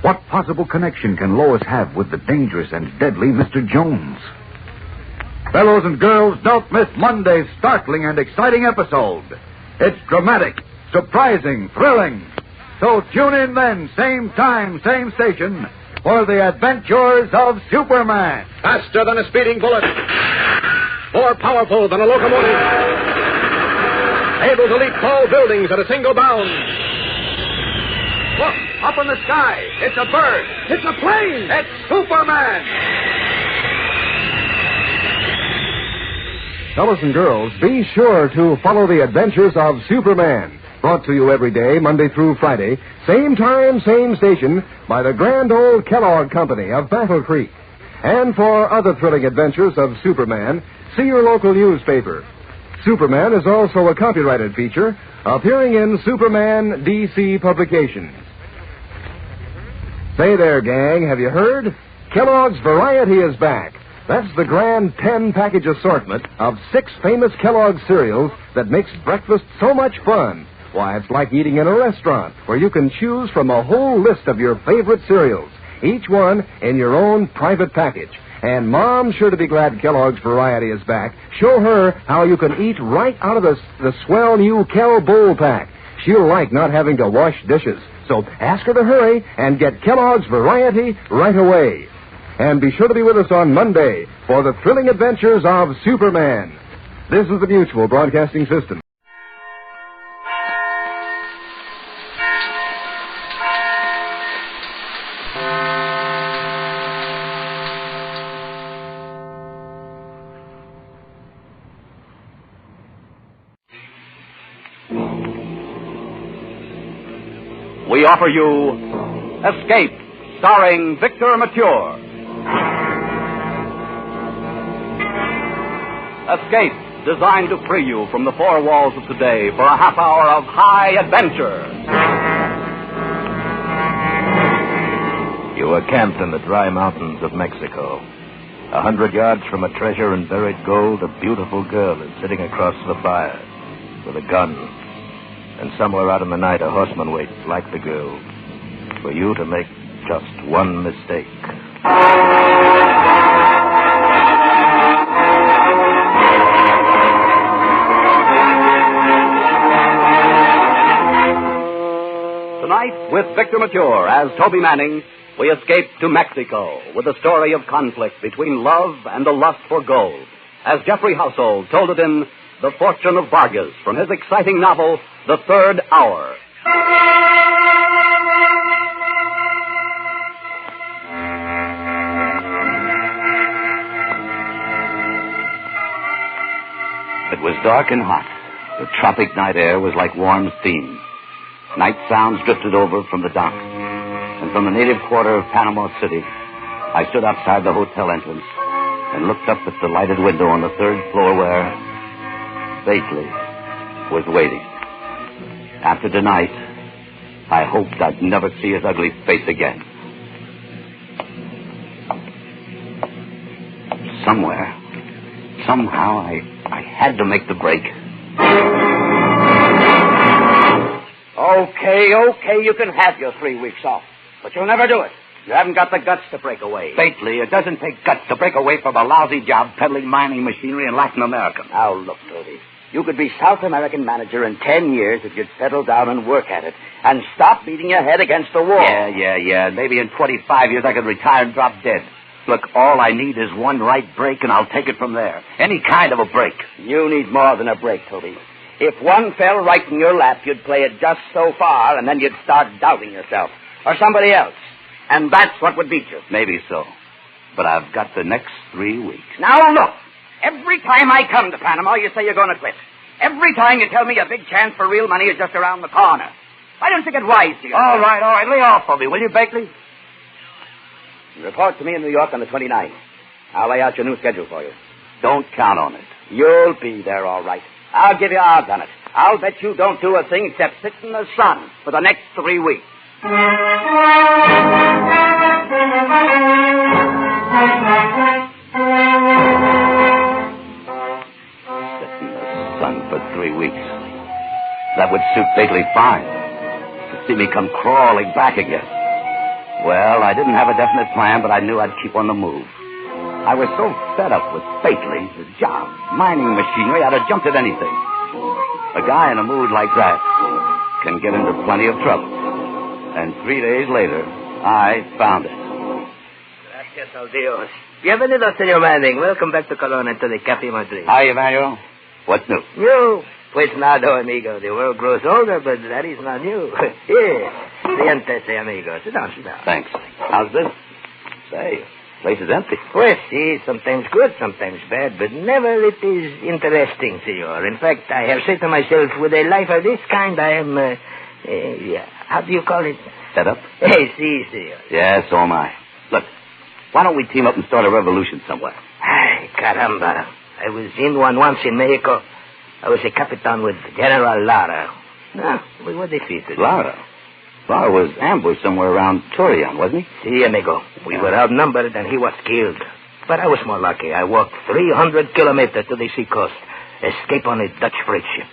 S5: What possible connection can Lois have with the dangerous and deadly Mr. Jones? Fellows and girls, don't miss Monday's startling and exciting episode. It's dramatic, surprising, thrilling. So tune in then, same time, same station, for the adventures of Superman.
S23: Faster than a speeding bullet. More powerful than a locomotive. Able to leap tall buildings at a single bound. Look, up in the sky. It's a bird. It's a plane. It's Superman.
S25: Fellows and girls, be sure to follow the adventures of Superman. Brought to you every day, Monday through Friday, same time, same station, by the grand old Kellogg Company of Battle Creek. And for other thrilling adventures of Superman, see your local newspaper. Superman is also a copyrighted feature appearing in Superman DC publications. Say there, gang, have you heard? Kellogg's Variety is back. That's the grand 10-package assortment of 6 famous Kellogg's cereals that makes breakfast so much fun. Why, it's like eating in a restaurant where you can choose from a whole list of your favorite cereals, each one in your own private package. And Mom's sure to be glad Kellogg's Variety is back. Show her how you can eat right out of the swell new Kel Bowl Pack. She'll like not having to wash dishes. So ask her to hurry and get Kellogg's Variety right away. And be sure to be with us on Monday for the thrilling adventures of Superman. This is the Mutual Broadcasting System.
S13: We offer you Escape, starring Victor Mature. Escape, designed to free you from the four walls of today for a half hour of high adventure.
S14: You are camped in the dry mountains of Mexico. 100 yards from a treasure in buried gold, a beautiful girl is sitting across the fire with a gun. And somewhere out in the night, a horseman waits, like the girl, for you to make just one mistake.
S13: Tonight, with Victor Mature as Toby Manning, we escape to Mexico with a story of conflict between love and the lust for gold, as Jeffrey Household told it in The Fortune of Vargas from his exciting novel, The Third Hour.
S14: It was dark and hot. The tropic night air was like warm steam. Night sounds drifted over from the dock. And from the native quarter of Panama City, I stood outside the hotel entrance and looked up at the lighted window on the third floor where Bately was waiting. After tonight, I hoped I'd never see his ugly face again. Somewhere, somehow, I had to make the break.
S13: Okay, you can have your 3 weeks off. But you'll never do it. You haven't got the guts to break away.
S14: Bately, it doesn't take guts to break away from a lousy job peddling mining machinery in Latin America.
S13: Now, look, Toby. You could be South American manager in 10 years if you'd settle down and work at it. And stop beating your head against the wall.
S14: Yeah. Maybe in 25 years I could retire and drop dead. Look, all I need is one right break, and I'll take it from there. Any kind of a break.
S13: You need more than a break, Toby. If one fell right in your lap, you'd play it just so far, and then you'd start doubting yourself. Or somebody else. And that's what would beat you.
S14: Maybe so. But I've got the next 3 weeks.
S13: Now, look. Every time I come to Panama, you say you're going to quit. Every time you tell me a big chance for real money is just around the corner. Why don't you get wise to yourself?
S14: All right. Lay off for me, will you, Bately?
S13: Report to me in New York on the 29th. I'll lay out your new schedule for you.
S14: Don't count on it.
S13: You'll be there, all right. I'll give you odds on it. I'll bet you don't do a thing except sit in the sun for the next 3 weeks.
S14: Sit in the sun for 3 weeks. That would suit Bately fine. To see me come crawling back again. Well, I didn't have a definite plan, but I knew I'd keep on the move. I was so fed up with Bately, the job, mining machinery, I'd have jumped at anything. A guy in a mood like that can get into plenty of trouble. And 3 days later, I found it.
S15: Gracias al Dios. Bienvenido, Senor Manning. Welcome back to Colón and to the Café Madrid.
S14: Hi, Emmanuel. What's new?
S15: New? Pues nada, amigo. The world grows older, but that is not new. Here. Siéntese, amigo. Sit down.
S14: Thanks. How's this? Say, the place is empty.
S15: Pues, sí, sometimes good, sometimes bad, but never it is interesting, senor. In fact, I have said to myself, with a life of this kind, I am, how do you call it?
S14: Set up?
S15: Sí, senor.
S14: Yeah, so am I. Look, why don't we team up and start a revolution somewhere?
S15: Ay, caramba. I was in one once in Mexico. I was a capitan with General Lara. No, we were defeated.
S14: Lara was ambushed somewhere around Turian, wasn't he?
S15: Sí, amigo. We were outnumbered and he was killed. But I was more lucky. I walked 300 kilometers to the seacoast. Escape on a Dutch freight ship.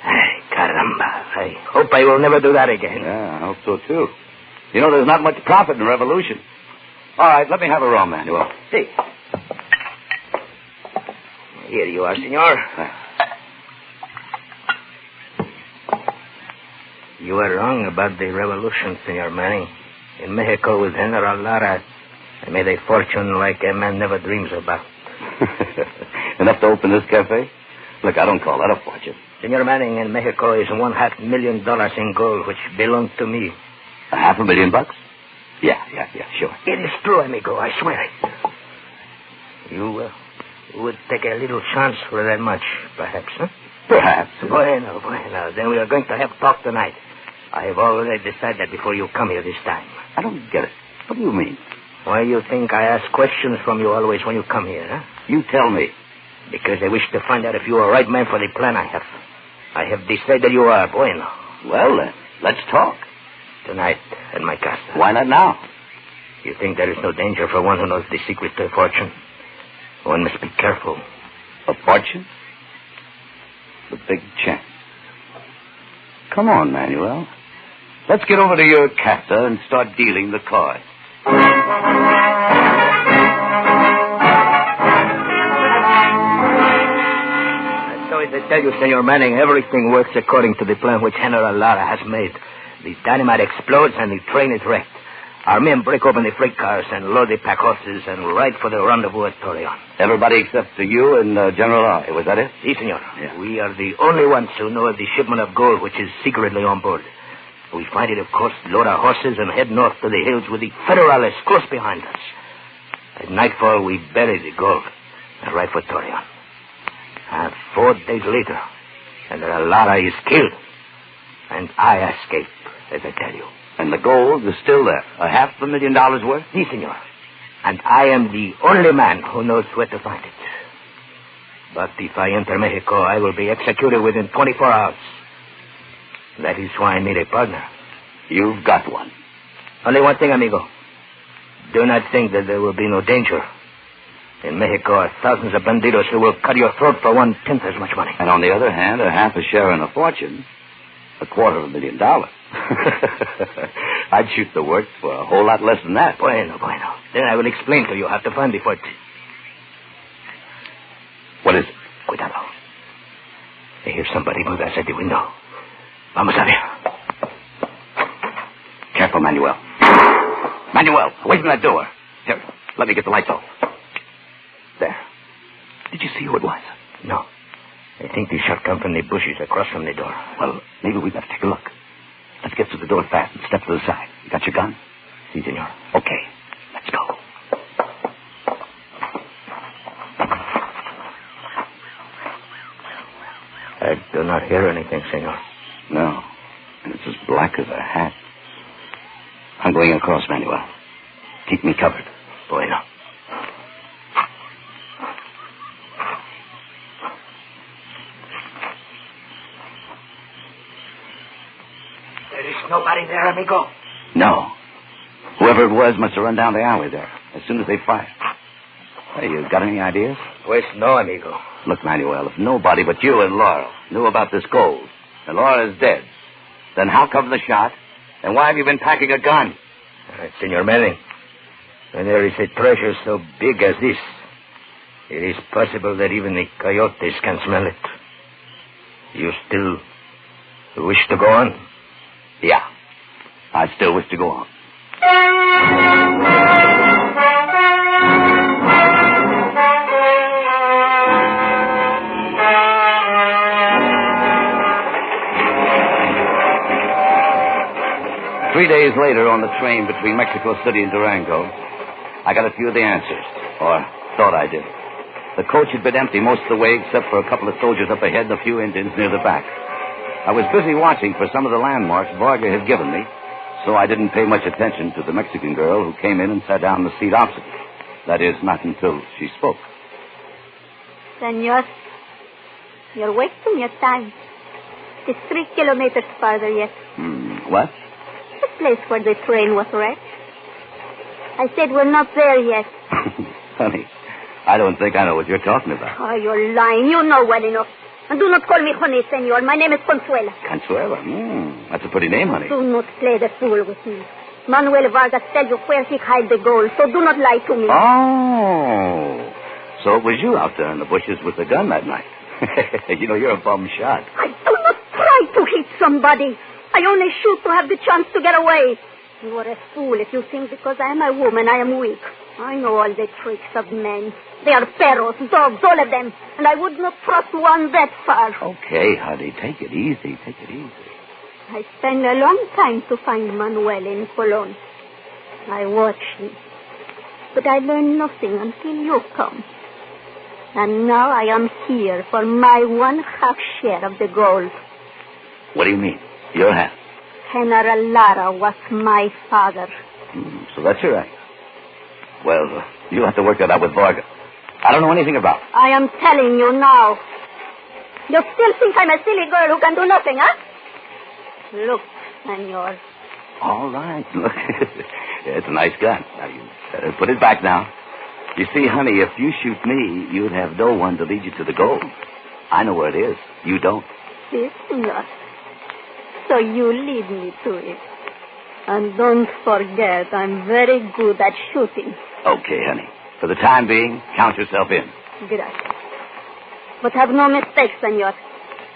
S15: Ay, caramba. I hope I will never do that again.
S14: Yeah, I hope so, too. You know, there's not much profit in revolution. All right, let me have a rum, Manuel.
S15: See. Here you are, senor. You are wrong about the revolution, Senor Manning. In Mexico with General Lara, I made a fortune like a man never dreams about.
S14: Enough to open this cafe? Look, I don't call that a fortune.
S15: Senor Manning, in Mexico is $500,000 in gold, which belonged to me.
S14: $500,000? Yeah, sure.
S15: It is true, amigo, I swear it. You would take a little chance for that much, perhaps, huh?
S14: Perhaps.
S15: Bueno. Then we are going to have talk tonight. I have already decided before you come here this time.
S14: I don't get it. What do you mean?
S15: Why you think I ask questions from you always when you come here, huh?
S14: You tell me.
S15: Because I wish to find out if you are right man for the plan I have. I have decided you are, bueno.
S14: Well, then, let's talk.
S15: Tonight, at my casa.
S14: Why not now?
S15: You think there is no danger for one who knows the secret to a fortune? One must be careful.
S14: A fortune? The big chance. Come on, Manuel. Let's get over to your casa and start dealing the cards.
S15: So as I tell you, Senor Manning, everything works according to the plan which General Lara has made. The dynamite explodes and the train is wrecked. Our men break open the freight cars and load the pack horses and ride for the rendezvous at Torreon.
S14: Everybody except you and General Lara. Was that it?
S15: Si, senor.
S14: Yeah.
S15: We are the only ones who know of the shipment of gold which is secretly on board. We find it, of course, load our horses and head north to the hills with the Federalists close behind us. At nightfall, we bury the gold and ride for Torreon. 4 days later, General Lara is killed. And I escape, as I tell you.
S14: And the gold is still there. $500,000 worth?
S15: Si, senor. And I am the only man who knows where to find it. But if I enter Mexico, I will be executed within 24 hours. That is why I need a partner.
S14: You've got one.
S15: Only one thing, amigo. Do not think that there will be no danger. In Mexico are thousands of bandidos who will cut your throat for 1/10 as much money.
S14: And on the other hand, a half a share in a fortune, $250,000. I'd shoot the works for a whole lot less than that.
S15: Bueno. Then I will explain to you how to find the fortune.
S14: What is it?
S15: Cuidado. I hear somebody move outside the window. Vamos a ver.
S14: Careful, Manuel. Manuel, away from that door. Here, let me get the lights off. There. Did you see who it was?
S15: No. I think the shot come from the bushes across from the door.
S14: Well, maybe we better take a look. Let's get to the door fast and step to the side. You got your gun?
S15: Si, senor.
S14: Okay. Let's go.
S15: I do not hear anything, senor.
S14: No. And it's as black as a hat. I'm going across, Manuel. Keep me covered.
S15: Bueno. There is nobody there, amigo.
S14: No. Whoever it was must have run down the alley there as soon as they fired. Hey, you got any ideas?
S15: Pues no, amigo.
S14: Look, Manuel, if nobody but you and Laurel knew about this gold, and Laura's dead, then how cover the shot? And why have you been packing a gun?
S15: Senor Manning, when there is a treasure so big as this, it is possible that even the coyotes can smell it. You still wish to go on?
S14: Yeah, I still wish to go on. 3 days later, on the train between Mexico City and Durango, I got a few of the answers, or thought I did. The coach had been empty most of the way, except for a couple of soldiers up ahead and a few Indians near the back. I was busy watching for some of the landmarks Vargas had given me, so I didn't pay much attention to the Mexican girl who came in and sat down in the seat opposite. That is, not until she spoke.
S6: Senor, you're wasting your time. It's 3 kilometers farther yet.
S14: What?
S6: The place where the train was wrecked. I said we're not there yet.
S14: Honey, I don't think I know what you're talking about.
S6: Oh, you're lying. You know well enough. And do not call me honey, senor. My name is Consuela.
S14: Consuela? That's a pretty name, honey.
S6: Do not play the fool with me. Manuel Vargas tells you where he hid the gold, so do not lie to me.
S14: Oh. So it was you out there in the bushes with the gun that night. You know, you're a bum shot.
S6: I do not try to hit somebody. I only shoot to have the chance to get away. You are a fool if you think because I am a woman I am weak. I know all the tricks of men. They are perros, dogs, all of them. And I would not trust one that far.
S14: Okay, honey, take it easy. Take it easy.
S6: I spent a long time to find Manuel in Colon. I watched him. But I learned nothing until you come. And now I am here for my 1/2 share of the gold.
S14: What do you mean? Your half?
S6: General Lara was my father.
S14: So that's your act. Well, you'll have to work that out with Vargas. I don't know anything about it.
S6: I am telling you now. You still think I'm a silly girl who can do nothing, huh? Look, senor.
S14: All right. Look, it's a nice gun. Now, you better put it back now. You see, honey, if you shoot me, you'd have no one to lead you to the gold. I know where it is. You don't.
S6: Si, senor. So you lead me to it. And don't forget, I'm very good at shooting.
S14: Okay, honey. For the time being, count yourself in.
S6: Gracias. But have no mistake, senor.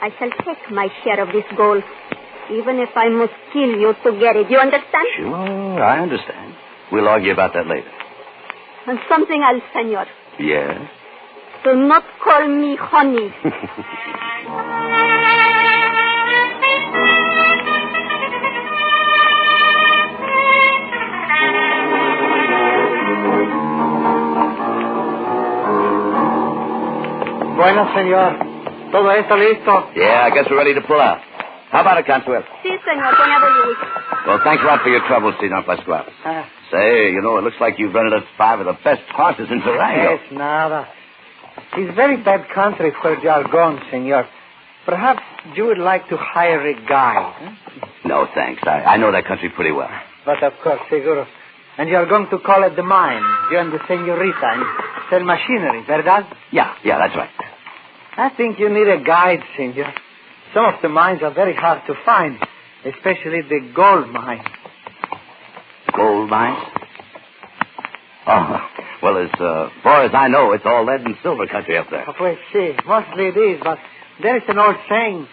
S6: I shall take my share of this gold, even if I must kill you to get it. You understand?
S14: Sure, I understand. We'll argue about that later.
S6: And something else, senor.
S14: Yes?
S6: Do not call me honey.
S8: Bueno, señor. ¿Todo esto listo?
S14: Yeah, I guess we're ready to pull out. How about it, Consuelo?
S6: Si, senor, whenever you wish.
S14: Well, thanks a lot for your trouble, Senor Pascual. Say, you know, it looks like you've rented us 5 of the best horses in Durango.
S8: Yes, nada. It's very bad country where you are going, senor. Perhaps you would like to hire a guide. Huh?
S14: No, thanks. I know that country pretty well.
S8: But of course, seguro. And you are going to call at the mine, you and the senorita, and sell machinery, verdad?
S14: Yeah, that's right.
S8: I think you need a guide, senor. Some of the mines are very hard to find, especially the gold mine.
S14: Gold mines? Oh, well, as far as I know, it's all lead and silver country up there.
S8: Pues sí, mostly it is, but there is an old saying,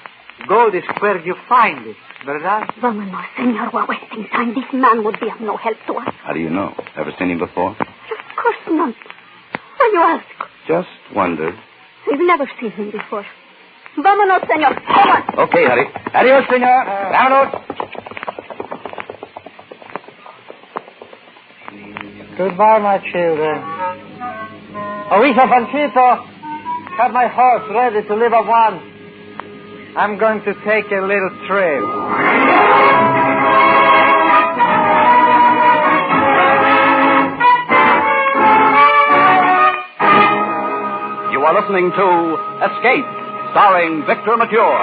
S8: gold is where you find it, verdad?
S6: Vámonos, senor, we're wasting time. This man would be of no help to us.
S14: How do you know? Ever seen him before?
S6: Of course not. Why you ask?
S14: Just wondered.
S6: We've never seen him before. Vámonos, senor. Come on.
S14: Okay, honey. Adios, senor. Vámonos.
S8: Goodbye, my children. Orisha Panchito, have my horse ready to live at once. I'm going to take a little trip.
S13: You are listening to Escape, starring Victor Mature.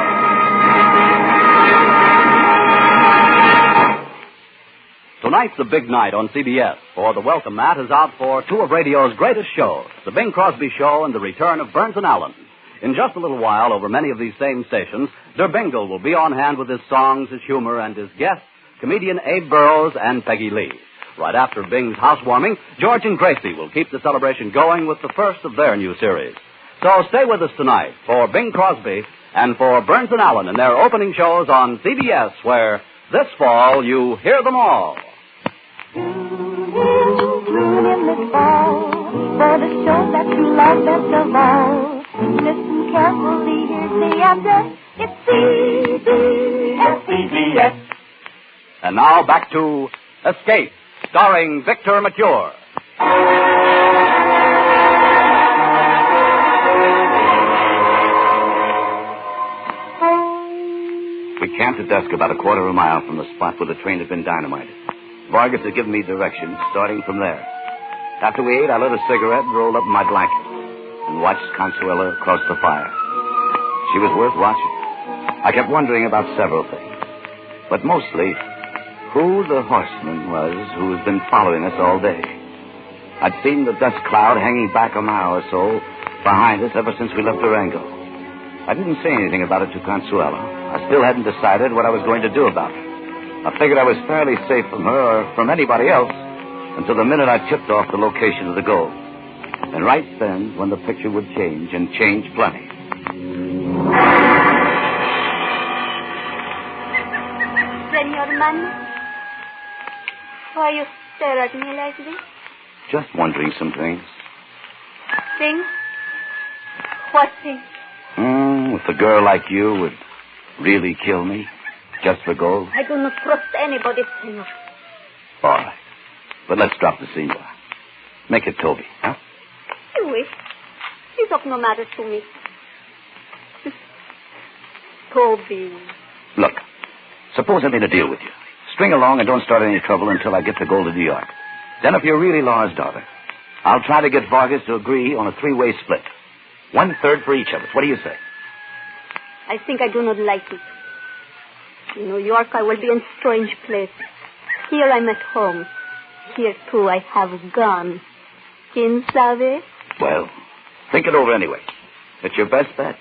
S13: Tonight's a big night on CBS, for the welcome mat is out for 2 of radio's greatest shows, The Bing Crosby Show and The Return of Burns and Allen. In just a little while, over many of these same stations, Der Bingle will be on hand with his songs, his humor, and his guests, comedian Abe Burrows and Peggy Lee. Right after Bing's housewarming, George and Gracie will keep the celebration going with the first of their new series. So stay with us tonight for Bing Crosby and for Burns and Allen in their opening shows on CBS, where this fall you hear them all.
S3: Tune in this fall for the show that you love best of all. Listen carefully, here's the answer. It's CBS.
S13: And now back to Escape, starring Victor Mature.
S14: We camped at dusk about a quarter of a mile from the spot where the train had been dynamited. Vargas had given me directions, starting from there. After we ate, I lit a cigarette and rolled up in my blanket and watched Consuela across the fire. She was worth watching. I kept wondering about several things, but mostly who the horseman was who's been following us all day. I'd seen the dust cloud hanging back a mile or so behind us ever since we left Durango. I didn't say anything about it to Consuelo. I still hadn't decided what I was going to do about it. I figured I was fairly safe from her or from anybody else until the minute I tipped off the location of the gold. And right then, when the picture would change, and change plenty.
S6: Senor Man, why you stare at me like this?
S14: Just wondering some things.
S6: Things? What things?
S14: If a girl like you would really kill me just for gold.
S6: I do not trust anybody, senor.
S14: All right. But let's drop the senor. Make it Toby, huh?
S6: You wish. It's of no matter to me. Toby.
S14: Look, suppose I made a deal with you. String along and don't start any trouble until I get the gold to New York. Then if you're really Laura's daughter, I'll try to get Vargas to agree on a 3-way split. 1/3 for each of us. What do you say?
S6: I think I do not like it. In New York, I will be in strange place. Here I'm at home. Here, too, I have a gun. Quien sabe?
S14: Well, think it over anyway. It's your best bet.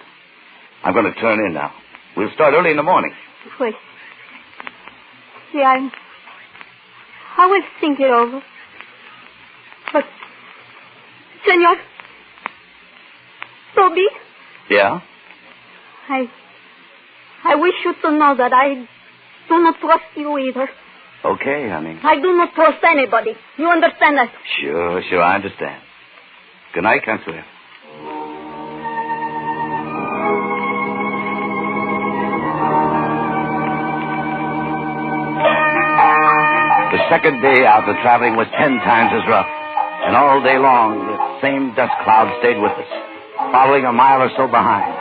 S14: I'm going to turn in now. We'll start early in the morning.
S6: Wait. See, I will think it over. But, senor, Toby?
S14: Yeah?
S6: I wish you to know that I do not trust you either.
S14: Okay, honey.
S6: I do not trust anybody. You understand that?
S14: Sure, I understand. Good night, Consuelo. The second day out, the traveling was 10 times as rough. And all day long, the same dust cloud stayed with us, following a mile or so behind.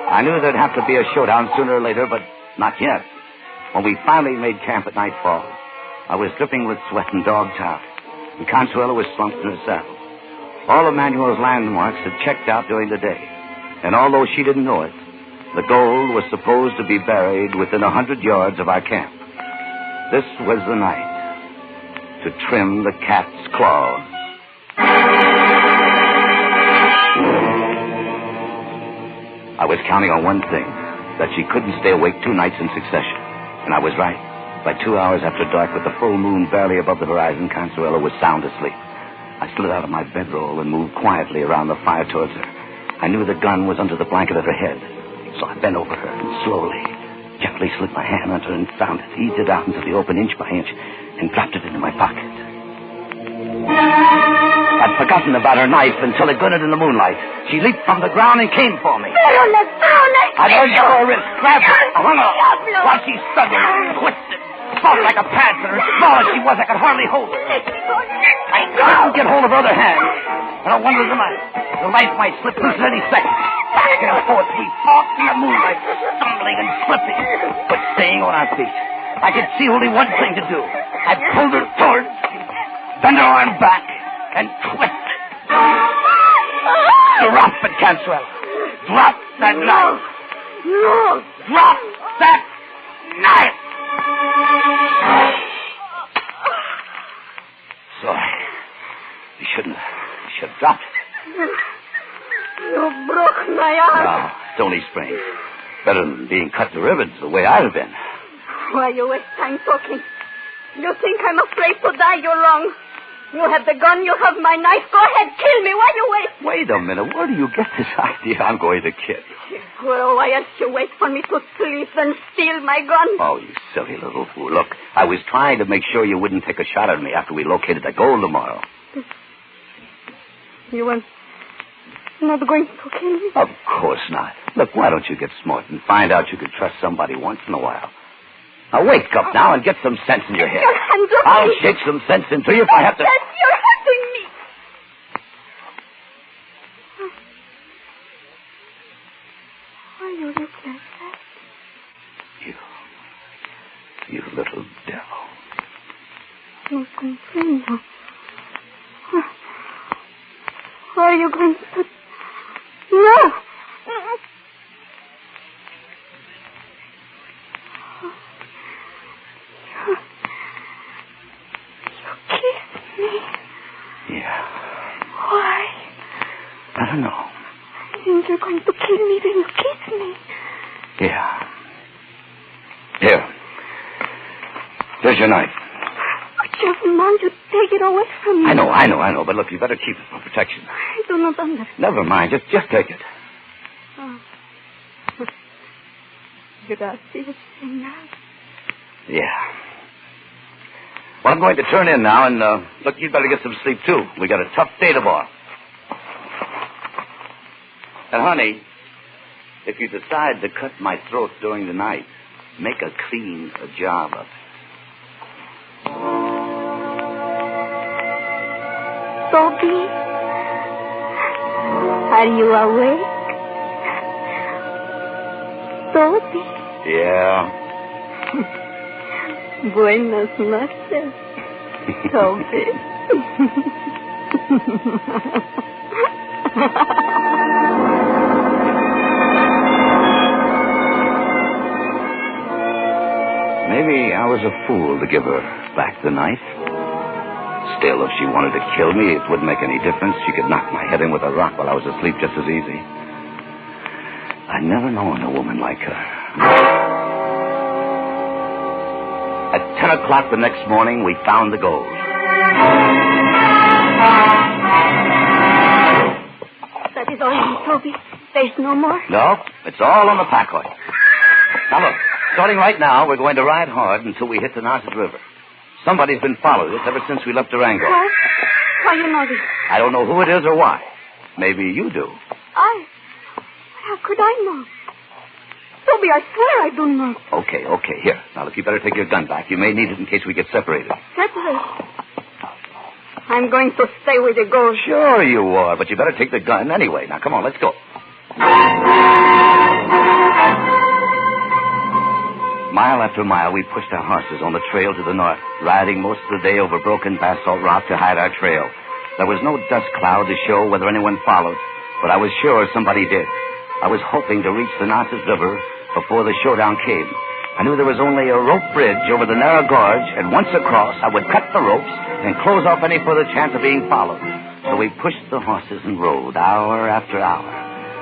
S14: I knew there'd have to be a showdown sooner or later, but not yet. When we finally made camp at nightfall, I was dripping with sweat and dog-tired, and Consuelo was slumped in her saddle. All of Manuel's landmarks had checked out during the day, and although she didn't know it, the gold was supposed to be buried within 100 yards of our camp. This was the night to trim the cat's claws. I was counting on one thing, that she couldn't stay awake 2 nights in succession. And I was right. By 2 hours after dark, with the full moon barely above the horizon, Consuelo was sound asleep. I slid out of my bedroll and moved quietly around the fire towards her. I knew the gun was under the blanket of her head, so I bent over her and slowly, gently slid my hand under her and found it, eased it out until the open inch by inch, and dropped it into my pocket. I'd forgotten about her knife until it glinted in the moonlight. She leaped from the ground and came for me. I lunged for her wrist, grabbed her, hung her, while she struggled, twisted, fought like a panther. Small as she was, I could hardly hold her. I couldn't get hold of her other hand, and I wondered the knife might slip loose at any second. Back and forth, we fought in the moonlight, stumbling and slipping, but staying on our feet. I could see only one thing to do. I pulled her towards, bent her arm back, and twisted. Drop it, Consuelo. Drop that knife.
S6: No.
S14: Drop that knife. Sorry. You shouldn't have dropped it.
S6: You broke my arm.
S14: No, it's only sprained. Better than being cut to ribbons the way I'd have been.
S6: Why you waste time talking? You think I'm afraid to die? You're wrong. You have the gun, you have my knife. Go ahead, kill me. Why you wait?
S14: Wait a minute. Where do you get this idea I'm going to kill you?
S6: Well, why else you wait for me to sleep and steal my gun?
S14: Oh, you silly little fool. Look, I was trying to make sure you wouldn't take a shot at me after we located the gold tomorrow.
S6: You were not going to kill me?
S14: Of course not. Look, why don't you get smart and find out you could trust somebody once in a while? Now, wake up now and get some sense in your head.
S6: Your hands up.
S14: I'll shake some sense into you if I have to...
S6: Yes, you're hurting me. Why you look like that?
S14: You little devil.
S6: No comprendo. Why are you going to... No!
S14: Yeah. don't know.
S6: Means you're going to kill me when you kiss me.
S14: Yeah. Here. Here's your knife.
S6: But just mind you take it away from me.
S14: I know. But look, you better keep it for protection.
S6: I do not understand.
S14: Never mind. Just take it.
S6: Oh. Gracias, senor.
S14: Yeah. Well, I'm going to turn in now, and, look, you'd better get some sleep, too. We got a tough day tomorrow. And, honey, if you decide to cut my throat during the night, make a clean job of it.
S6: Toby, are you awake? Toby?
S14: Yeah.
S6: Buenas noches, Toby.
S14: Maybe I was a fool to give her back the knife. Still, if she wanted to kill me, it wouldn't make any difference. She could knock my head in with a rock while I was asleep just as easy. I'd never known a woman like her. At 10 o'clock the next morning, we found the gold.
S6: That is all, Toby. There's no more?
S14: No, it's all on the pack horse. Now, look, starting right now, we're going to ride hard until we hit the Narses River. Somebody's been following us ever since we left Durango.
S6: What? How you know this?
S14: I don't know who it is or why. Maybe you do.
S6: How could I know? Toby, I swear I don't know.
S14: Okay. Here. Now, look, you better take your gun back. You may need it in case we get separated.
S6: Separate? I'm going to stay with the gold.
S14: Sure you are, but you better take the gun anyway. Now, come on, let's go. Mile after mile, we pushed our horses on the trail to the north, riding most of the day over broken basalt rock to hide our trail. There was no dust cloud to show whether anyone followed, but I was sure somebody did. I was hoping to reach the Narses River before the showdown came. I knew there was only a rope bridge over the narrow gorge, and once across, I would cut the ropes and close off any further chance of being followed. So we pushed the horses and rode hour after hour.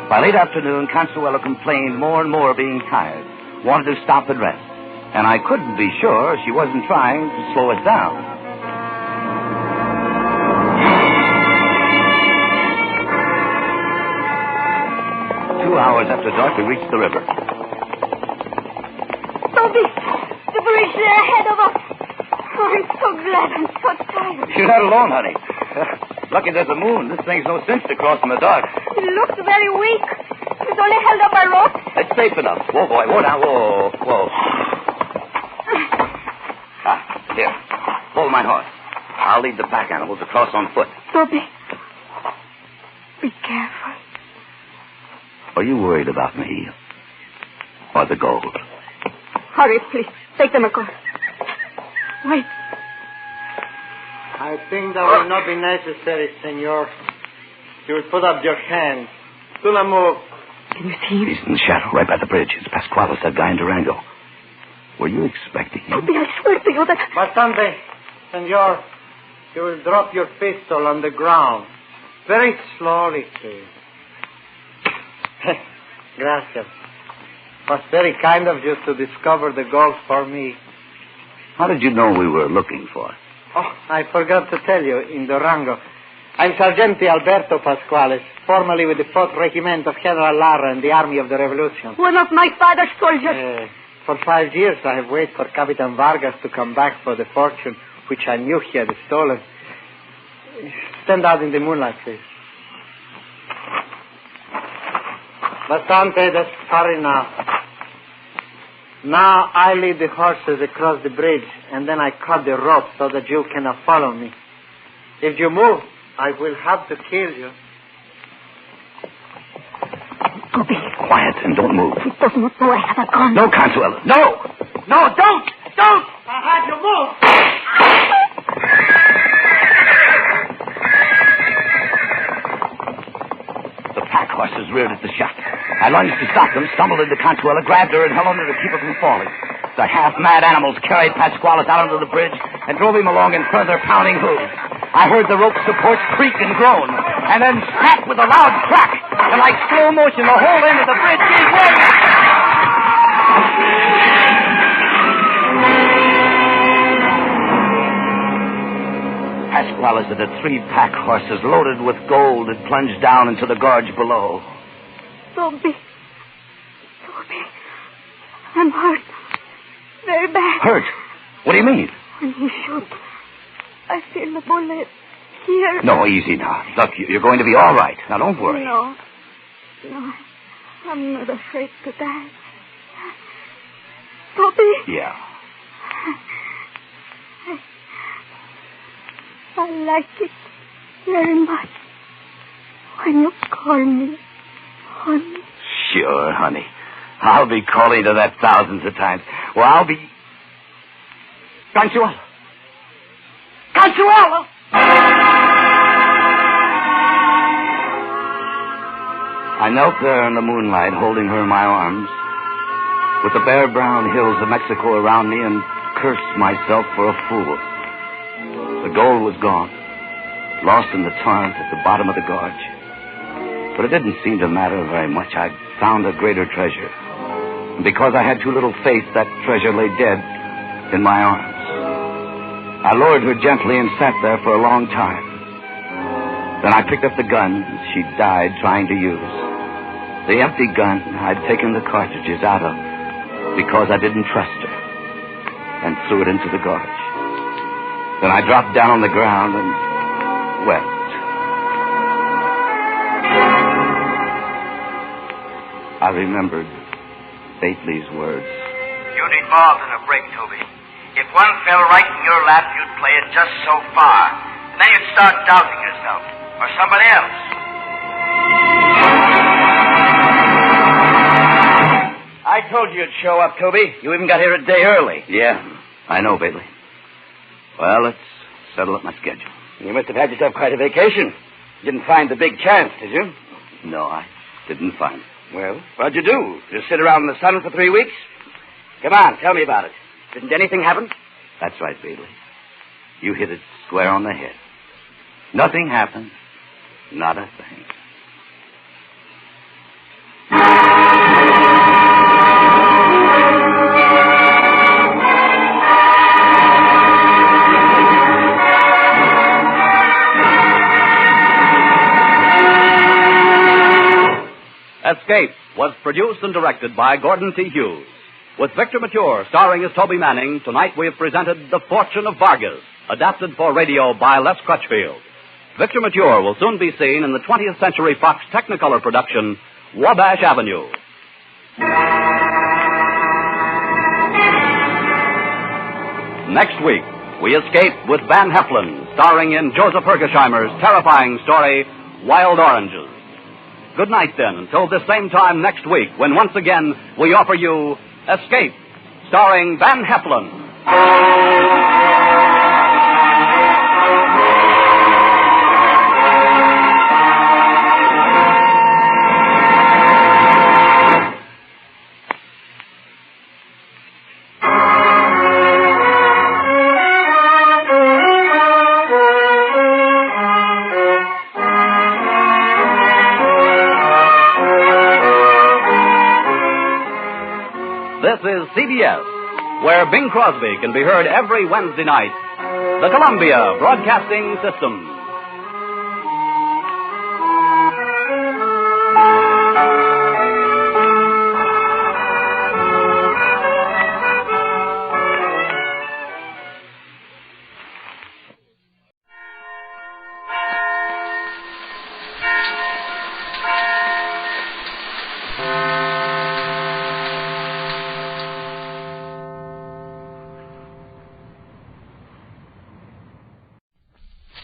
S14: By late afternoon, Consuelo complained more and more of being tired, wanted to stop and rest. And I couldn't be sure she wasn't trying to slow us down. 2 hours after dark, we reached the river.
S6: Toby, the bridge there ahead of us. Oh, I'm so glad. I'm so tired.
S14: You're not alone, honey. Lucky there's a moon. This thing's no cinch to cross in the dark.
S6: It looks very weak. It's only held up by rope.
S14: It's safe enough. Whoa, boy. Whoa, now. Whoa. Here. Hold my horse. I'll lead the pack animals across on foot.
S6: Toby, be careful.
S14: Are you worried about me? Or the gold?
S6: Hurry, please. Take them across. Wait.
S8: I think that will not be necessary, senor. You will put up your hand. Do not move.
S6: Can you see him?
S14: He's in the shadow right by the bridge. It's Pasquale, that guy in Durango. Were you expecting him?
S6: Toby, I swear to you that...
S8: Bastante, senor. You will drop your pistol on the ground. Very slowly, please. Gracias. It was very kind of you to discover the gold for me.
S14: How did you know we were looking for it?
S8: Oh, I forgot to tell you, in Durango. I'm Sergeante Alberto Pasquales, formerly with the 4th Regiment of General Lara in the Army of the Revolution.
S6: One of my father's soldiers.
S8: For 5 years, I have waited for Captain Vargas to come back for the fortune, which I knew he had stolen. Stand out in the moonlight, please. Bastante, that's far enough. Now I lead the horses across the bridge, and then I cut the rope so that you cannot follow me. If you move, I will have to kill you.
S6: Toby.
S14: Quiet and don't move.
S6: He does not know I have a gun.
S14: No, Consuelo. No!
S8: No, don't! Don't! I had you move!
S14: The pack horses reared at the shot. I lunged to stop them, stumbled into Consuelo, grabbed her, and held on her to keep her from falling. The half-mad animals carried Pasquale out onto the bridge and drove him along in further pounding hooves. I heard the rope supports creak and groan, and then snap with a loud crack. And like slow motion, the whole end of the bridge gave way. Pasquale and the 3 pack horses loaded with gold had plunged down into the gorge below.
S6: Toby, I'm hurt. Very bad.
S14: Hurt? What do you mean?
S6: When he shot, I feel the bullet here.
S14: No, easy now. Look, you're going to be all right. Now, don't worry.
S6: No, I'm not afraid to die. Toby?
S14: Yeah.
S6: I like it very much when you call me honey.
S14: Sure, honey. I'll be calling to that thousands of times. Well, I'll be... Consuelo! Consuelo! I knelt there in the moonlight, holding her in my arms, with the bare brown hills of Mexico around me, and cursed myself for a fool. The gold was gone, lost in the torrent at the bottom of the gorge. But it didn't seem to matter very much. I'd found a greater treasure. And because I had too little faith, that treasure lay dead in my arms. I lowered her gently and sat there for a long time. Then I picked up the gun she died trying to use. The empty gun I'd taken the cartridges out of because I didn't trust her, and threw it into the gorge. Then I dropped down on the ground and wept. I remembered Bately's words.
S15: You need more than a break, Toby. If one fell right in your lap, you'd play it just so far. And then you'd start doubting yourself. Or somebody else.
S14: I told you you'd show up, Toby. You even got here a day early. Yeah, I know, Bately. Well, let's settle up my schedule. You must have had yourself quite a vacation. Didn't find the big chance, did you? No, I didn't find it. Well, what'd you do? Just sit around in the sun for 3 weeks? Come on, tell me about it. Didn't anything happen? That's right, Bately. You hit it square on the head. Nothing happened. Not a thing.
S13: Escape was produced and directed by Gordon T. Hughes. With Victor Mature starring as Toby Manning, tonight we have presented The Fortune of Vargas, adapted for radio by Les Crutchfield. Victor Mature will soon be seen in the 20th Century Fox Technicolor production, Wabash Avenue. Next week, we escape with Van Heflin, starring in Joseph Hergesheimer's terrifying story, Wild Oranges. Good night, then, until this same time next week, when once again we offer you Escape, starring Van Heflin. This is CBS, where Bing Crosby can be heard every Wednesday night. The Columbia Broadcasting System.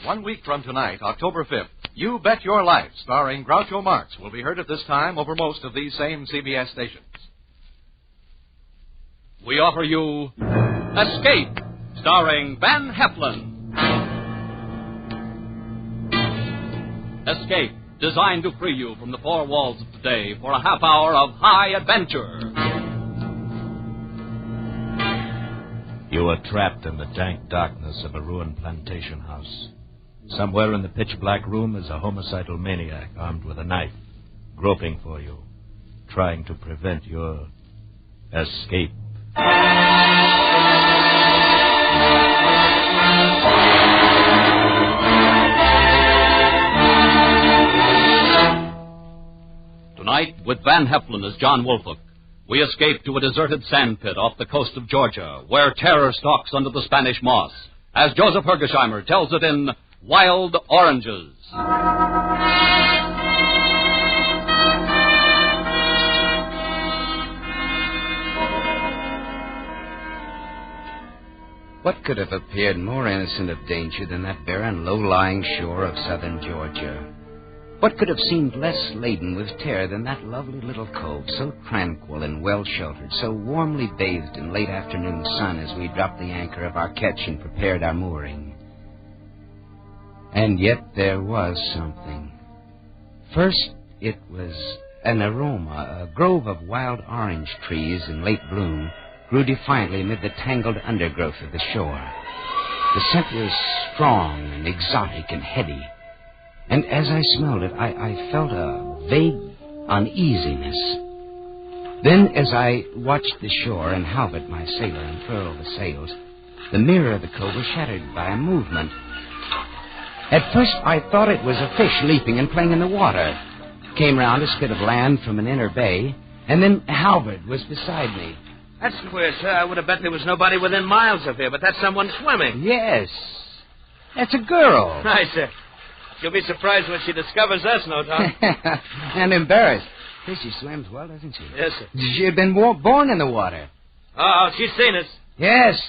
S16: One week from tonight, October 5th, You Bet Your Life, starring Groucho Marx, will be heard at this time over most of these same CBS stations. We offer you Escape, starring Van Heflin. Escape, designed to free you from the four walls of today for a half hour of high adventure.
S17: You are trapped in the dank darkness of a ruined plantation house.
S1: Somewhere in the pitch-black room is a homicidal maniac armed with a knife, groping for you, trying to prevent your escape.
S13: Tonight, with Van Heflin as John Woolfolk, we escape to a deserted sandpit off the coast of Georgia, where terror stalks under the Spanish moss, as Joseph Hergesheimer tells it in Wild Oranges.
S17: What could have appeared more innocent of danger than that barren, low-lying shore of southern Georgia? What could have seemed less laden with terror than that lovely little cove, so tranquil and well-sheltered, so warmly bathed in late afternoon sun as we dropped the anchor of our ketch and prepared our mooring? And yet there was something. First, it was an aroma. A grove of wild orange trees in late bloom grew defiantly amid the tangled undergrowth of the shore. The scent was strong and exotic and heady. And as I smelled it, I felt a vague uneasiness. Then, as I watched the shore and Halbert, my sailor, unfurl the sails, the mirror of the cove was shattered by a movement. At first, I thought it was a fish leaping and playing in the water. Came round a spit of land from an inner bay, and then Halbert was beside me.
S8: That's queer, sir. I would have bet there was nobody within miles of here, but that's someone swimming.
S17: Yes. That's a girl.
S8: Right, sir. She'll be surprised when she discovers us, no doubt.
S17: And embarrassed. She swims well, doesn't she?
S8: Yes, sir.
S17: She had been born in the water.
S8: Oh, she's seen us.
S17: Yes.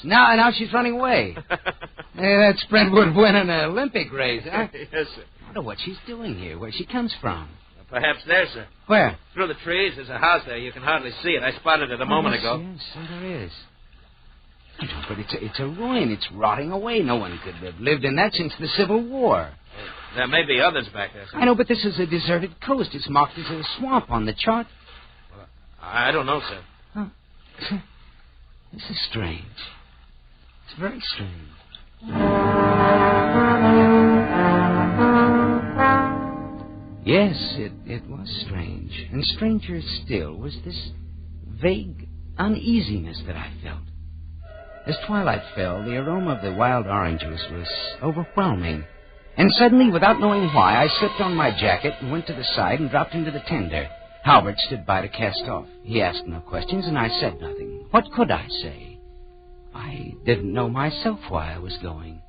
S17: Now she's running away. That spread would win an Olympic race, huh?
S8: Yes, sir.
S17: I wonder what she's doing here, where she comes from.
S8: Perhaps there, sir.
S17: Where?
S8: Through the trees. There's a house there. You can hardly see it. I spotted it a moment ago.
S17: Yes, so there is. But it's a ruin. It's rotting away. No one could have lived in that since the Civil War.
S8: There may be others back there, sir.
S17: I know, but this is a deserted coast. It's marked as a swamp on the chart.
S8: Well, I don't know, sir.
S17: Huh. This is strange. It's very strange. Yes, it was strange. And stranger still was this vague uneasiness that I felt. As twilight fell, the aroma of the wild oranges was overwhelming. And suddenly, without knowing why, I slipped on my jacket and went to the side and dropped into the tender. Halbert stood by to cast off. He asked no questions, and I said nothing. What could I say? I didn't know myself why I was going.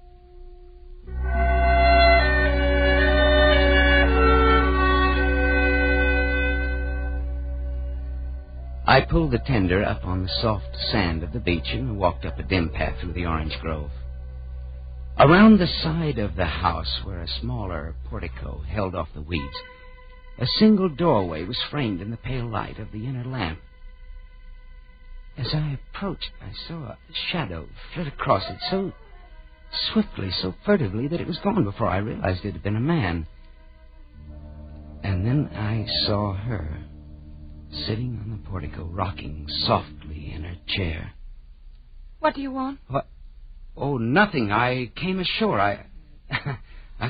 S17: I pulled the tender up on the soft sand of the beach and walked up a dim path through the orange grove. Around the side of the house, where a smaller portico held off the weeds, a single doorway was framed in the pale light of the inner lamp. As I approached, I saw a shadow flit across it so swiftly, so furtively, that it was gone before I realized it had been a man. And then I saw her, sitting on the portico, rocking softly in her chair.
S3: What do you want?
S17: What? Oh, nothing. I came ashore. I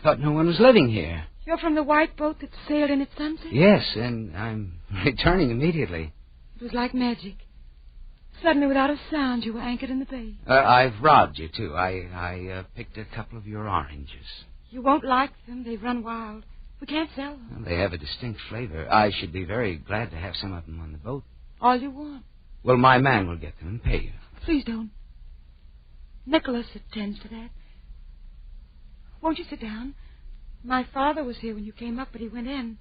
S17: thought no one was living here.
S3: You're from the white boat that sailed in at sunset?
S17: Yes, and I'm returning immediately.
S3: It was like magic. Suddenly, without a sound, you were anchored in the bay.
S17: I've robbed you, too. I picked a couple of your oranges.
S3: You won't like them. They run wild. We can't sell them.
S17: Well, they have a distinct flavor. I should be very glad to have some of them on the boat.
S3: All you want.
S17: Well, my man will get them and pay you.
S3: Please don't. Nicholas attends to that. Won't you sit down? My father was here when you came up, but he went in.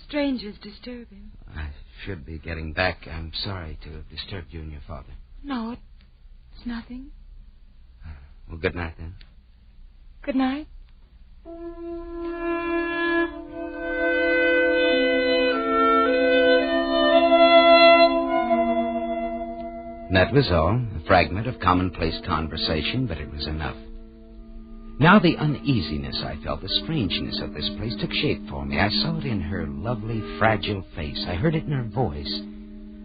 S3: Strangers disturb him.
S17: I should be getting back. I'm sorry to have disturbed you and your father.
S3: No, it's nothing.
S17: Well, good night, then.
S3: Good night.
S17: That was all. A fragment of commonplace conversation, but it was enough. Now the uneasiness I felt, the strangeness of this place, took shape for me. I saw it in her lovely, fragile face. I heard it in her voice.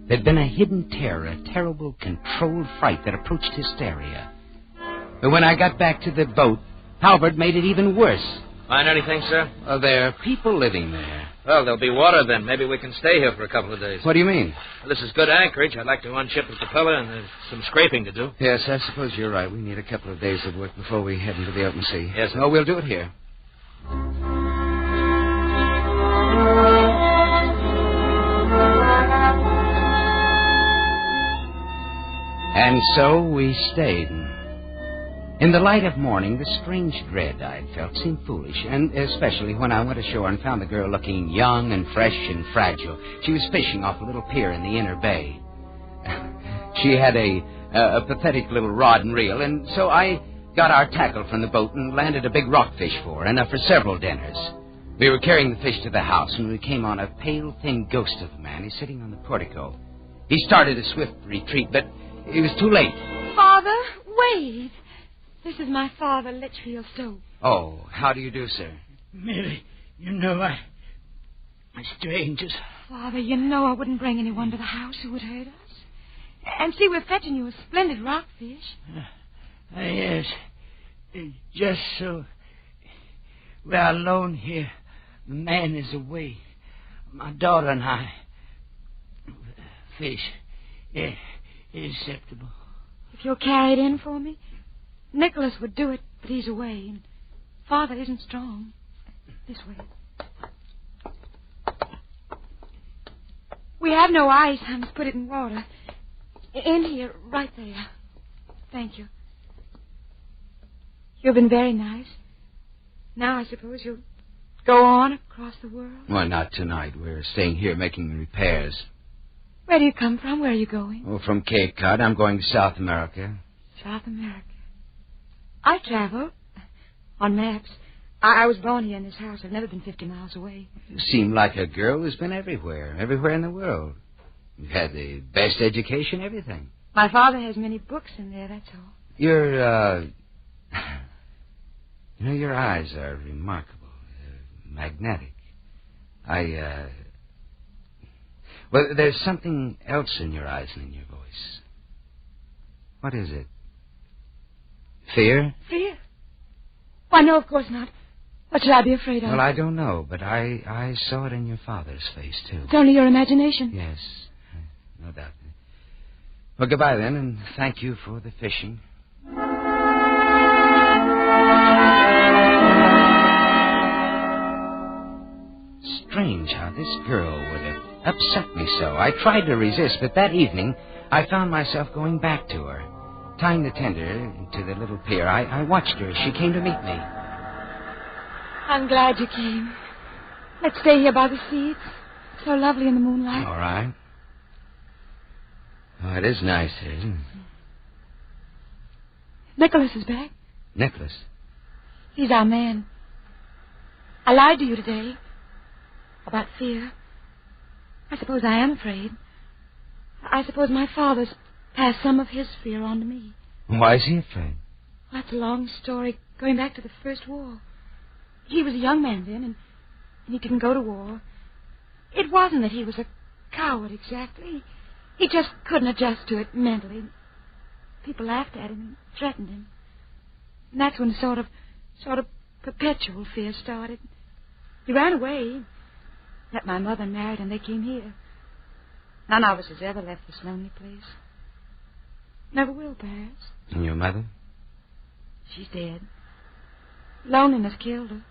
S17: There'd been a hidden terror, a terrible, controlled fright that approached hysteria. But when I got back to the boat, Halbert made it even worse.
S2: Find anything, sir?
S17: There are people living there.
S2: Well, there'll be water then. Maybe we can stay here for a couple of days.
S17: What do you mean?
S2: Well, this is good anchorage. I'd like to unship the propeller, and there's some scraping to do.
S17: Yes, I suppose you're right. We need a couple of days of work before we head into the open sea.
S2: Yes, sir.
S17: Oh, we'll do it here. And so we stayed. In the light of morning, the strange dread I had felt seemed foolish, and especially when I went ashore and found the girl looking young and fresh and fragile. She was fishing off a little pier in the inner bay. She had a pathetic little rod and reel, and so I got our tackle from the boat and landed a big rockfish for her, enough for several dinners. We were carrying the fish to the house when we came on a pale, thin ghost of a man. He's sitting on the portico. He started a swift retreat, but it was too late.
S18: Father, wait. This is my father, Litchfield Stowe.
S17: Oh, how do you do, sir?
S20: Mary, you know strangers.
S18: Father, you know I wouldn't bring anyone to the house who would hurt us. And see, we're fetching you a splendid rockfish.
S20: Yes. Just so we're alone here. The man is away. My daughter and I fish. Yeah, it's acceptable.
S18: If you'll carry it in for me, Nicholas would do it, but he's away, and Father isn't strong. This way. We have no ice. I must put it in water. In here, right there. Thank you. You've been very nice. Now I suppose you'll go on across the world?
S17: Well, not tonight. We're staying here making repairs.
S18: Where do you come from? Where are you going?
S17: Oh, from Cape Cod. I'm going to South America.
S18: South America. I travel on maps. I was born here in this house. I've never been 50 miles away.
S17: You seem like a girl who's been everywhere in the world. You've had the best education, everything.
S18: My father has many books in there, that's all.
S17: Your eyes are remarkable. Magnetic. Well, there's something else in your eyes and in your voice. What is it? Fear?
S18: Fear? Why, no, of course not. What should I be afraid of?
S17: Well, I don't know, but I saw it in your father's face, too.
S18: It's only your imagination.
S17: Yes, no doubt. Well, goodbye, then, and thank you for the fishing. Strange how this girl would have upset me so. I tried to resist, but that evening I found myself going back to her. Tying the tender to the little pier, I watched her as she came to meet me.
S18: I'm glad you came. Let's stay here by the sea. It's so lovely in the moonlight.
S17: All right. Oh, it is nice here, isn't it?
S18: Nicholas is back.
S17: Nicholas?
S18: He's our man. I lied to you today about fear. I suppose I am afraid. I suppose my father's passed some of his fear on to me.
S17: Why is he afraid?
S18: Well, that's a long story, going back to the First War. He was a young man then, and he didn't go to war. It wasn't that he was a coward exactly. He just couldn't adjust to it mentally. People laughed at him and threatened him. And that's when sort of perpetual fear started. He ran away, met my mother and married, and they came here. None of us has ever left this lonely place. Never will, perhaps.
S17: And your mother?
S18: She's dead. Loneliness killed her.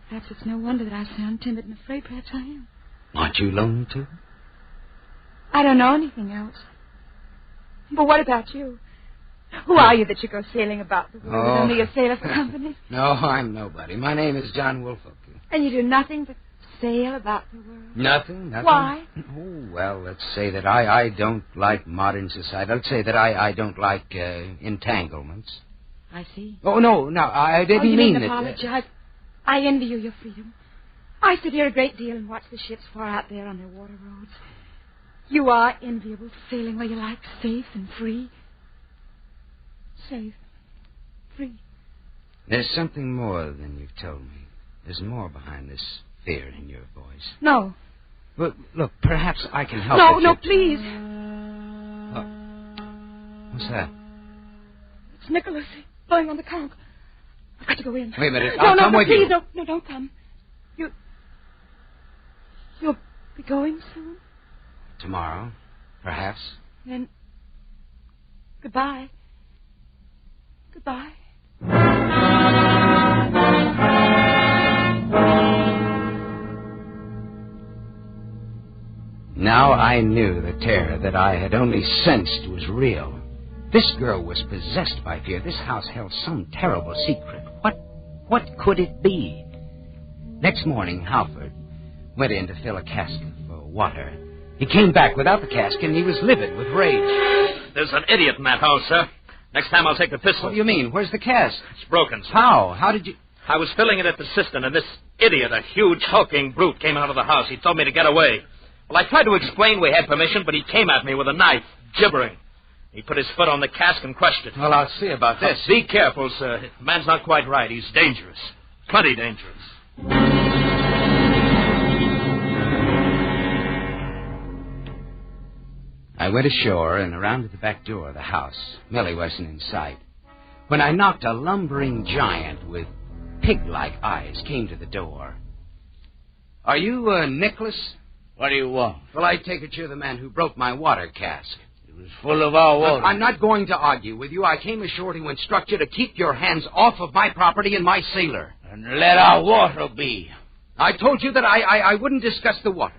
S18: Perhaps it's no wonder that I sound timid and afraid. Perhaps I am.
S17: Aren't you lonely, too?
S18: I don't know anything else. But what about you? Who are you that you go sailing about the world? Only a sailor for company?
S17: No, I'm nobody. My name is John Woolfolk.
S18: And you do nothing but sail about the world?
S17: Nothing?
S18: Why?
S17: Oh, well, let's say that I don't like modern society. Let's say that I don't like entanglements.
S18: I see.
S17: Oh, no, I didn't
S18: you
S17: mean
S18: needn't
S17: it.
S18: Apologize. I envy you your freedom. I sit here a great deal and watch the ships far out there on their water roads. You are enviable, sailing where you like, safe and free. Safe. Free.
S17: There's something more than you've told me. There's more behind this fear in your voice.
S18: No.
S17: Well, look, perhaps I can help you.
S18: No, please.
S17: What's that?
S18: It's Nicholas blowing on the conch. I've got to go in.
S17: Wait a minute. I'll come with
S18: please,
S17: you.
S18: No, don't come. You'll be going soon?
S17: Tomorrow, perhaps.
S18: Then, goodbye. Goodbye.
S17: Now I knew the terror that I had only sensed was real. This girl was possessed by fear. This house held some terrible secret. What could it be? Next morning, Halford went in to fill a cask for water. He came back without the cask, and he was livid with rage.
S2: There's an idiot in that house, sir. Next time I'll take the pistol.
S17: What do you mean? Where's the cask?
S2: It's broken, sir.
S17: How? How did you...
S2: I was filling it at the cistern, and this idiot, a huge, hulking brute, came out of the house. He told me to get away. Well, I tried to explain we had permission, but he came at me with a knife, gibbering. He put his foot on the cask and crushed it.
S17: Well, I'll see about this.
S2: Be careful, sir. The man's not quite right. He's dangerous. Plenty dangerous.
S17: I went ashore and around to the back door of the house. Millie wasn't in sight. When I knocked, a lumbering giant with pig-like eyes came to the door. Are you, Nicholas?
S20: What do you want?
S17: Well, I take it you're the man who broke my water cask.
S20: It was full of our water.
S17: Look, I'm not going to argue with you. I came ashore to instruct you to keep your hands off of my property and my sailor.
S20: And let our water be.
S17: I told you that I wouldn't discuss the water.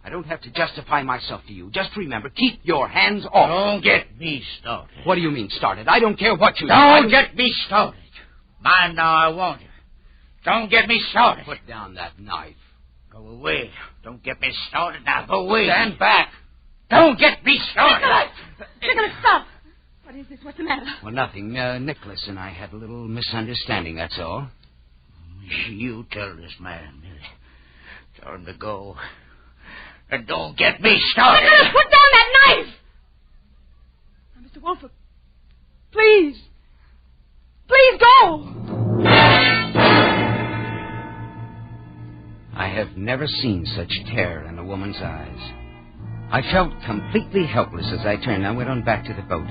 S17: I don't have to justify myself to you. Just remember, keep your hands off.
S20: Don't get me started.
S17: What do you mean, started? I don't care what you
S20: Don't get me started. Mind now, I want you. Don't get me started.
S17: Put down that knife.
S20: Go away. Don't get me started now. Go away.
S17: Stand back.
S20: Don't get me started.
S18: Nicholas, stop. What is this? What's the matter?
S17: Well, nothing. Nicholas and I had a little misunderstanding, that's all.
S20: You tell this man. Tell him to go. And don't get me started.
S18: Nicholas, put down that knife! Now, Mr. Wolford, please. Please go!
S17: I have never seen such terror in a woman's eyes. I felt completely helpless as I turned. I went on back to the boat.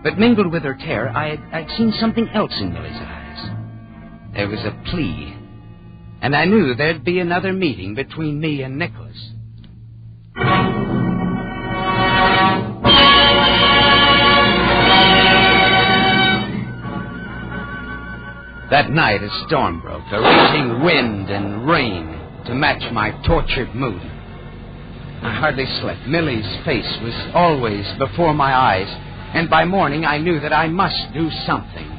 S17: But mingled with her terror, I'd seen something else in Millie's eyes. There was a plea. And I knew there'd be another meeting between me and Nicholas. That night a storm broke, a raging wind and rain to match my tortured mood. I hardly slept. Millie's face was always before my eyes, and by morning I knew that I must do something.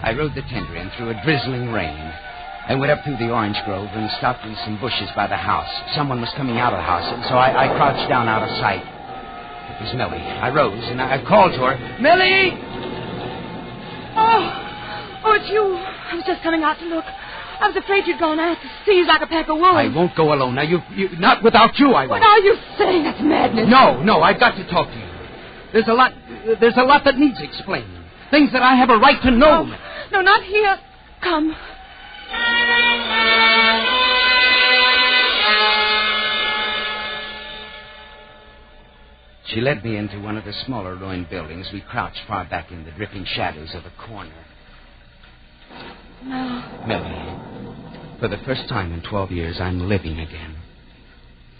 S17: I rode the tender in through a drizzling rain. I went up through the orange grove and stopped in some bushes by the house. Someone was coming out of the house, and so I crouched down out of sight. It was Millie. I rose, and I called to her, Millie!
S18: Oh, it's you. I was just coming out to look. I was afraid you'd gone out to seize like a pack of wolves.
S17: I won't go alone. Now, you not without you, I won't.
S18: What are you saying? That's madness.
S17: No, I've got to talk to you. There's a lot that needs explaining. Things that I have a right to know.
S18: No, not here. Come.
S17: She led me into one of the smaller ruined buildings. We crouched far back in the dripping shadows of a corner.
S18: No.
S17: Millie, for the first time in 12 years, I'm living again.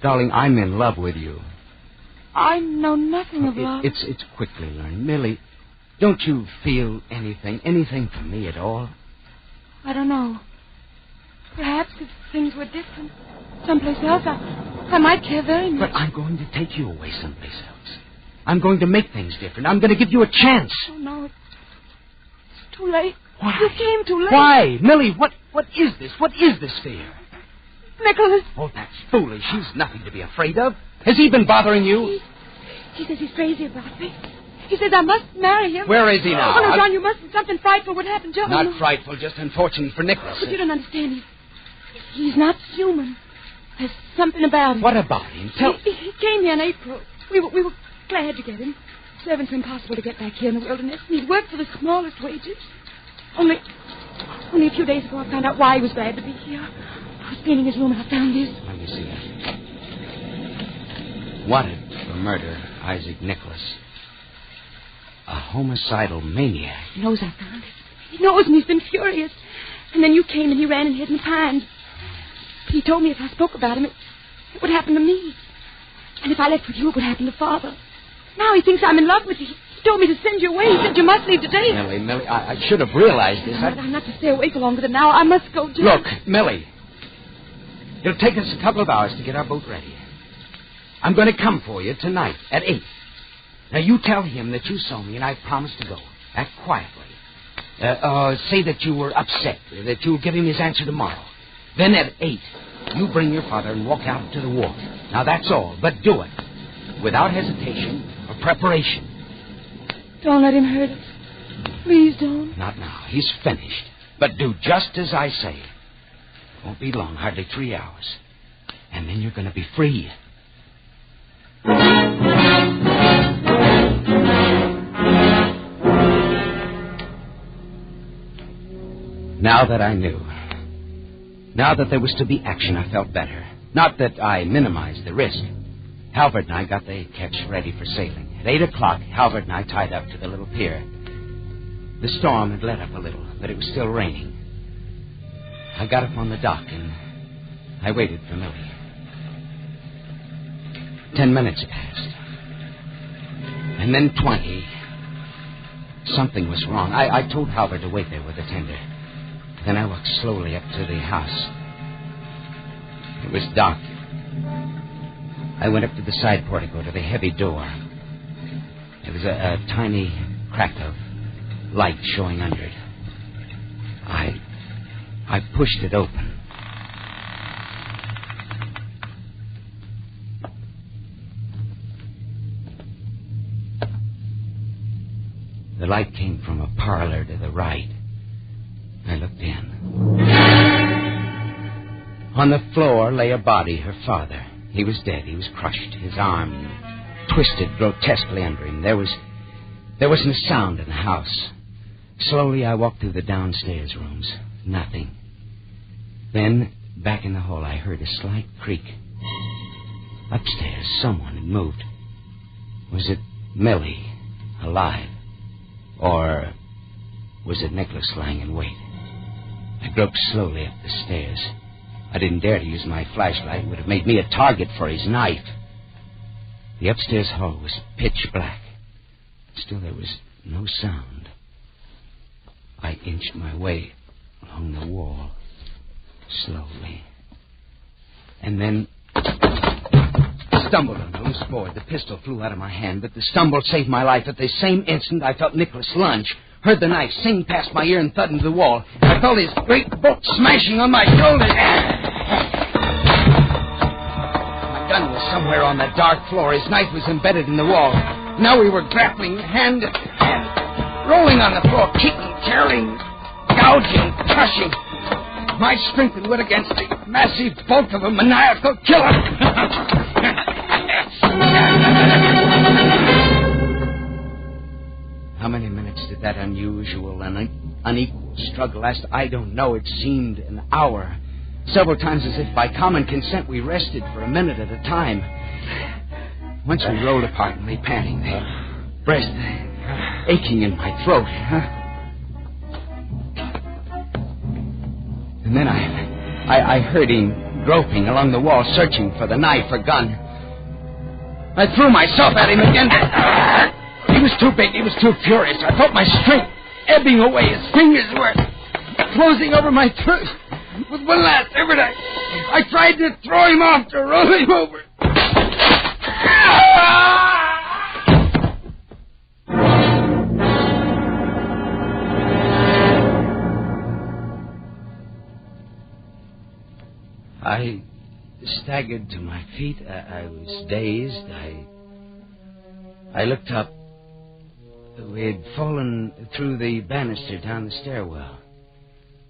S17: Darling, I'm in love with you.
S18: I know nothing of love.
S17: It's quickly learned. Millie, don't you feel anything for me at all?
S18: I don't know. Perhaps if things were different, someplace else, I might care very much.
S17: But I'm going to take you away someplace else. I'm going to make things different. I'm going to give you a chance.
S18: Oh, no, it's too late.
S17: Why?
S18: You came too late.
S17: Why? Millie, what is this? What is this fear?
S18: Nicholas.
S17: Oh, that's foolish. He's nothing to be afraid of. Has he been bothering you?
S18: He says he's crazy about me. He says I must marry him.
S17: Where is he now?
S18: Oh, no, John, you mustn't. Something frightful would happen, John.
S17: Not frightful, just unfortunate for Nicholas.
S18: But you don't understand. He's not human. There's something about him.
S17: What about him?
S18: He came here in April. We were glad to get him. Servants are impossible to get back here in the wilderness. And he'd worked for the smallest wages. Only a few days ago, I found out why he was glad to be here. I was cleaning his room and I found this.
S17: Let me see that. Wanted for murder, Isaac Nicholas. A homicidal maniac.
S18: He knows I found it. He knows, and he's been furious. And then you came and he ran and hid in the pines. He told me if I spoke about him, it would happen to me. And if I left with you, it would happen to Father. Now he thinks I'm in love with you. He told me to send you away. He said you must leave today.
S17: Millie, I should have realized this.
S18: I'm not to stay away for longer than now. I must go, Jim.
S17: Look, Millie. It'll take us a couple of hours to get our boat ready. I'm going to come for you tonight at 8. Now, you tell him that you saw me and I promised to go. Act quietly. Say that you were upset, that you'll give him his answer tomorrow. Then at 8, you bring your father and walk out to the wharf. Now, that's all, but do it. Without hesitation or preparation.
S18: Don't let him hurt us. Please don't.
S17: Not now. He's finished. But do just as I say. Won't be long, hardly 3 hours. And then you're going to be free. Now that I knew, now that there was to be action, I felt better. Not that I minimized the risk. Halvard and I got the ketch ready for sailing. At 8 o'clock, Halvard and I tied up to the little pier. The storm had let up a little, but it was still raining. I got up on the dock and I waited for Millie. 10 minutes passed. And then 20. Something was wrong. I told Halvard to wait there with the tender. Then I walked slowly up to the house. It was dark. I went up to the side portico, to the heavy door. There was a tiny crack of light showing under it. I pushed it open. The light came from a parlor to the right. I looked in. On the floor lay a body, her father. He was dead. He was crushed. His arm twisted grotesquely under him. There wasn't a sound in the house. Slowly, I walked through the downstairs rooms. Nothing. Then, back in the hall, I heard a slight creak. Upstairs, someone had moved. Was it Millie, alive? Or was it Nicholas lying in wait? I groped slowly up the stairs. I didn't dare to use my flashlight. It would have made me a target for his knife. The upstairs hall was pitch black. Still, there was no sound. I inched my way along the wall, slowly. And then stumbled on a loose board. The pistol flew out of my hand, but the stumble saved my life. At the same instant, I felt Nicholas lunge. Heard the knife sing past my ear and thud into the wall. I felt his great bulk smashing on my shoulder. My gun was somewhere on the dark floor. His knife was embedded in the wall. Now we were grappling hand to hand, rolling on the floor, kicking, tearing, gouging, crushing. My strength and wit against the massive bulk of a maniacal killer. How many minutes did that unusual and unequal struggle last? I don't know. It seemed an hour. Several times, as if by common consent, we rested for a minute at a time. Once we rolled apart and lay panting, the breath aching in my throat. And then I heard him groping along the wall, searching for the knife or gun. I threw myself at him again. He was too big. He was too furious. I felt my strength ebbing away. His fingers were closing over my throat. With one last effort, I tried to throw him off, to roll him over. I staggered to my feet. I was dazed. I looked up. We had fallen through the banister down the stairwell.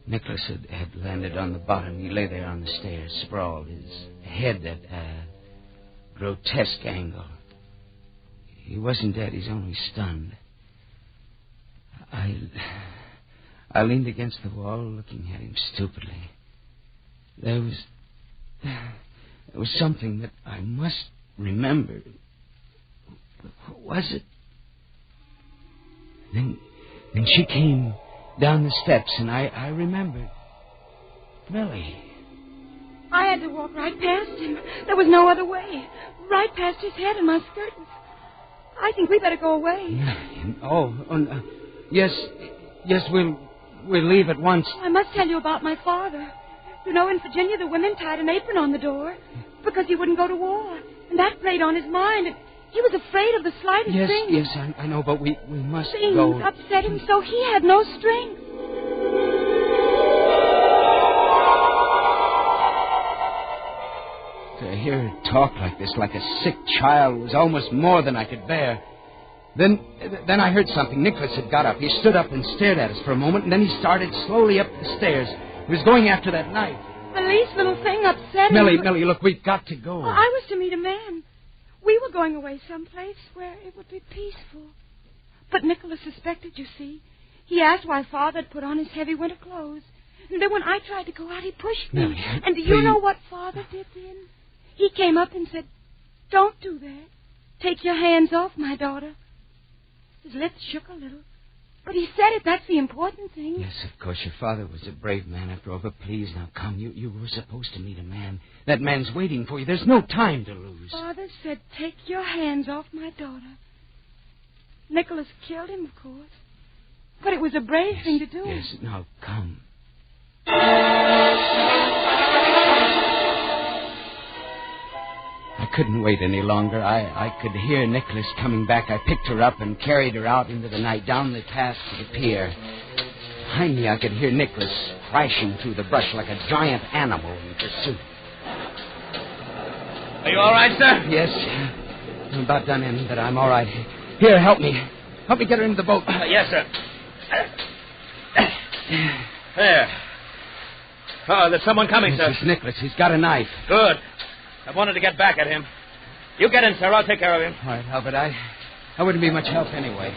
S17: Nicholas had landed on the bottom. He lay there on the stairs, sprawled, his head at a grotesque angle. He wasn't dead. He's only stunned. I leaned against the wall, looking at him stupidly. There was something that I must remember. What was it? Then she came down the steps, and I remembered. Millie.
S18: I had to walk right past him. There was no other way. Right past his head and my skirt. I think we better go away.
S17: Yes, we'll leave at once.
S18: I must tell you about my father. You know, in Virginia, the women tied an apron on the door because he wouldn't go to war. And that played on his mind. And he was afraid of the slightest thing.
S17: Yes, I know, but we must
S18: Things
S17: go.
S18: upset him so he had no strength.
S17: To hear her talk like this, like a sick child, was almost more than I could bear. Then I heard something. Nicholas had got up. He stood up and stared at us for a moment, and then he started slowly up the stairs. He was going after that knife.
S18: The least little thing upset him.
S17: Millie, look, we've got to go.
S18: I was to meet a man. We were going away someplace where it would be peaceful. But Nicholas suspected, you see. He asked why Father had put on his heavy winter clothes. And then when I tried to go out, he pushed me.
S17: Millie,
S18: and do you know what Father did then? He came up and said, "Don't do that. Take your hands off my daughter." His lips shook a little. But he said it. That's the important thing.
S17: Yes, of course. Your father was a brave man after all. But please, now come. You were supposed to meet a man. That man's waiting for you. There's no time to lose.
S18: Father said, "Take your hands off my daughter." Nicholas killed him, of course. But it was a brave thing to do.
S17: Yes, now come. I couldn't wait any longer. I could hear Nicholas coming back. I picked her up and carried her out into the night, down the path to the pier. Behind me, I could hear Nicholas crashing through the brush like a giant animal in pursuit.
S2: Are you all right, sir?
S17: Yes. I'm about done in, but I'm all right. Here, help me. Help me get her into the boat.
S2: Yes, sir. There. Oh, there's someone coming, sir.
S17: It's Nicholas. He's got a knife.
S2: Good. I wanted to get back at him. You get in, sir. I'll take care of him.
S17: All right, Albert. I wouldn't be much help anyway.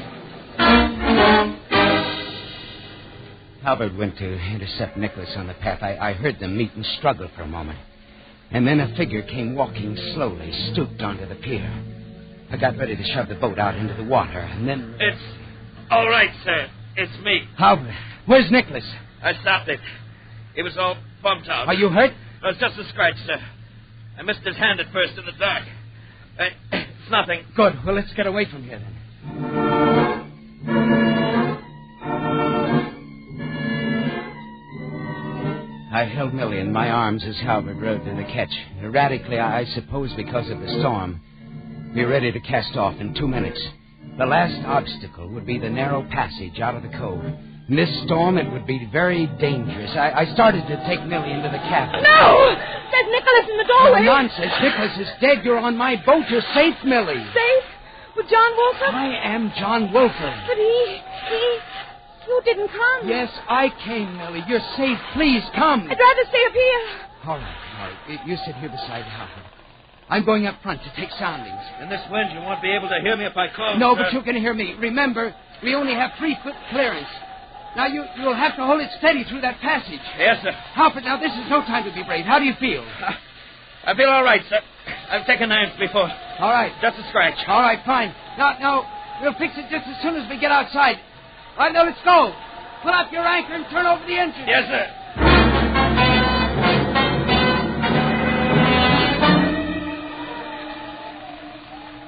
S17: Albert went to intercept Nicholas on the path. I heard them meet and struggle for a moment. And then a figure came walking slowly, stooped onto the pier. I got ready to shove the boat out into the water, and then...
S2: It's all right, sir. It's me.
S17: Albert, where's Nicholas?
S2: I stopped it. He was all bumped out.
S17: Are you hurt?
S2: No, it's just a scratch, sir. I missed his hand at first in the dark. It's nothing.
S17: Good. Well, let's get away from here, then. I held Millie in my arms as Halbert rowed to the ketch. Erratically, I suppose because of the storm. We were ready to cast off in 2 minutes. The last obstacle would be the narrow passage out of the cove. In this storm, it would be very dangerous. I started to take Millie into the cabin.
S18: No! There's Nicholas in the doorway.
S17: No nonsense. Nicholas is dead. You're on my boat. You're safe, Millie.
S18: Safe? With John Wolfer?
S17: I am John Wolfer.
S18: But you didn't come.
S17: Yes, I came, Millie. You're safe. Please, come.
S18: I'd rather stay up here.
S17: All right. You sit here beside Halbert. I'm going up front to take soundings.
S2: In this wind, you won't be able to hear me if I call.
S17: No,
S2: sir.
S17: but you can hear me. Remember, we only have 3-foot clearance. Now, you'll have to hold it steady through that passage.
S2: Yes, sir.
S17: Halbert, now, this is no time to be brave. How do you feel?
S2: I feel all right, sir. I've taken knives before.
S17: All right.
S2: Just a scratch.
S17: All right, fine. Now, we'll fix it just as soon as we get outside. All right, now, let's go. Put up your anchor and turn over the engine.
S2: Yes, sir.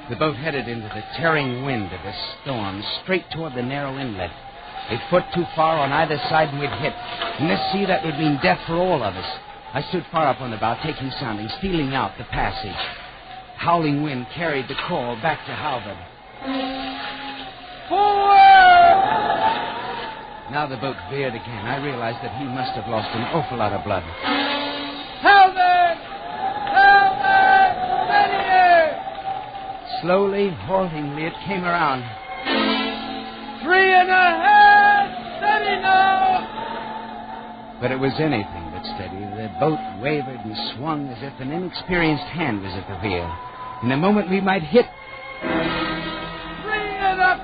S17: The boat headed into the tearing wind of the storm, straight toward the narrow inlet. A foot too far on either side and we'd hit. In this sea, that would mean death for all of us. I stood far up on the bow, taking soundings, feeling out the passage. Howling wind carried the call back to Halbert.
S18: Forward!
S17: Now the boat veered again. I realized that he must have lost an awful lot of blood.
S18: Halbert! Halbert! Steady here!
S17: Slowly, haltingly, it came around.
S18: 3 1/2! Steady now!
S17: But it was anything but steady. The boat wavered and swung as if an inexperienced hand was at the wheel. In a moment, we might hit.
S18: 3 1/4!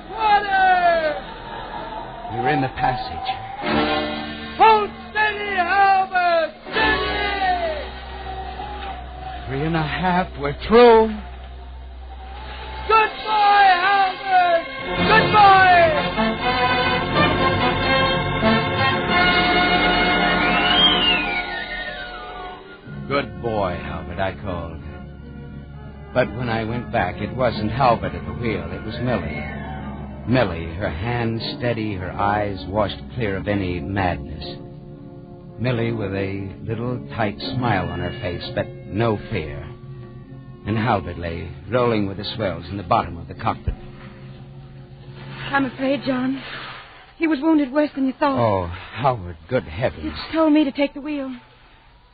S17: We were in the passage.
S18: Hold steady, Halbert! Steady!
S17: 3 1/2. We're through.
S18: Goodbye, Halbert! Goodbye!
S17: Good boy, Halbert, I called. But when I went back, it wasn't Halbert at the wheel. It was Millie. Millie, her hands steady, her eyes washed clear of any madness. Millie with a little tight smile on her face, but no fear. And Halbert lay rolling with the swells in the bottom of the cockpit.
S18: I'm afraid, John. He was wounded worse than you thought.
S17: Oh, Howard, good heavens.
S18: He told me to take the wheel.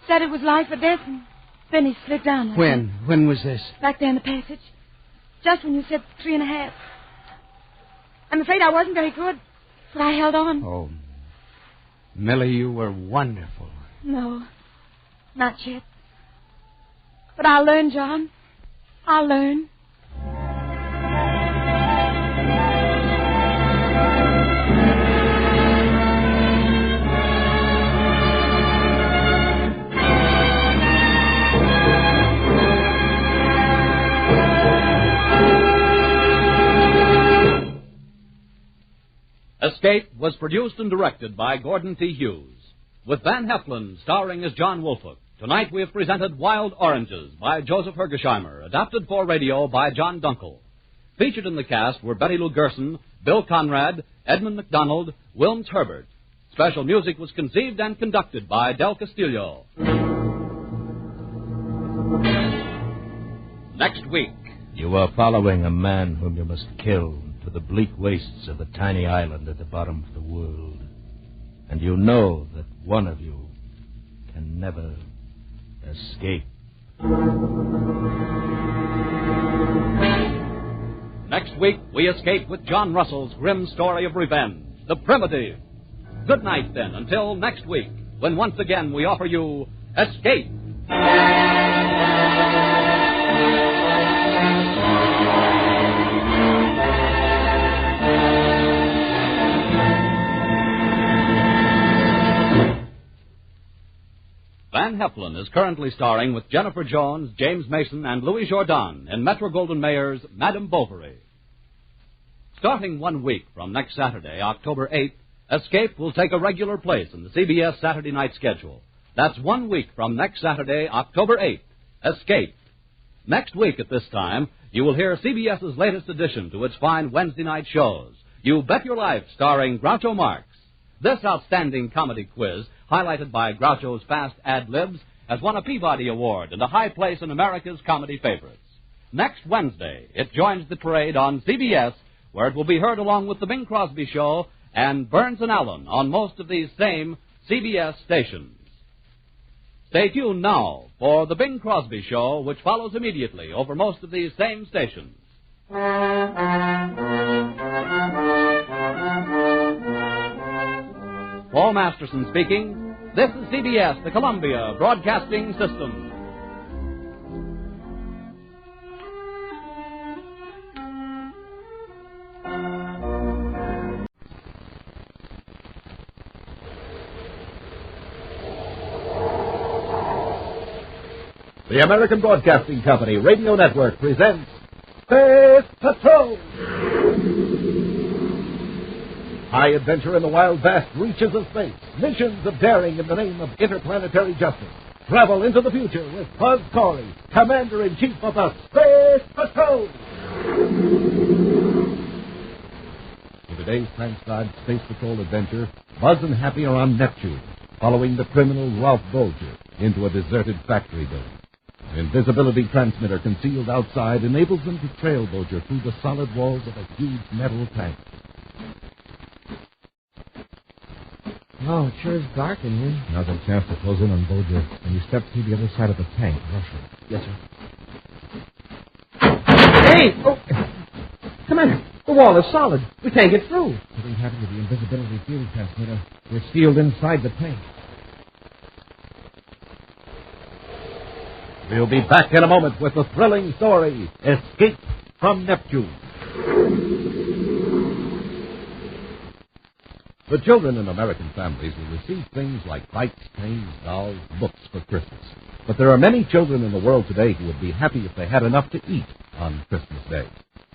S18: Said it was life or death, and then he slid down. Like
S17: When?
S18: that.
S17: When was this?
S18: Back there in the passage. Just when you said 3.5. I'm afraid I wasn't very good, but I held on.
S17: Oh, Millie, you were wonderful.
S18: No, not yet. But I'll learn, John. I'll learn.
S4: Escape was produced and directed by Gordon T. Hughes, with Van Heflin starring as John Woolfolk. Tonight we have presented Wild Oranges by Joseph Hergesheimer, adapted for radio by John Dunkel. Featured in the cast were Betty Lou Gerson, Bill Conrad, Edmund McDonald, Wilms Herbert. Special music was conceived and conducted by Del Castillo. Next week.
S1: You are following a man whom you must kill to the bleak wastes of a tiny island at the bottom of the world. And you know that one of you can never escape.
S4: Next week, we escape with John Russell's grim story of revenge, The Primitive. Good night, then, until next week, when once again we offer you Escape. Van Heflin is currently starring with Jennifer Jones, James Mason, and Louis Jourdan in Metro-Goldwyn-Mayer's Madame Bovary. Starting 1 week from next Saturday, October 8th, Escape will take a regular place in the CBS Saturday night schedule. That's 1 week from next Saturday, October 8th, Escape. Next week at this time, you will hear CBS's latest addition to its fine Wednesday night shows, You Bet Your Life, starring Groucho Marx. This outstanding comedy quiz, highlighted by Groucho's fast ad-libs, has won a Peabody Award and a high place in America's comedy favorites. Next Wednesday, it joins the parade on CBS, where it will be heard along with The Bing Crosby Show and Burns and Allen on most of these same CBS stations. Stay tuned now for The Bing Crosby Show, which follows immediately over most of these same stations. Paul Masterson speaking. This is CBS, the Columbia Broadcasting System.
S25: The American Broadcasting Company Radio Network presents Space Patrol! High adventure in the wild vast reaches of space. Missions of daring in the name of interplanetary justice. Travel into the future with Buzz Corey, Commander-in-Chief of the Space Patrol! In today's transcribed Space Patrol adventure, Buzz and Happy are on Neptune, following the criminal Ralph Bolger into a deserted factory building. An invisibility transmitter concealed outside enables them to trail Bolger through the solid walls of a huge metal tank.
S19: Oh, it sure is dark in here.
S11: Now's a chance to close in on Bolger. When you step through the other side of the tank, rush her.
S19: Yes, sir. Hey! Oh! Commander, the wall is solid. We can't get through.
S11: Something happened to the invisibility field transmitter. We're sealed inside the tank.
S25: We'll be back in a moment with the thrilling story, Escape from Neptune. The children in American families will receive things like bikes, trains, dolls, books for Christmas. But there are many children in the world today who would be happy if they had enough to eat on Christmas Day.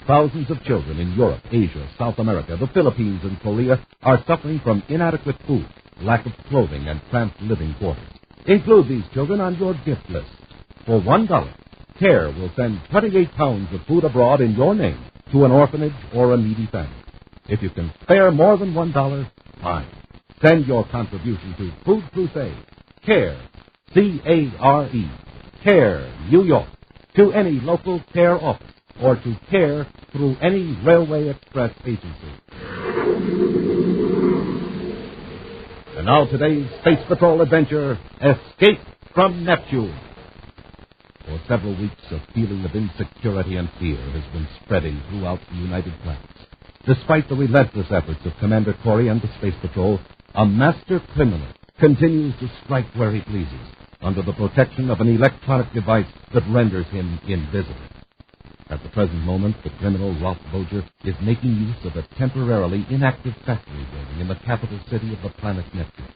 S25: Thousands of children in Europe, Asia, South America, the Philippines, and Korea are suffering from inadequate food, lack of clothing, and cramped living quarters.
S9: Include these children on your gift list. For $1, CARE will send 28 pounds of food abroad in your name to an orphanage or a needy family. If you can spare more than $1, fine. Send your contribution to Food Crusade, CARE, C-A-R-E, CARE, New York, to any local CARE office, or to CARE through any Railway Express agency. And now today's Space Patrol adventure, Escape from Neptune. For several weeks, a feeling of insecurity and fear has been spreading throughout the United Planets. Despite the relentless efforts of Commander Corey and the Space Patrol, a master criminal continues to strike where he pleases, under the protection of an electronic device that renders him invisible. At the present moment, the criminal Ralph Boger is making use of a temporarily inactive factory building in the capital city of the planet Neptune.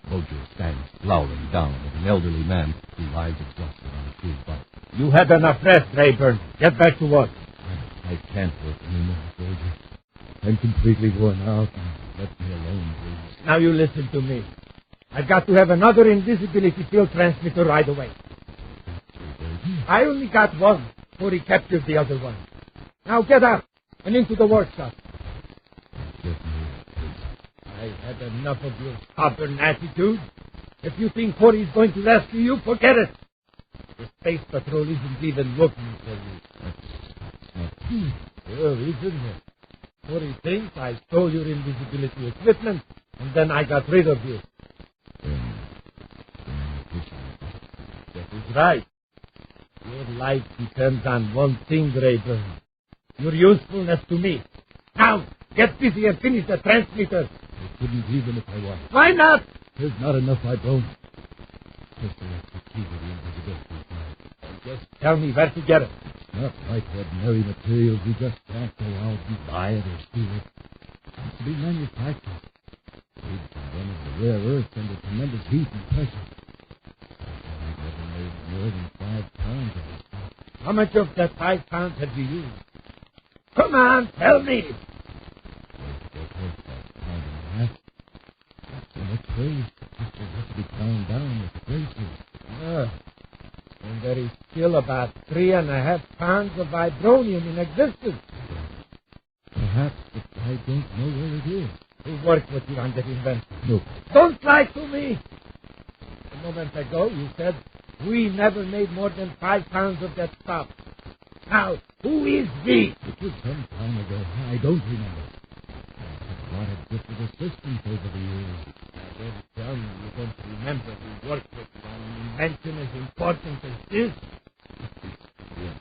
S9: Boger stands glowering down at an elderly man who lies exhausted on a cool bunk.
S12: You had enough rest, Rayburn. Get back to work.
S9: I can't work anymore, Boger. I'm completely worn out. Let me alone, please.
S12: Now you listen to me. I've got to have another invisibility field transmitter right away. I only got one before he captured the other one. Now get up and into the workshop. I've had enough of your stubborn attitude. If you think Corey's going to rescue you, forget it. The Space Patrol isn't even looking for you. Well, isn't it? Corey thinks I stole your invisibility equipment, and then I got rid of you. That is right. Your life depends on one thing, Rayburn. Your usefulness to me. Now, get busy and finish the transmitter.
S9: I couldn't even if I wanted.
S12: Why not?
S9: There's not enough I don't. Just the key to the invisibility file.
S12: Just tell me where to get it.
S9: It's not like ordinary materials. You just can't go out and buy it or steal it. It has to be manufactured. Made from one of the rare earths under tremendous heat and pressure. I've never made more than 5 pounds of it.
S12: How much of that 5 pounds have you used? Come on, tell me.
S9: And the trace just has to be ground down with the traces.
S12: And there is still about 3.5 pounds of vibronium in existence.
S9: Perhaps, but I don't know where it is.
S12: Who worked with you on that invention?
S9: No.
S12: Don't lie to me. A moment ago, you said we never made more than 5 pounds of that stuff. Now, who is we?
S9: It was some time ago. I don't remember. I've had a lot of different assistants over the years.
S12: Don't tell me you don't remember we worked with you on an invention as important as this.
S9: Yes.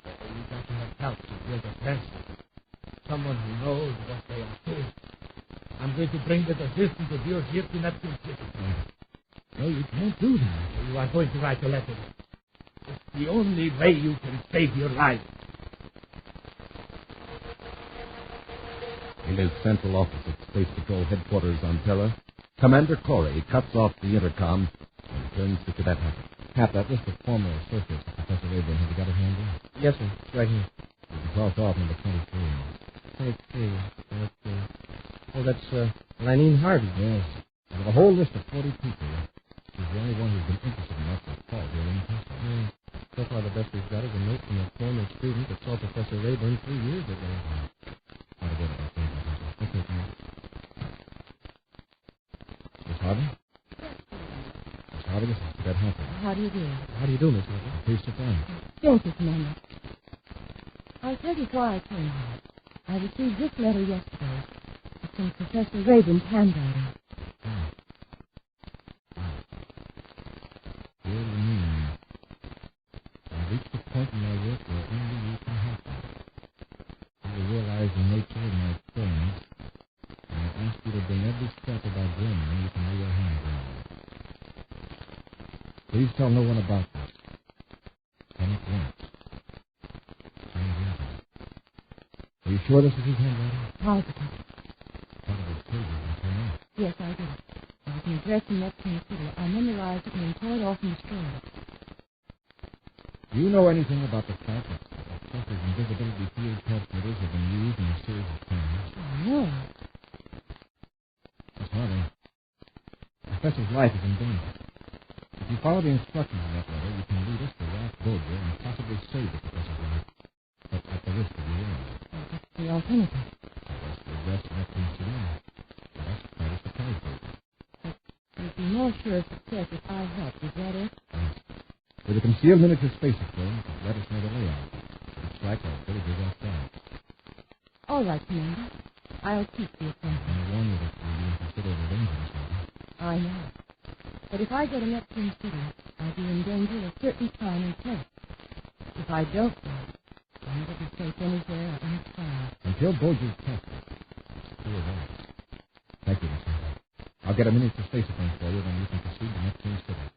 S12: You got to have help to build a transmitter. Someone who knows what they are doing. I'm going to bring that assistant of yours here to Neptune City.
S9: No, you can't do that.
S12: You are going to write a letter. It's the only way you can save your life.
S9: In his central office at Space Patrol headquarters on Terra, Commander Corey cuts off the intercom and turns to Cadet Hap. Hap, that was the former associate of Professor Abraham. Have you got it handy?
S8: Yes, sir. It's right here.
S9: You can cross off number 23.
S8: 23. Oh, that's Lanine Harvey.
S9: Yes. And with a whole list of 40 people. She's the only one who's been interested in that call here in person.
S8: Yeah. So far, the best we've got is a note from a former student that saw Professor Rayburn 3 years ago.
S9: How to get it, okay. Okay, come on. Miss Harvey? Miss Harvey, this is Cadet Hap.
S21: How do you do?
S9: How do you do, Miss Harvey? Pleased to find you.
S21: Thank you, Commander. I'll tell you why I came here. I received this letter yesterday. It's in Professor Rayburn's handwriting.
S9: Dear Lanine, I've reached a point in my work where only you can help me. You realize the nature of my experience, and I ask you to bring every step of our journey you can lay your hands on. Please tell no one about this. Come at once. Are you sure this is his handwriting?
S21: Positive.
S9: Part of his pages and turn off.
S21: Yes, I did. I was in dress in Neptune City. I memorized it and then tore it off and destroyed it.
S9: Do you know anything about the fact that Professor's invisibility field transmitters have been used in a series of crimes?
S21: Oh, no.
S9: Miss Harvey,
S12: professor's life is in danger. If you follow the instructions in that letter, you can lead us to Ralph Goldberg and possibly save the professor's life, but at the risk of your own.
S21: What's the alternative?
S12: That's the address of Neptune City. Let us try to surprise Goldberg.
S21: You'd be more sure of success if I helped. Is that it?
S12: Yes. With a concealed miniature spacer phone, let us know the layout. If it's right, our villagers outside.
S21: All right, Commander. I'll keep the appointment.
S12: I warn you that we're being considered a dangerous matter.
S21: I know. But if I go to Neptune City, I'll be in danger at a certain time and place. If I don't go, I'll never be safe anywhere or any time.
S12: Until Bulger's tested, it's two of us. Thank you, Miss Hunter. I'll get a miniature spacer phone for you, then you can proceed to Neptune City.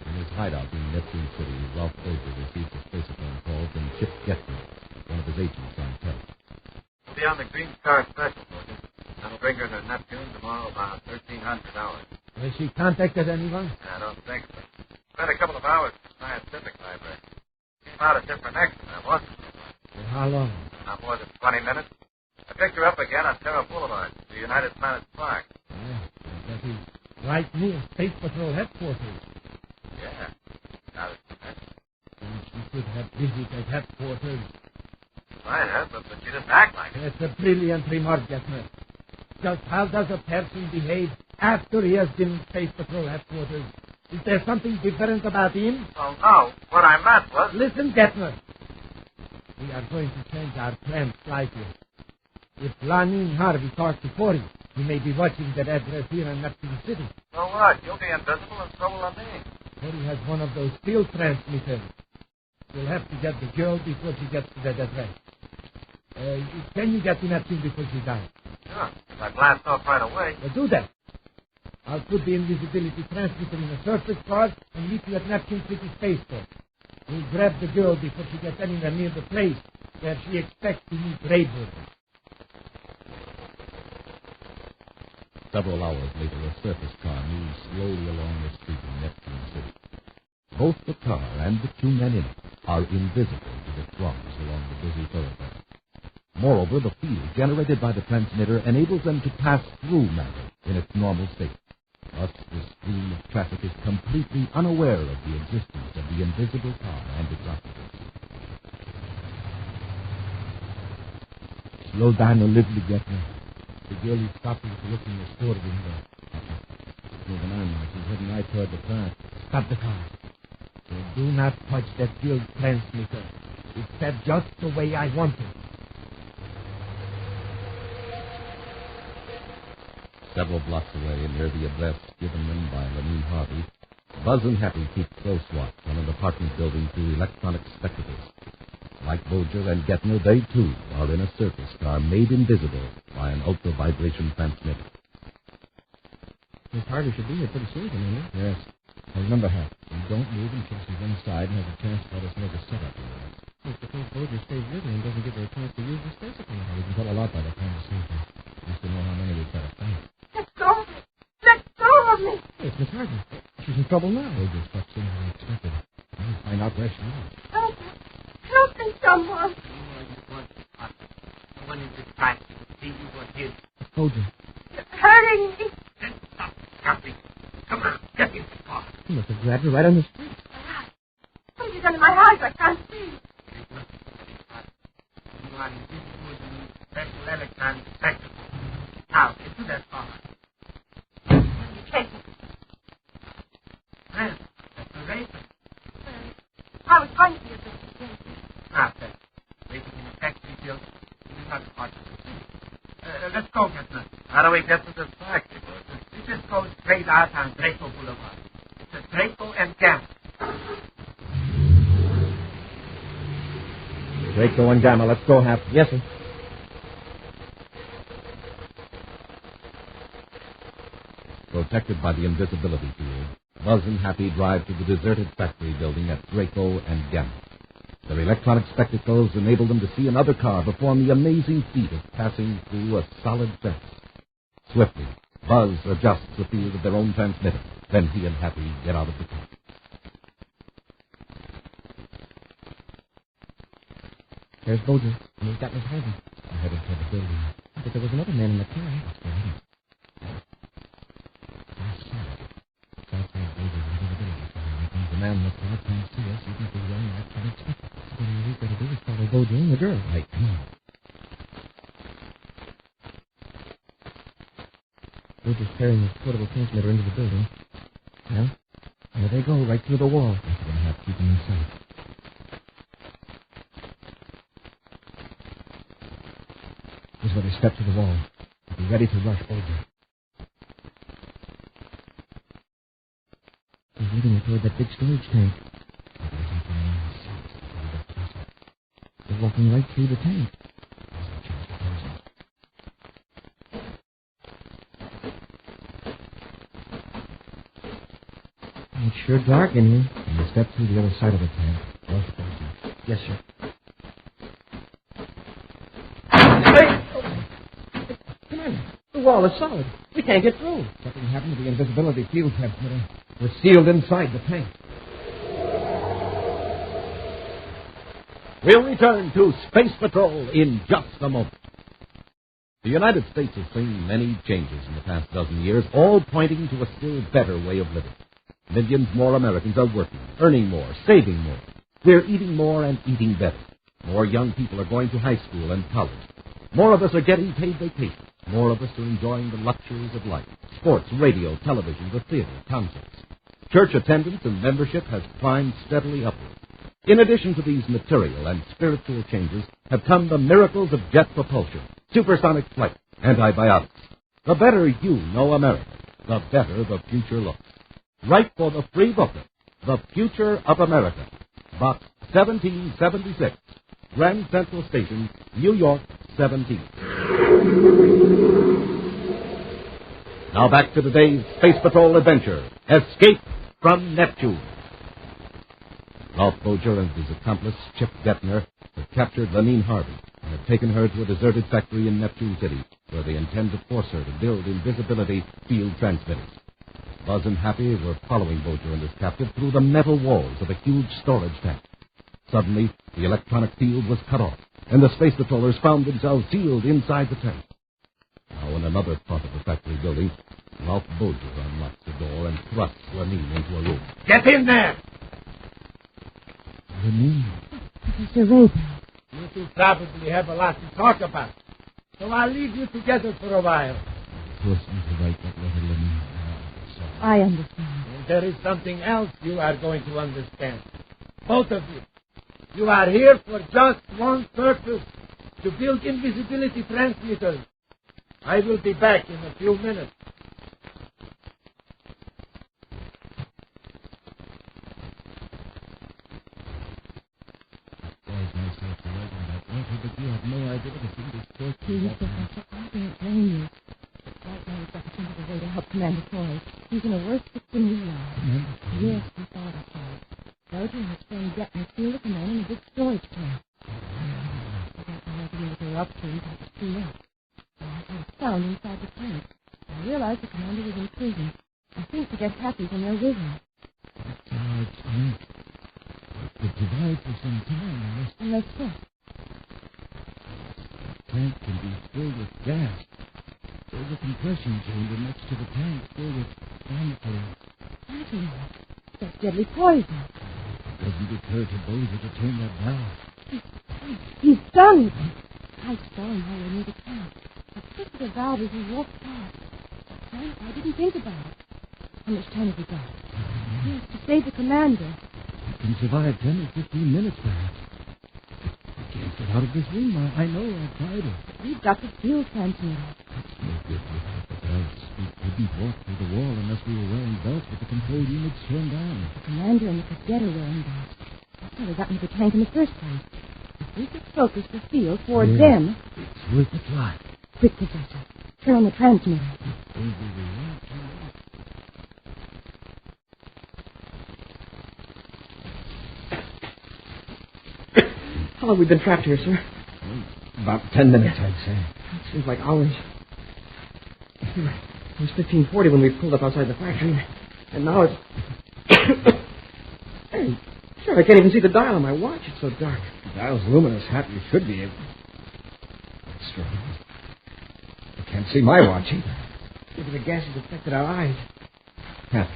S12: In his hideout in Neptune City, Ralph Goldberg received a spacer phone call from Chip Getman, one of his agents on tele.
S5: We'll be on the Green Star Special, Bulger. That'll bring her to Neptune tomorrow about 1300 hours.
S12: Has she contacted anyone?
S5: I don't think so. Spent a couple of hours at the Scientific Library. Came out a different exit than I was.
S12: For how long?
S5: Not more than 20 minutes. I picked her up again on Terra Boulevard, the United Planets Park.
S12: That is right near Space Patrol headquarters.
S5: Yeah. Now it's
S12: And she could have visited headquarters.
S5: Might have, but she didn't act like it.
S12: That's a brilliant remark, Getner. Just how does a person behave after he has been in Space Patrol headquarters? Is there something different about him?
S5: Oh, no. What I meant was...
S12: Listen, Getner. We are going to change our plans slightly. If Lonnie and Harvey talk to Corey, he may be watching that address here in Neptune City.
S5: So what? You'll be invisible and so will I be.
S12: Corey has one of those field transmitters. We'll have to get the girl before she gets to that address. Can you get to Neptune before she dies?
S5: Sure. If I blast off right away.
S12: Well, do that. I'll put the invisibility transmitter in a surface car and meet you at Neptune City Spaceport. We'll grab the girl before she gets anywhere near the place where she expects to meet Rayburn.
S9: Several hours later, a surface car moves slowly along the street in Neptune City. Both the car and the two men in it are invisible to the throngs along the busy thoroughfare. Moreover, the field generated by the transmitter enables them to pass through matter in its normal state. Thus, the stream of traffic is completely unaware of the existence of the invisible car and its occupants. Slow down a little, Getner. The girl is stopping to look in the store window. Moving on now. She's heading right toward the car.
S12: Stop the car. Do not touch that field transmitter. It's set just the way I want it.
S9: Several blocks away, near the address given them by Lenine Harvey, Buzz and Happy keep close watch on an apartment building through electronic spectacles. Like Bolger and Getner, they too are in a surface car made invisible by an ultra-vibration transmitter.
S12: Miss Harvey should be here pretty soon, Commander. Yes. Now remember, Hap, you don't move until she's inside and has a chance to let us know the setup. Well, suppose Bolger stays with her and doesn't give her a chance to use the spacer phone. We can tell a lot by that conversation. Just to know how many we've got to find.
S3: Let go of me! Let go of me!
S12: Hey, it's Miss Harvey. She's in trouble now. Bolger stuck sooner than I expected. I'll find out where she is.
S3: Help me, someone!
S20: When is it time to see you what is?
S12: It's Bolger.
S3: You're hurting me!
S20: Then stop jumping. Come on, get in the car.
S12: He must have grabbed her right on the street.
S3: What have you done to my eyes? I can't see.
S20: You are invisible in special electronic spectacle. Now, get to that car.
S3: Where are you taking me?
S20: Well, that's the racer.
S3: I was going to be a business.
S20: Now, then, waiting in a factory building. It is not part of the city. Let's go, Getner.
S5: How do we get to this factory, Bulger?
S20: We just go straight out on Draco Boulevard. It's a Draco and Gamma.
S12: Draco and Gamma, let's go, Hap. Yes, sir.
S9: Protected by the invisibility field, Buzz and Happy drive to the deserted factory building at Draco and Gamma. Their electronic spectacles enable them to see another car perform the amazing feat of passing through a solid fence. Swiftly, Buzz adjusts the field of their own transmitter. Then he and Happy get out of the car.
S12: There's Bolger, and he's got Miss Harvey. I'm heading toward the building. But there was another man in the car. man in the car can't see us, even if we're running like unexpected. What we better do is follow Bojo and the girl. Right, come on. We're just carrying this portable transmitter into the building. Well, there they go, right through the wall. That's what I have to keep them in sight. Here's where they step to the wall. Be ready to rush Bojo. He's leading her toward that big storage tank. They're walking right through the tank. It's sure dark in here. And they step through the other side of the tank. Rush Bojo. Yes, sir. The wall is solid. We can't get through. Something happened to the invisibility field transmitter. We're sealed inside the tank.
S9: We'll return to Space Patrol in just a moment. The United States has seen many changes in the past dozen years, all pointing to a still better way of living. Millions more Americans are working, earning more, saving more. We're eating more and eating better. More young people are going to high school and college. More of us are getting paid vacations. More of us are enjoying the luxuries of life. Sports, radio, television, the theater, concerts. Church attendance and membership has climbed steadily upward. In addition to these material and spiritual changes have come the miracles of jet propulsion, supersonic flight, antibiotics. The better you know America, the better the future looks. Write for the free booklet, The Future of America, Box 1776, Grand Central Station, New York, 17. Now back to today's Space Patrol adventure, Escape from Neptune. Ralph Bojo and his accomplice, Chip Gettner, have captured Lenine Harvey and have taken her to a deserted factory in Neptune City, where they intend to force her to build invisibility field transmitters. Buzz and Happy were following Bojo and his captive through the metal walls of a huge storage tank. Suddenly, the electronic field was cut off, and the space patrollers found themselves sealed inside the tank. Now, in another part of the factory building, Ralph Bojo unlocked the door and thrust Lenine into a room.
S12: Get in there!
S9: Lenine?
S21: Professor Raven.
S12: You two probably have a lot to talk about, so I'll leave you together for a while.
S9: Force me to write that letter, Lenine.
S21: I understand.
S12: And there is something else you are going to understand. Both of you. You are here for just one purpose, to build invisibility transmitters. I will be back in a few minutes.
S21: But you have no idea what this is. Please, Professor, I don't blame you. Right now, we've got to think of a way to help Commander Troy. He's in a worse fix than we are. Yes, we thought of that. Bojo and his friend Gettner sealed the command in a big storage tank. I don't know what they're up to. We've got to see up. I was found inside the tank. I realized the commander was in prison. I think to get Happy when they're with him.
S12: That's a large tank. It could survive for some time,
S21: Unless what?
S12: The tank can be filled with gas. There's a compression chamber next to the tank filled with antifreeze.
S21: Antifreeze? That's deadly poison.
S12: It doesn't occur to Bozo to turn that valve.
S21: He's done it. I saw him while we were near the tank. I flicked the valve as he walked past. I didn't think about it. How much time have we got? Yes, to save the commander.
S12: I can survive 10 or 15 minutes, perhaps. I can't get out of this room. I know I've tried it.
S21: We've got the field transmitter.
S12: It's no good without the belts. We couldn't walk through the wall unless we were wearing belts with the control units turned on.
S21: The commander and the cadet are wearing belts. That's how they got into the tank in the first place. If we could focus the field toward them...
S12: It's worth a try.
S21: Quick, Professor. Turn on the transmitter.
S7: How long have we been trapped here, sir?
S12: About 10 minutes, I'd say.
S7: It seems like hours. It was 15:40 when we pulled up outside the factory, and now it's... Hey, sure, I can't even see the dial on my watch. It's so dark.
S12: The dial's luminous, Happy. You should be able... That's strange. I can't see my watch either.
S7: Maybe the gas has affected our eyes.
S12: Happy,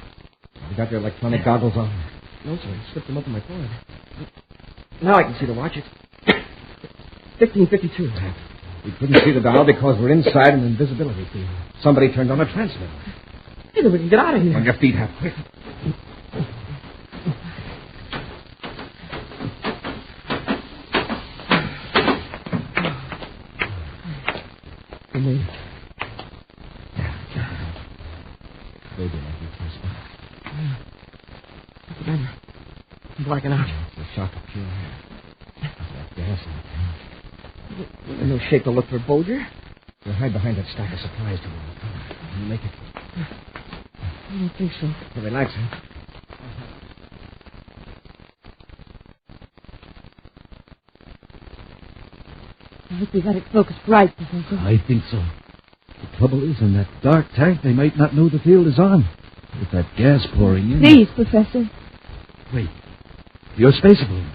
S12: have you got your electronic goggles on?
S7: No, sir. I slipped them up in my forehead. Now I can see the watch. It's 15:52.
S9: We couldn't see the dial because we're inside an invisibility field. Somebody turned on a transmitter.
S7: Maybe we can get out of here.
S9: On your feet, Hap, quick.
S7: We made it.
S9: Maybe like you first spot.
S7: What's the matter? I'm blacking out.
S9: It's a shock of pure air. Like gas in the tank.
S7: There's no shape to look for Bolger.
S9: We'll hide behind that stack of supplies to the car. Can you make it?
S7: I don't think so.
S9: Well, relax, huh?
S21: I hope we got it focused right, Professor.
S9: I think so. The trouble is, in that dark tank, they might not know the field is on. With that gas pouring in...
S21: Please, Professor.
S9: Wait. Your space balloon.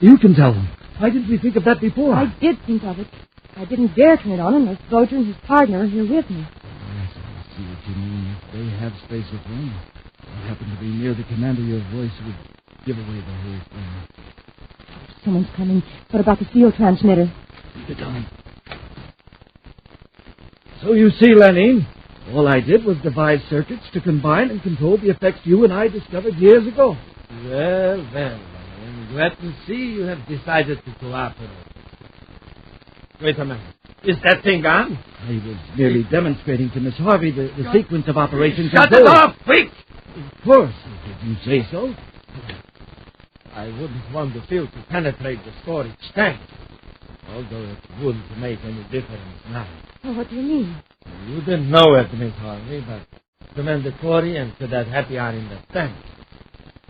S9: You can tell them. Why didn't we think of that before?
S21: I did think of it. I didn't dare turn it on unless Bolger and his partner are here with me.
S9: Yes, I see what you mean. If they have space balloon, I happen to be near the commander, your voice would give away the whole thing.
S21: Someone's coming. What about the field transmitter?
S9: Keep it on. So you see, Lenine, all I did was devise circuits to combine and control the effects you and I discovered years ago.
S12: Well, I'm glad to see you have decided to cooperate. Wait a minute. Is that thing on?
S9: I was merely demonstrating to Miss Harvey the sequence of operations.
S12: Shut it off, quick!
S9: Of course, if you say so.
S12: I wouldn't want the field to penetrate the storage tank, although it wouldn't make any difference now.
S21: Well, what do you mean?
S12: You didn't know it, Miss Harvey, but Commander Corey and Cadet Happy are in the tank.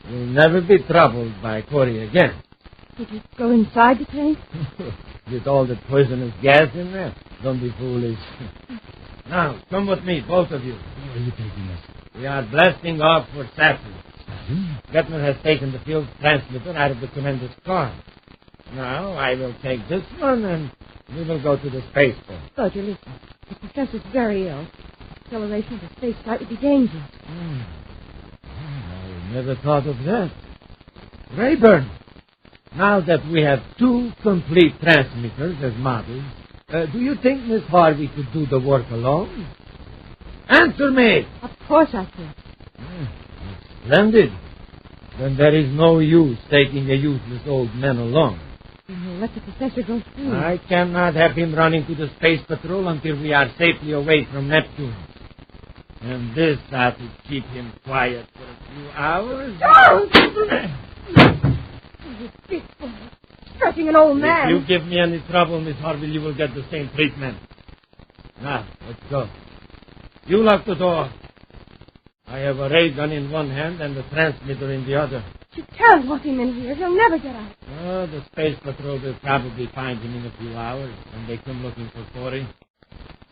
S12: You'll never be troubled by Corey again.
S21: Did you go inside the tank?
S12: With all the poisonous gas in there? Don't be foolish. Now, come with me, both of you.
S9: Where are you taking us?
S12: We are blasting off for Saturn. Getman has taken the field transmitter out of the commander's car. Now, I will take this one and we will go to the spaceport.
S21: Roger, listen. The professor's very ill. Acceleration of the space flight would be dangerous.
S12: I never thought of that. Rayburn, now that we have two complete transmitters as models, do you think Miss Harvey could do the work alone? Answer me!
S21: Of course I could.
S12: Splendid. Then there is no use taking a useless old man along.
S21: Then we'll let the professor go through.
S12: I cannot have him running to the space patrol until we are safely away from Neptune. And this ought to keep him quiet for a few hours.
S21: You big boy. Stretching an old man.
S12: If you give me any trouble, Miss Harvey, you will get the same treatment. Now, let's go. You lock the door. I have a ray gun in one hand and the transmitter in the other.
S21: You can't lock him in here. He'll never get out.
S12: Oh, the space patrol will probably find him in a few hours when they come looking for Corey.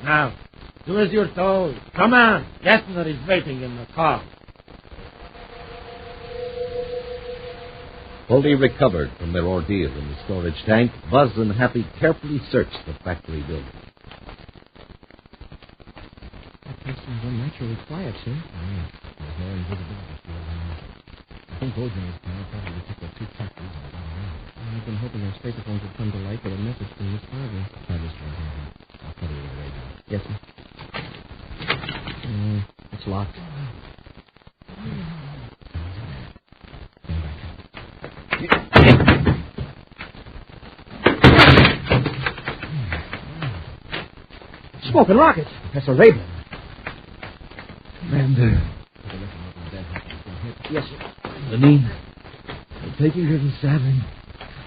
S12: Now, do as you're told. Come on. Gettner is waiting in the car.
S9: Fully recovered from their ordeal in the storage tank, Buzz and Happy carefully searched the factory building.
S7: That place seems unnaturally quiet, sir.
S9: There's no invisibility field around. I think Bolger and his pal probably took the two factories and got around.
S7: I've been hoping our spacephones would come to light with a message from Miss Harvey.
S9: Try this one, Harvey. I'll cover you with a radio.
S7: Yes, sir. It's locked. Smoking rockets.
S9: Professor Rayburn.
S7: Commander. Yes, sir.
S9: Lenine, they're taking her to Saturn.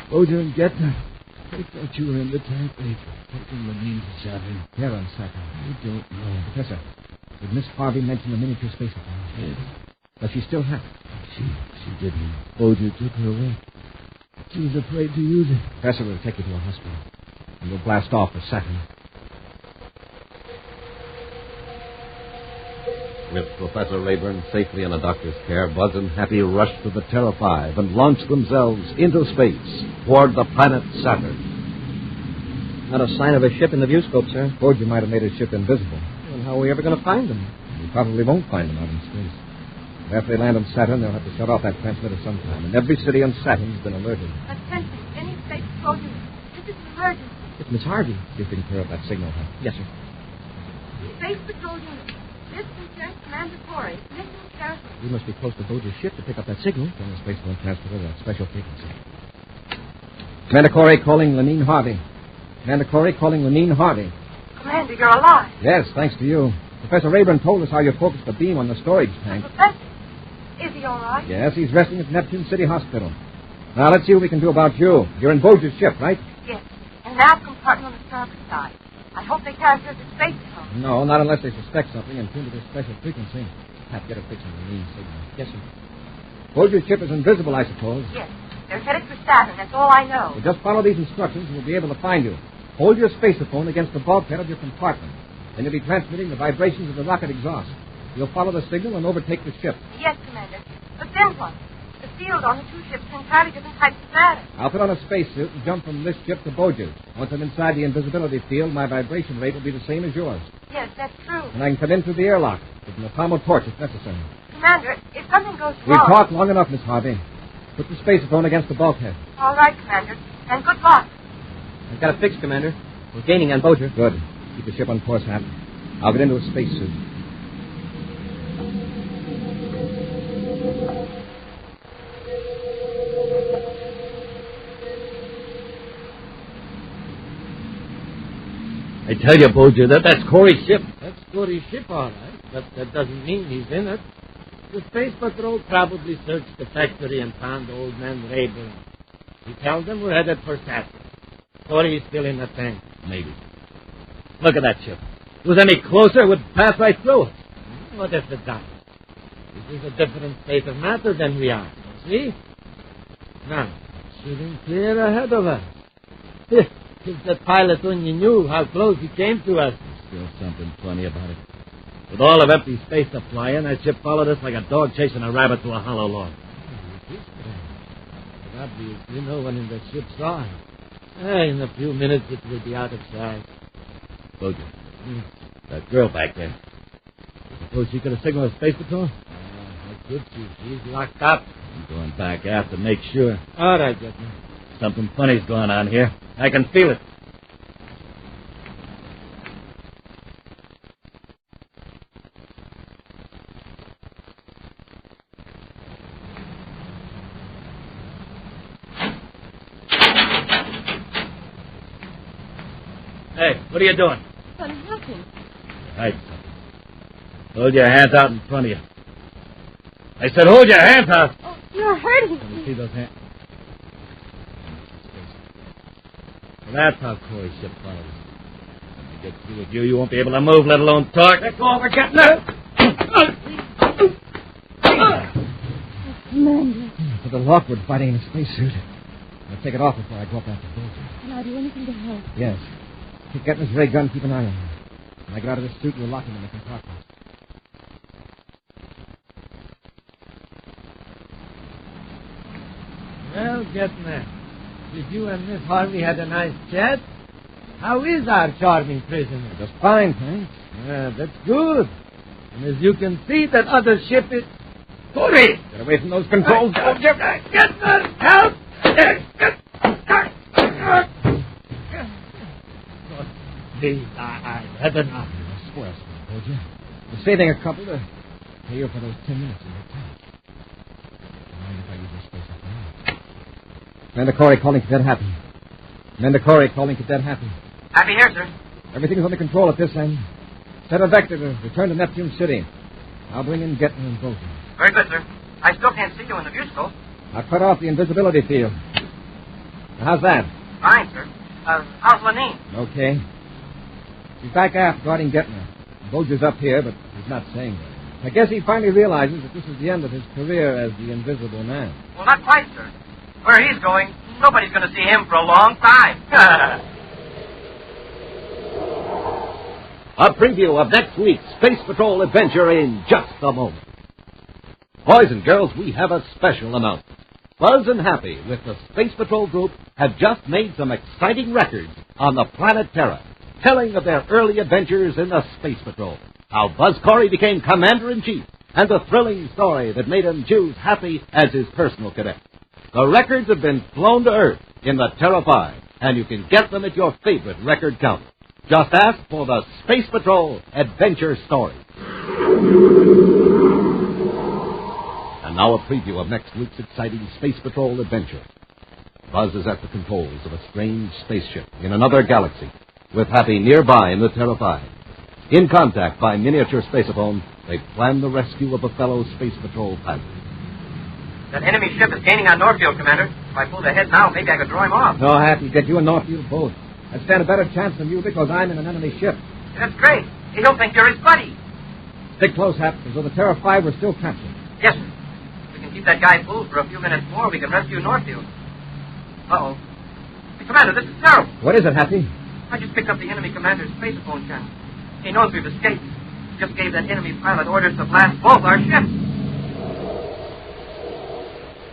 S9: Bolger and Gettner. They thought you were in the tank. They're taking Lenine to Saturn.
S7: Where on Saturn?
S9: I don't know.
S7: Professor, did Miss Harvey mention the miniature space phone?
S9: Yes.
S7: Does she still have it?
S9: She didn't. Bolger took her away. She was afraid to use it.
S7: Professor will take you to a hospital. And we'll blast off for Saturn.
S9: With Professor Rayburn safely in a doctor's care, Buzz and Happy rushed to the Terra 5 and launched themselves into space toward the planet Saturn.
S7: Not a sign of a ship in the viewscope, sir. Bolger might have made his ship invisible. And how are we ever going to find them?
S9: We probably won't find them out in space.
S7: After they land on Saturn, they'll have to shut off that transmitter sometime. And every city on Saturn's been alerted.
S3: Attention, any space patrol unit. This is an emergency.
S7: It's Miss Harvey. See if we can clear up that signal. Yes, sir.
S3: Space patrol unit. This concerns Commander Corey. Listen carefully.
S7: We must be close to Boja's ship to pick up that signal. Then the space won't transfer to that special frequency. Commander Corey calling Lenine Harvey. Commander Corey calling Lenine Harvey.
S3: Commander, you're alive.
S7: Yes, thanks to you. Professor Rayburn told us how you focused the beam on the storage tank.
S3: Professor, is he all right?
S7: Yes, he's resting at Neptune City Hospital. Now, let's see what we can do about you. You're in Boja's ship, right?
S3: Yes. In the nav compartment on the starboard side. I hope they can't hear the space phone.
S7: No, not unless they suspect something and tune to this special frequency. Have to get a fix on the lean signal. Yes, sir. Boja's ship is invisible, I suppose.
S3: Yes. They're headed for Saturn. That's all I know.
S7: Well, just follow these instructions and we'll be able to find you. Hold your spaceophone against the bulkhead of your compartment. Then you'll be transmitting the vibrations of the rocket exhaust. You'll follow the signal and overtake the ship.
S3: Yes, Commander. But then what? The field on the two ships are entirely different types of matter.
S7: I'll put on a spacesuit and jump from this ship to Boja's. Once I'm inside the invisibility field, my vibration rate will be the same as yours.
S3: Yes, that's true.
S7: And I can come in through the airlock with an atomic torch if necessary.
S3: Commander, if something goes wrong...
S7: We've talked long enough, Miss Harvey. Put the spaceophone against the bulkhead.
S3: All right, Commander. And good luck.
S7: I've got it fixed, Commander. We're gaining on Boja. Good. Keep the ship on course, Hap. I'll get into a spacesuit.
S12: I tell you, Boja, that's Corey's ship. That's Corey's ship, all right. But that doesn't mean he's in it. The Space Patrol probably searched the factory and found old man Rayburn. He tells them we're headed for Saturn. Corey's still in the tank. Maybe. Look at that ship. If it was any closer, it would pass right through us. What if it does? This is a different state of matter than we are. See? Now, shooting clear ahead of us. If that pilot only knew how close he came to us. There's still something funny about it. With all of empty space to fly in, that ship followed us like a dog chasing a rabbit to a hollow log. But obviously, no one in the ship saw it. In a few minutes, it will be out of sight. Boja, that girl back there. Suppose she could have signaled a space patrol? How could she? She's locked up. I'm going back aft to make sure. All right, Jetman. Something funny's going on here. I can feel it. Hey, what are you doing?
S3: I'm looking.
S12: Hide something. Hold your hands out in front of you. I said hold your hands out.
S3: Oh, you're hurting
S12: Let me
S3: me.
S12: see those hands. Well, that's how Corey's ship follows. When I get through with you, you won't be able to move, let alone talk. Let go of her, get there.
S3: Commander,
S7: It's a little awkward fighting in a spacesuit. I'll take it off before I go up after Boja.
S3: can I do anything to help?
S7: Yes. Keep getting his ray gun, keep an eye on him. When I get out of this suit, we'll lock him in the compartment.
S12: Well, Getman, did you and Miss Harvey had a nice chat? How is our charming prisoner?
S7: Just fine, thanks.
S12: Yeah, that's good. And as you can see, that other ship is... Corey!
S7: Get away from those controls.
S12: Getman, help! Please, I've had enough.
S7: I swear, Boja. We're saving a couple to pay you for those 10 minutes in your tank. Mind if I use your space up now? Commander Corey calling Cadet Happy. Commander Corey calling Cadet Happy.
S8: Happy here, sir.
S7: Everything's under control at this end. Set a vector to return to Neptune City. I'll bring in Getman and Boja.
S8: Very good, sir. I still can't see you in the viewscope.
S7: I'll cut off the invisibility field. Now, how's that?
S8: Fine, sir. How's Lenine?
S7: Okay. He's back aft guarding Getman. Boja's up here, but he's not saying that. I guess he finally realizes that this is the end of his career as the Invisible Man.
S8: Well, not quite, sir. Where he's going, nobody's going to see him for a long time.
S9: A preview of next week's Space Patrol adventure in just a moment. Boys and girls, we have a special announcement. Buzz and Happy with the Space Patrol group have just made some exciting records on the planet Terra, telling of their early adventures in the Space Patrol, how Buzz Corey became Commander-in-Chief, and the thrilling story that made him choose Happy as his personal cadet. The records have been flown to Earth in the Terra 5, and you can get them at your favorite record counter. Just ask for the Space Patrol Adventure Story. And now a preview of next week's exciting Space Patrol adventure. Buzz is at the controls of a strange spaceship in another galaxy, with Happy nearby in the Terra 5. In contact by miniature spaceophone, they plan the rescue of a fellow Space Patrol pilot.
S5: That enemy ship is gaining on Northfield, Commander. If I pulled ahead now, maybe I could draw him off.
S7: No, Happy, get you and Northfield both. I'd stand a better chance than you because I'm in an enemy ship.
S5: That's great. He'll think you're his buddy.
S7: Stick close, Hap, because though the Terra 5 we're still captured.
S5: Yes, sir. If we can keep that guy fooled for a few minutes more, we can rescue Northfield. Uh-oh. Hey, Commander, this is terrible.
S7: What is it, Happy?
S5: I just picked up the enemy commander's spacephone channel. He knows we've escaped. He just gave that enemy pilot orders to blast both our ships.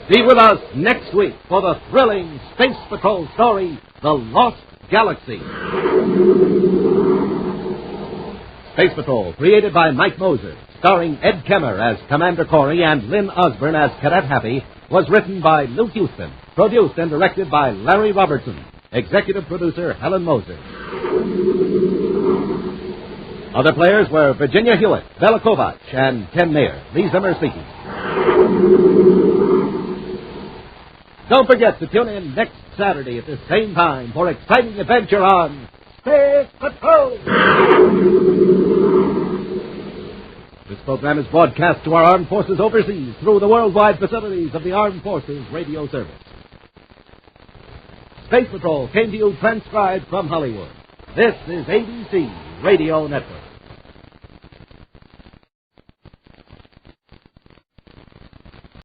S9: Be with us next week for the thrilling Space Patrol story, The Lost Galaxy. Space Patrol, created by Mike Moser, starring Ed Kemmer as Commander Corey and Lynn Osborne as Cadet Happy, was written by Lou Houston, produced and directed by Larry Robertson, executive producer Helen Moser. Other players were Virginia Hewitt, Bella Kovach, and Ken Mayer. Lee Zimmer speaking. Don't forget to tune in next Saturday at the same time for exciting adventure on Space Patrol. This program is broadcast to our armed forces overseas through the worldwide facilities of the Armed Forces Radio Service. Space Patrol came to you transcribed from Hollywood. This is ABC Radio Network.